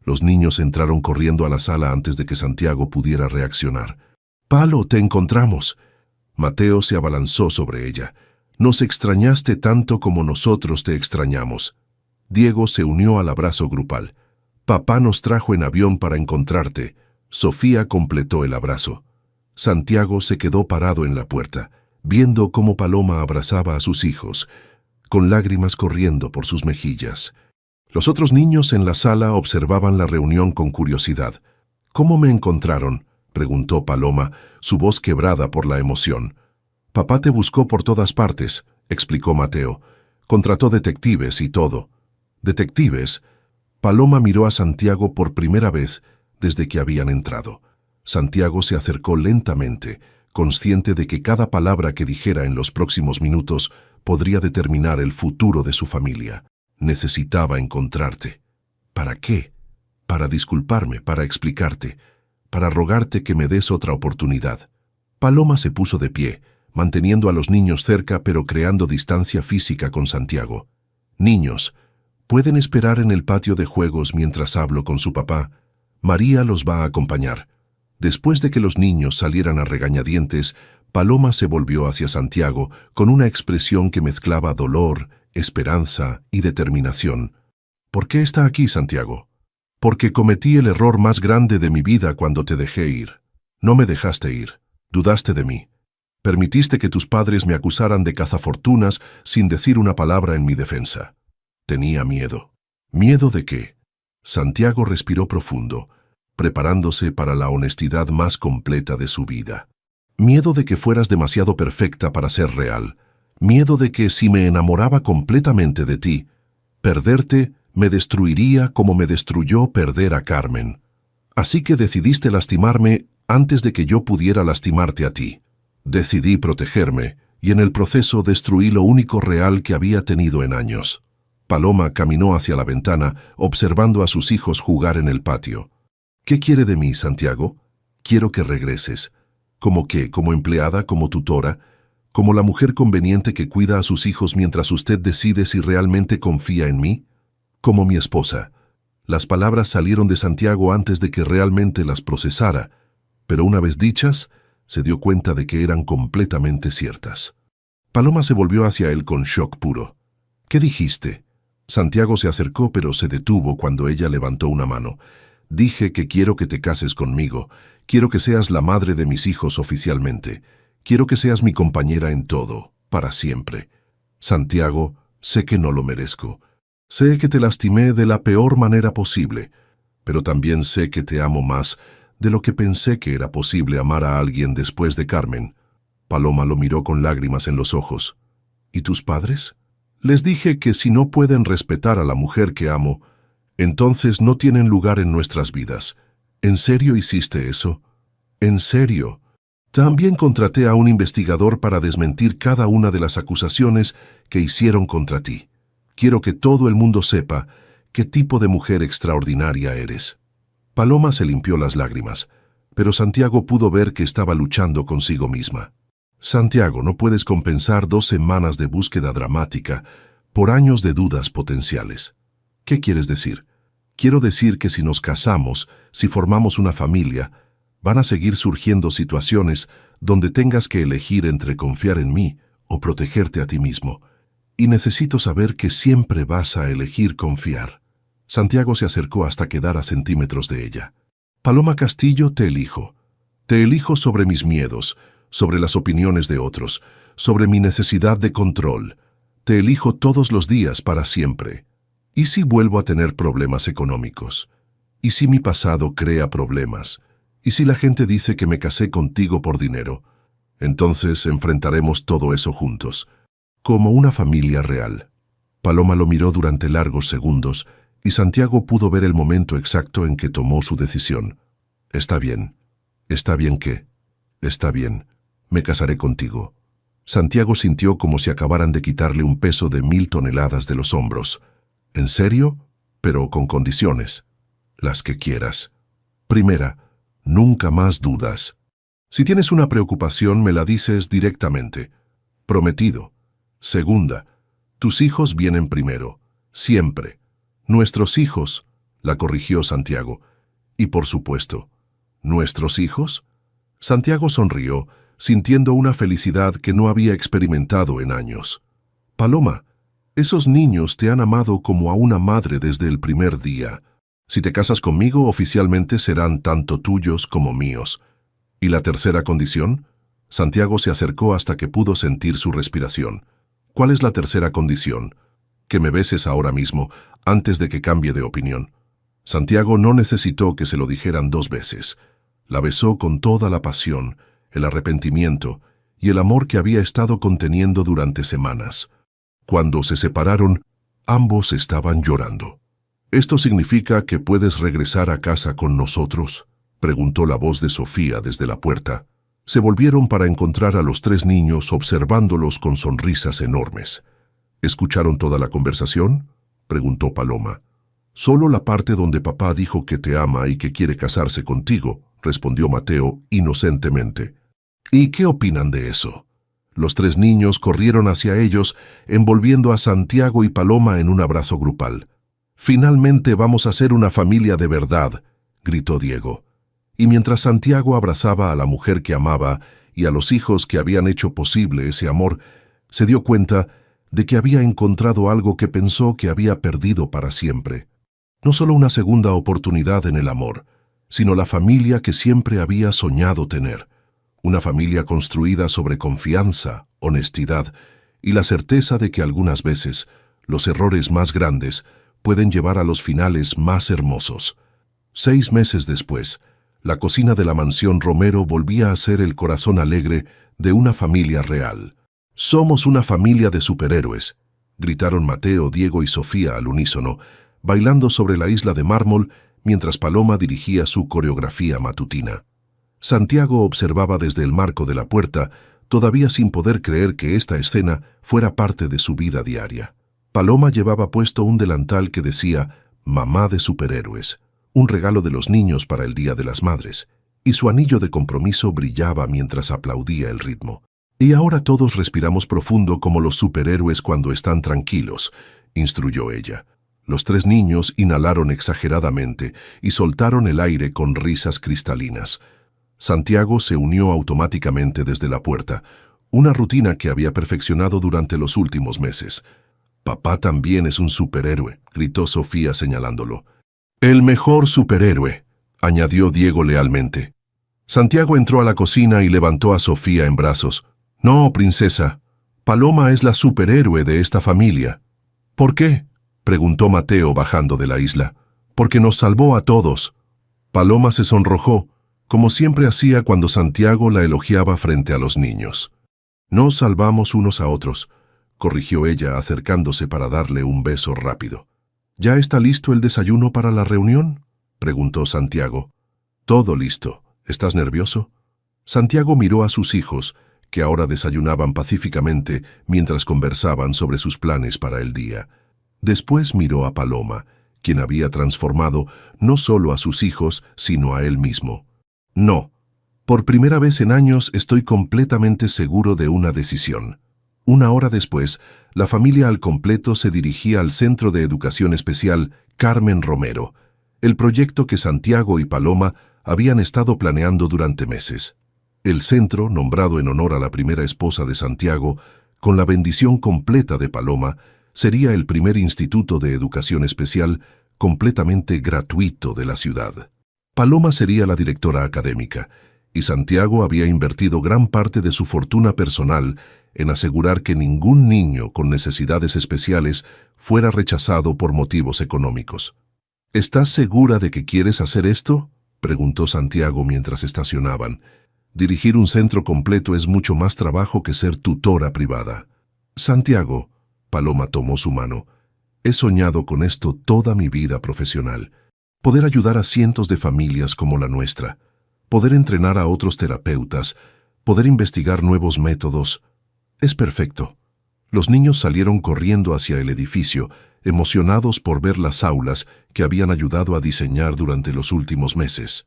Los niños entraron corriendo a la sala antes de que Santiago pudiera reaccionar. «¡Palo, te encontramos!». Mateo se abalanzó sobre ella. «Nos extrañaste tanto como nosotros te extrañamos». Diego se unió al abrazo grupal. «Papá nos trajo en avión para encontrarte». Sofía completó el abrazo. Santiago se quedó parado en la puerta, viendo cómo Paloma abrazaba a sus hijos, con lágrimas corriendo por sus mejillas. Los otros niños en la sala observaban la reunión con curiosidad. «¿Cómo me encontraron?», preguntó Paloma, su voz quebrada por la emoción. «Papá te buscó por todas partes», explicó Mateo. «Contrató detectives y todo». «¿Detectives?». Paloma miró a Santiago por primera vez desde que habían entrado. Santiago se acercó lentamente, consciente de que cada palabra que dijera en los próximos minutos podría determinar el futuro de su familia. «Necesitaba encontrarte». «¿Para qué?». «Para disculparme, para explicarte, para rogarte que me des otra oportunidad». Paloma se puso de pie, manteniendo a los niños cerca pero creando distancia física con Santiago. «Niños, pueden esperar en el patio de juegos mientras hablo con su papá. María los va a acompañar». Después de que los niños salieran a regañadientes, Paloma se volvió hacia Santiago con una expresión que mezclaba dolor, esperanza y determinación. «¿Por qué está aquí, Santiago?». «Porque cometí el error más grande de mi vida cuando te dejé ir. No me dejaste ir. Dudaste de mí. Permitiste que tus padres me acusaran de cazafortunas sin decir una palabra en mi defensa. Tenía miedo». «¿Miedo de qué?». Santiago respiró profundo, preparándose para la honestidad más completa de su vida. «Miedo de que fueras demasiado perfecta para ser real. Miedo de que si me enamoraba completamente de ti, perderte me destruiría como me destruyó perder a Carmen. Así que decidiste lastimarme antes de que yo pudiera lastimarte a ti. Decidí protegerme y en el proceso destruí lo único real que había tenido en años». Paloma caminó hacia la ventana, observando a sus hijos jugar en el patio. «¿Qué quiere de mí, Santiago? Quiero que regreses. ¿Cómo qué? ¿Como empleada, como tutora? ¿Como la mujer conveniente que cuida a sus hijos mientras usted decide si realmente confía en mí? ¿Como mi esposa?». Las palabras salieron de Santiago antes de que realmente las procesara, pero una vez dichas, se dio cuenta de que eran completamente ciertas. Paloma se volvió hacia él con shock puro. «¿Qué dijiste?». Santiago se acercó pero se detuvo cuando ella levantó una mano. «Dije que quiero que te cases conmigo. Quiero que seas la madre de mis hijos oficialmente. Quiero que seas mi compañera en todo, para siempre». «Santiago, sé que no lo merezco. Sé que te lastimé de la peor manera posible, pero también sé que te amo más de lo que pensé que era posible amar a alguien después de Carmen». Paloma lo miró con lágrimas en los ojos. «¿Y tus padres?». «Les dije que si no pueden respetar a la mujer que amo, entonces no tienen lugar en nuestras vidas». «¿En serio hiciste eso?». «¿En serio?». También contraté a un investigador para desmentir cada una de las acusaciones que hicieron contra ti. Quiero que todo el mundo sepa qué tipo de mujer extraordinaria eres. Paloma se limpió las lágrimas, pero Santiago pudo ver que estaba luchando consigo misma. Santiago, no puedes compensar 2 semanas de búsqueda dramática por años de dudas potenciales. ¿Qué quieres decir? Quiero decir que si nos casamos, si formamos una familia, van a seguir surgiendo situaciones donde tengas que elegir entre confiar en mí o protegerte a ti mismo. Y necesito saber que siempre vas a elegir confiar. Santiago se acercó hasta quedar a centímetros de ella. Paloma Castillo, te elijo. Te elijo sobre mis miedos, sobre las opiniones de otros, sobre mi necesidad de control. Te elijo todos los días para siempre. ¿Y si vuelvo a tener problemas económicos? ¿Y si mi pasado crea problemas? ¿Y si la gente dice que me casé contigo por dinero? Entonces enfrentaremos todo eso juntos, como una familia real. Paloma lo miró durante largos segundos y Santiago pudo ver el momento exacto en que tomó su decisión. Está bien. ¿Está bien qué? Está bien. Me casaré contigo. Santiago sintió como si acabaran de quitarle un peso de 1000 toneladas de los hombros. ¿En serio? Pero con condiciones. Las que quieras. Primera, nunca más dudas. Si tienes una preocupación, me la dices directamente. Prometido. Segunda, tus hijos vienen primero. Siempre. Nuestros hijos, la corrigió Santiago. Y por supuesto, ¿nuestros hijos? Santiago sonrió, sintiendo una felicidad que no había experimentado en años. Paloma, esos niños te han amado como a una madre desde el primer día. Si te casas conmigo, oficialmente serán tanto tuyos como míos. ¿Y la tercera condición? Santiago se acercó hasta que pudo sentir su respiración. ¿Cuál es la tercera condición? Que me beses ahora mismo, antes de que cambie de opinión. Santiago no necesitó que se lo dijeran 2 veces. La besó con toda la pasión, el arrepentimiento y el amor que había estado conteniendo durante semanas. Cuando se separaron, ambos estaban llorando. ¿Esto significa que puedes regresar a casa con nosotros?, preguntó la voz de Sofía desde la puerta. Se volvieron para encontrar a los 3 niños observándolos con sonrisas enormes. ¿Escucharon toda la conversación?, preguntó Paloma. Solo la parte donde papá dijo que te ama y que quiere casarse contigo, respondió Mateo inocentemente. ¿Y qué opinan de eso? Los 3 niños corrieron hacia ellos, envolviendo a Santiago y Paloma en un abrazo grupal. «Finalmente vamos a ser una familia de verdad», gritó Diego. Y mientras Santiago abrazaba a la mujer que amaba y a los hijos que habían hecho posible ese amor, se dio cuenta de que había encontrado algo que pensó que había perdido para siempre. No solo una segunda oportunidad en el amor, sino la familia que siempre había soñado tener. Una familia construida sobre confianza, honestidad y la certeza de que algunas veces los errores más grandes pueden llevar a los finales más hermosos. 6 meses después, la cocina de la mansión Romero volvía a ser el corazón alegre de una familia real. «Somos una familia de superhéroes», gritaron Mateo, Diego y Sofía al unísono, bailando sobre la isla de mármol mientras Paloma dirigía su coreografía matutina. Santiago observaba desde el marco de la puerta, todavía sin poder creer que esta escena fuera parte de su vida diaria. Paloma llevaba puesto un delantal que decía «Mamá de superhéroes», un regalo de los niños para el Día de las Madres, y su anillo de compromiso brillaba mientras aplaudía el ritmo. «Y ahora todos respiramos profundo como los superhéroes cuando están tranquilos», instruyó ella. Los 3 niños inhalaron exageradamente y soltaron el aire con risas cristalinas. Santiago se unió automáticamente desde la puerta, una rutina que había perfeccionado durante los últimos meses. «Papá también es un superhéroe», gritó Sofía señalándolo. «El mejor superhéroe», añadió Diego lealmente. Santiago entró a la cocina y levantó a Sofía en brazos. «No, princesa. Paloma es la superhéroe de esta familia». «¿Por qué?», preguntó Mateo bajando de la isla. «Porque nos salvó a todos». Paloma se sonrojó, como siempre hacía cuando Santiago la elogiaba frente a los niños. «Nos salvamos unos a otros», corrigió ella acercándose para darle un beso rápido. «¿Ya está listo el desayuno para la reunión?», preguntó Santiago. «Todo listo. ¿Estás nervioso?». Santiago miró a sus hijos, que ahora desayunaban pacíficamente mientras conversaban sobre sus planes para el día. Después miró a Paloma, quien había transformado no solo a sus hijos, sino a él mismo. No, por primera vez en años estoy completamente seguro de una decisión. Una hora después, la familia al completo se dirigía al Centro de Educación Especial Carmen Romero, el proyecto que Santiago y Paloma habían estado planeando durante meses. El centro, nombrado en honor a la primera esposa de Santiago, con la bendición completa de Paloma, sería el primer instituto de educación especial completamente gratuito de la ciudad. Paloma sería la directora académica, y Santiago había invertido gran parte de su fortuna personal en asegurar que ningún niño con necesidades especiales fuera rechazado por motivos económicos. ¿Estás segura de que quieres hacer esto?, preguntó Santiago mientras estacionaban. Dirigir un centro completo es mucho más trabajo que ser tutora privada. Santiago, Paloma tomó su mano, he soñado con esto toda mi vida profesional. Poder ayudar a cientos de familias como la nuestra, poder entrenar a otros terapeutas, poder investigar nuevos métodos. Es perfecto. Los niños salieron corriendo hacia el edificio, emocionados por ver las aulas que habían ayudado a diseñar durante los últimos meses.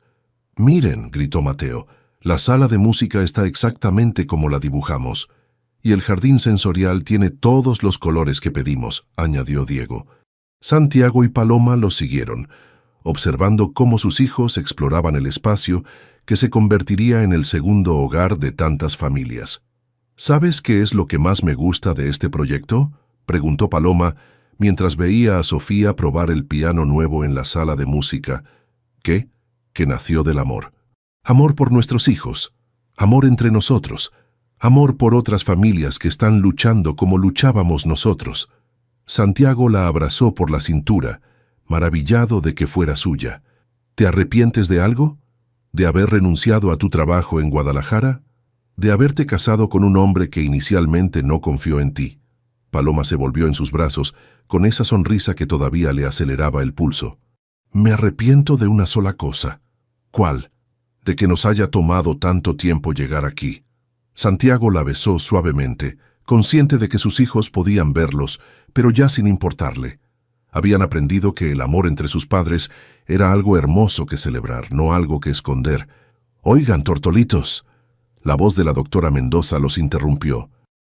«Miren», gritó Mateo, «la sala de música está exactamente como la dibujamos. Y el jardín sensorial tiene todos los colores que pedimos», añadió Diego. Santiago y Paloma los siguieron, observando cómo sus hijos exploraban el espacio que se convertiría en el segundo hogar de tantas familias. «¿Sabes qué es lo que más me gusta de este proyecto?», preguntó Paloma mientras veía a Sofía probar el piano nuevo en la sala de música. «¿Qué?», que nació del amor. Amor por nuestros hijos, amor entre nosotros, amor por otras familias que están luchando como luchábamos nosotros. Santiago la abrazó por la cintura, maravillado de que fuera suya. ¿Te arrepientes de algo? ¿De haber renunciado a tu trabajo en Guadalajara? ¿De haberte casado con un hombre que inicialmente no confió en ti? Paloma se volvió en sus brazos, con esa sonrisa que todavía le aceleraba el pulso. Me arrepiento de una sola cosa. ¿Cuál? De que nos haya tomado tanto tiempo llegar aquí. Santiago la besó suavemente, consciente de que sus hijos podían verlos, pero ya sin importarle. Habían aprendido que el amor entre sus padres era algo hermoso que celebrar, no algo que esconder. «Oigan, tortolitos», la voz de la doctora Mendoza los interrumpió.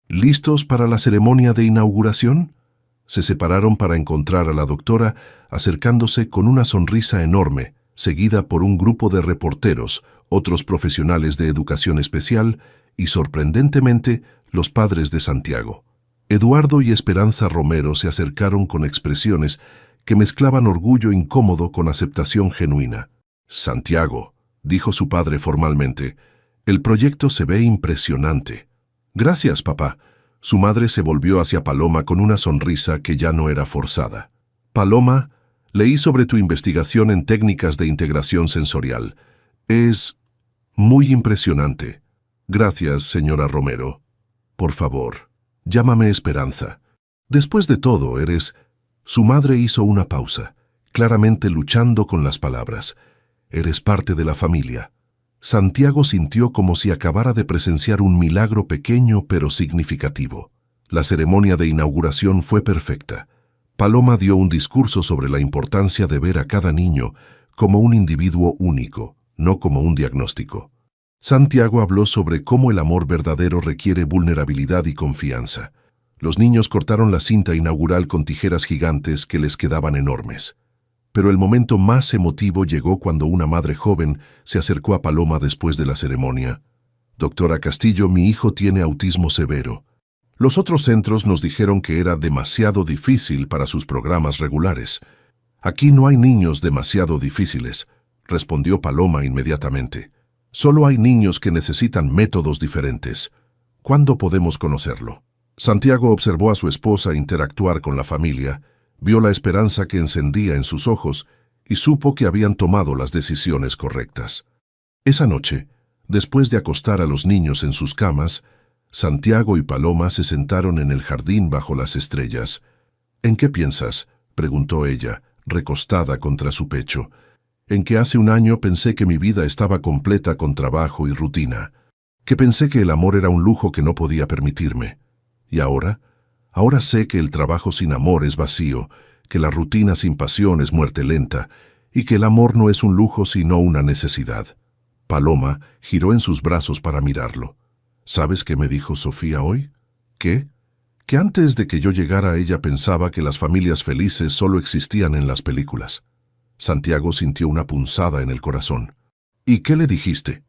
«¿Listos para la ceremonia de inauguración?». Se separaron para encontrar a la doctora acercándose con una sonrisa enorme, seguida por un grupo de reporteros, otros profesionales de educación especial y, sorprendentemente, los padres de Santiago. Eduardo y Esperanza Romero se acercaron con expresiones que mezclaban orgullo incómodo con aceptación genuina. «Santiago», dijo su padre formalmente, «el proyecto se ve impresionante». «Gracias, papá». Su madre se volvió hacia Paloma con una sonrisa que ya no era forzada. «Paloma, leí sobre tu investigación en técnicas de integración sensorial. Es muy impresionante. Gracias, señora Romero. Por favor, llámame Esperanza. Después de todo, eres...». Su madre hizo una pausa, claramente luchando con las palabras. «Eres parte de la familia». Santiago sintió como si acabara de presenciar un milagro pequeño pero significativo. La ceremonia de inauguración fue perfecta. Paloma dio un discurso sobre la importancia de ver a cada niño como un individuo único, no como un diagnóstico. Santiago habló sobre cómo el amor verdadero requiere vulnerabilidad y confianza. Los niños cortaron la cinta inaugural con tijeras gigantes que les quedaban enormes. Pero el momento más emotivo llegó cuando una madre joven se acercó a Paloma después de la ceremonia. «Doctora Castillo, mi hijo tiene autismo severo. Los otros centros nos dijeron que era demasiado difícil para sus programas regulares. Aquí no hay niños demasiado difíciles», respondió Paloma inmediatamente. «Solo hay niños que necesitan métodos diferentes. ¿Cuándo podemos conocerlo?». Santiago observó a su esposa interactuar con la familia, vio la esperanza que encendía en sus ojos y supo que habían tomado las decisiones correctas. Esa noche, después de acostar a los niños en sus camas, Santiago y Paloma se sentaron en el jardín bajo las estrellas. «¿En qué piensas?», preguntó ella, recostada contra su pecho. en que hace un año pensé que mi vida estaba completa con trabajo y rutina, que pensé que el amor era un lujo que no podía permitirme. Y ahora sé que el trabajo sin amor es vacío, que la rutina sin pasión es muerte lenta, y que el amor no es un lujo sino una necesidad. Paloma giró en sus brazos para mirarlo. ¿Sabes qué me dijo Sofía hoy? ¿Qué? Que antes de que yo llegara ella pensaba que las familias felices solo existían en las películas. Santiago sintió una punzada en el corazón. ¿Y qué le dijiste?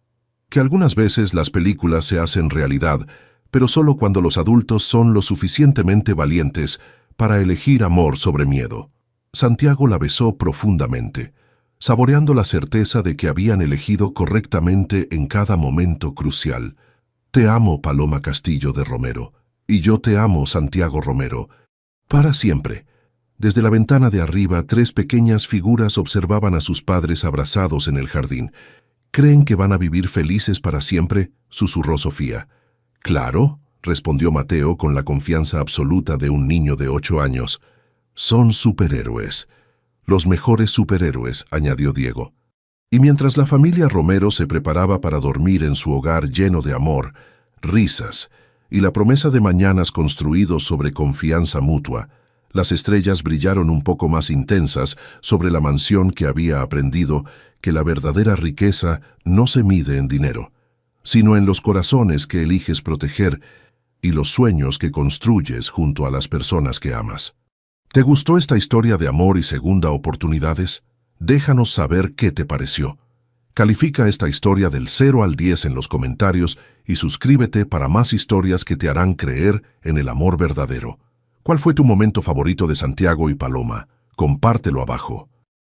Que algunas veces las películas se hacen realidad, pero solo cuando los adultos son lo suficientemente valientes para elegir amor sobre miedo. Santiago la besó profundamente, saboreando la certeza de que habían elegido correctamente en cada momento crucial. Te amo, Paloma Castillo de Romero, y yo te amo, Santiago Romero, para siempre. Desde la ventana de arriba, 3 pequeñas figuras observaban a sus padres abrazados en el jardín. ¿Creen que van a vivir felices para siempre?, susurró Sofía. Claro, respondió Mateo con la confianza absoluta de un niño de 8 años. Son superhéroes. Los mejores superhéroes, añadió Diego. Y mientras la familia Romero se preparaba para dormir en su hogar lleno de amor, risas y la promesa de mañanas construidos sobre confianza mutua, las estrellas brillaron un poco más intensas sobre la mansión que había aprendido que la verdadera riqueza no se mide en dinero, sino en los corazones que eliges proteger y los sueños que construyes junto a las personas que amas. ¿Te gustó esta historia de amor y segunda oportunidades? Déjanos saber qué te pareció. Califica esta historia del 0 al 10 en los comentarios y suscríbete para más historias que te harán creer en el amor verdadero. ¿Cuál fue tu momento favorito de Santiago y Paloma? Compártelo abajo.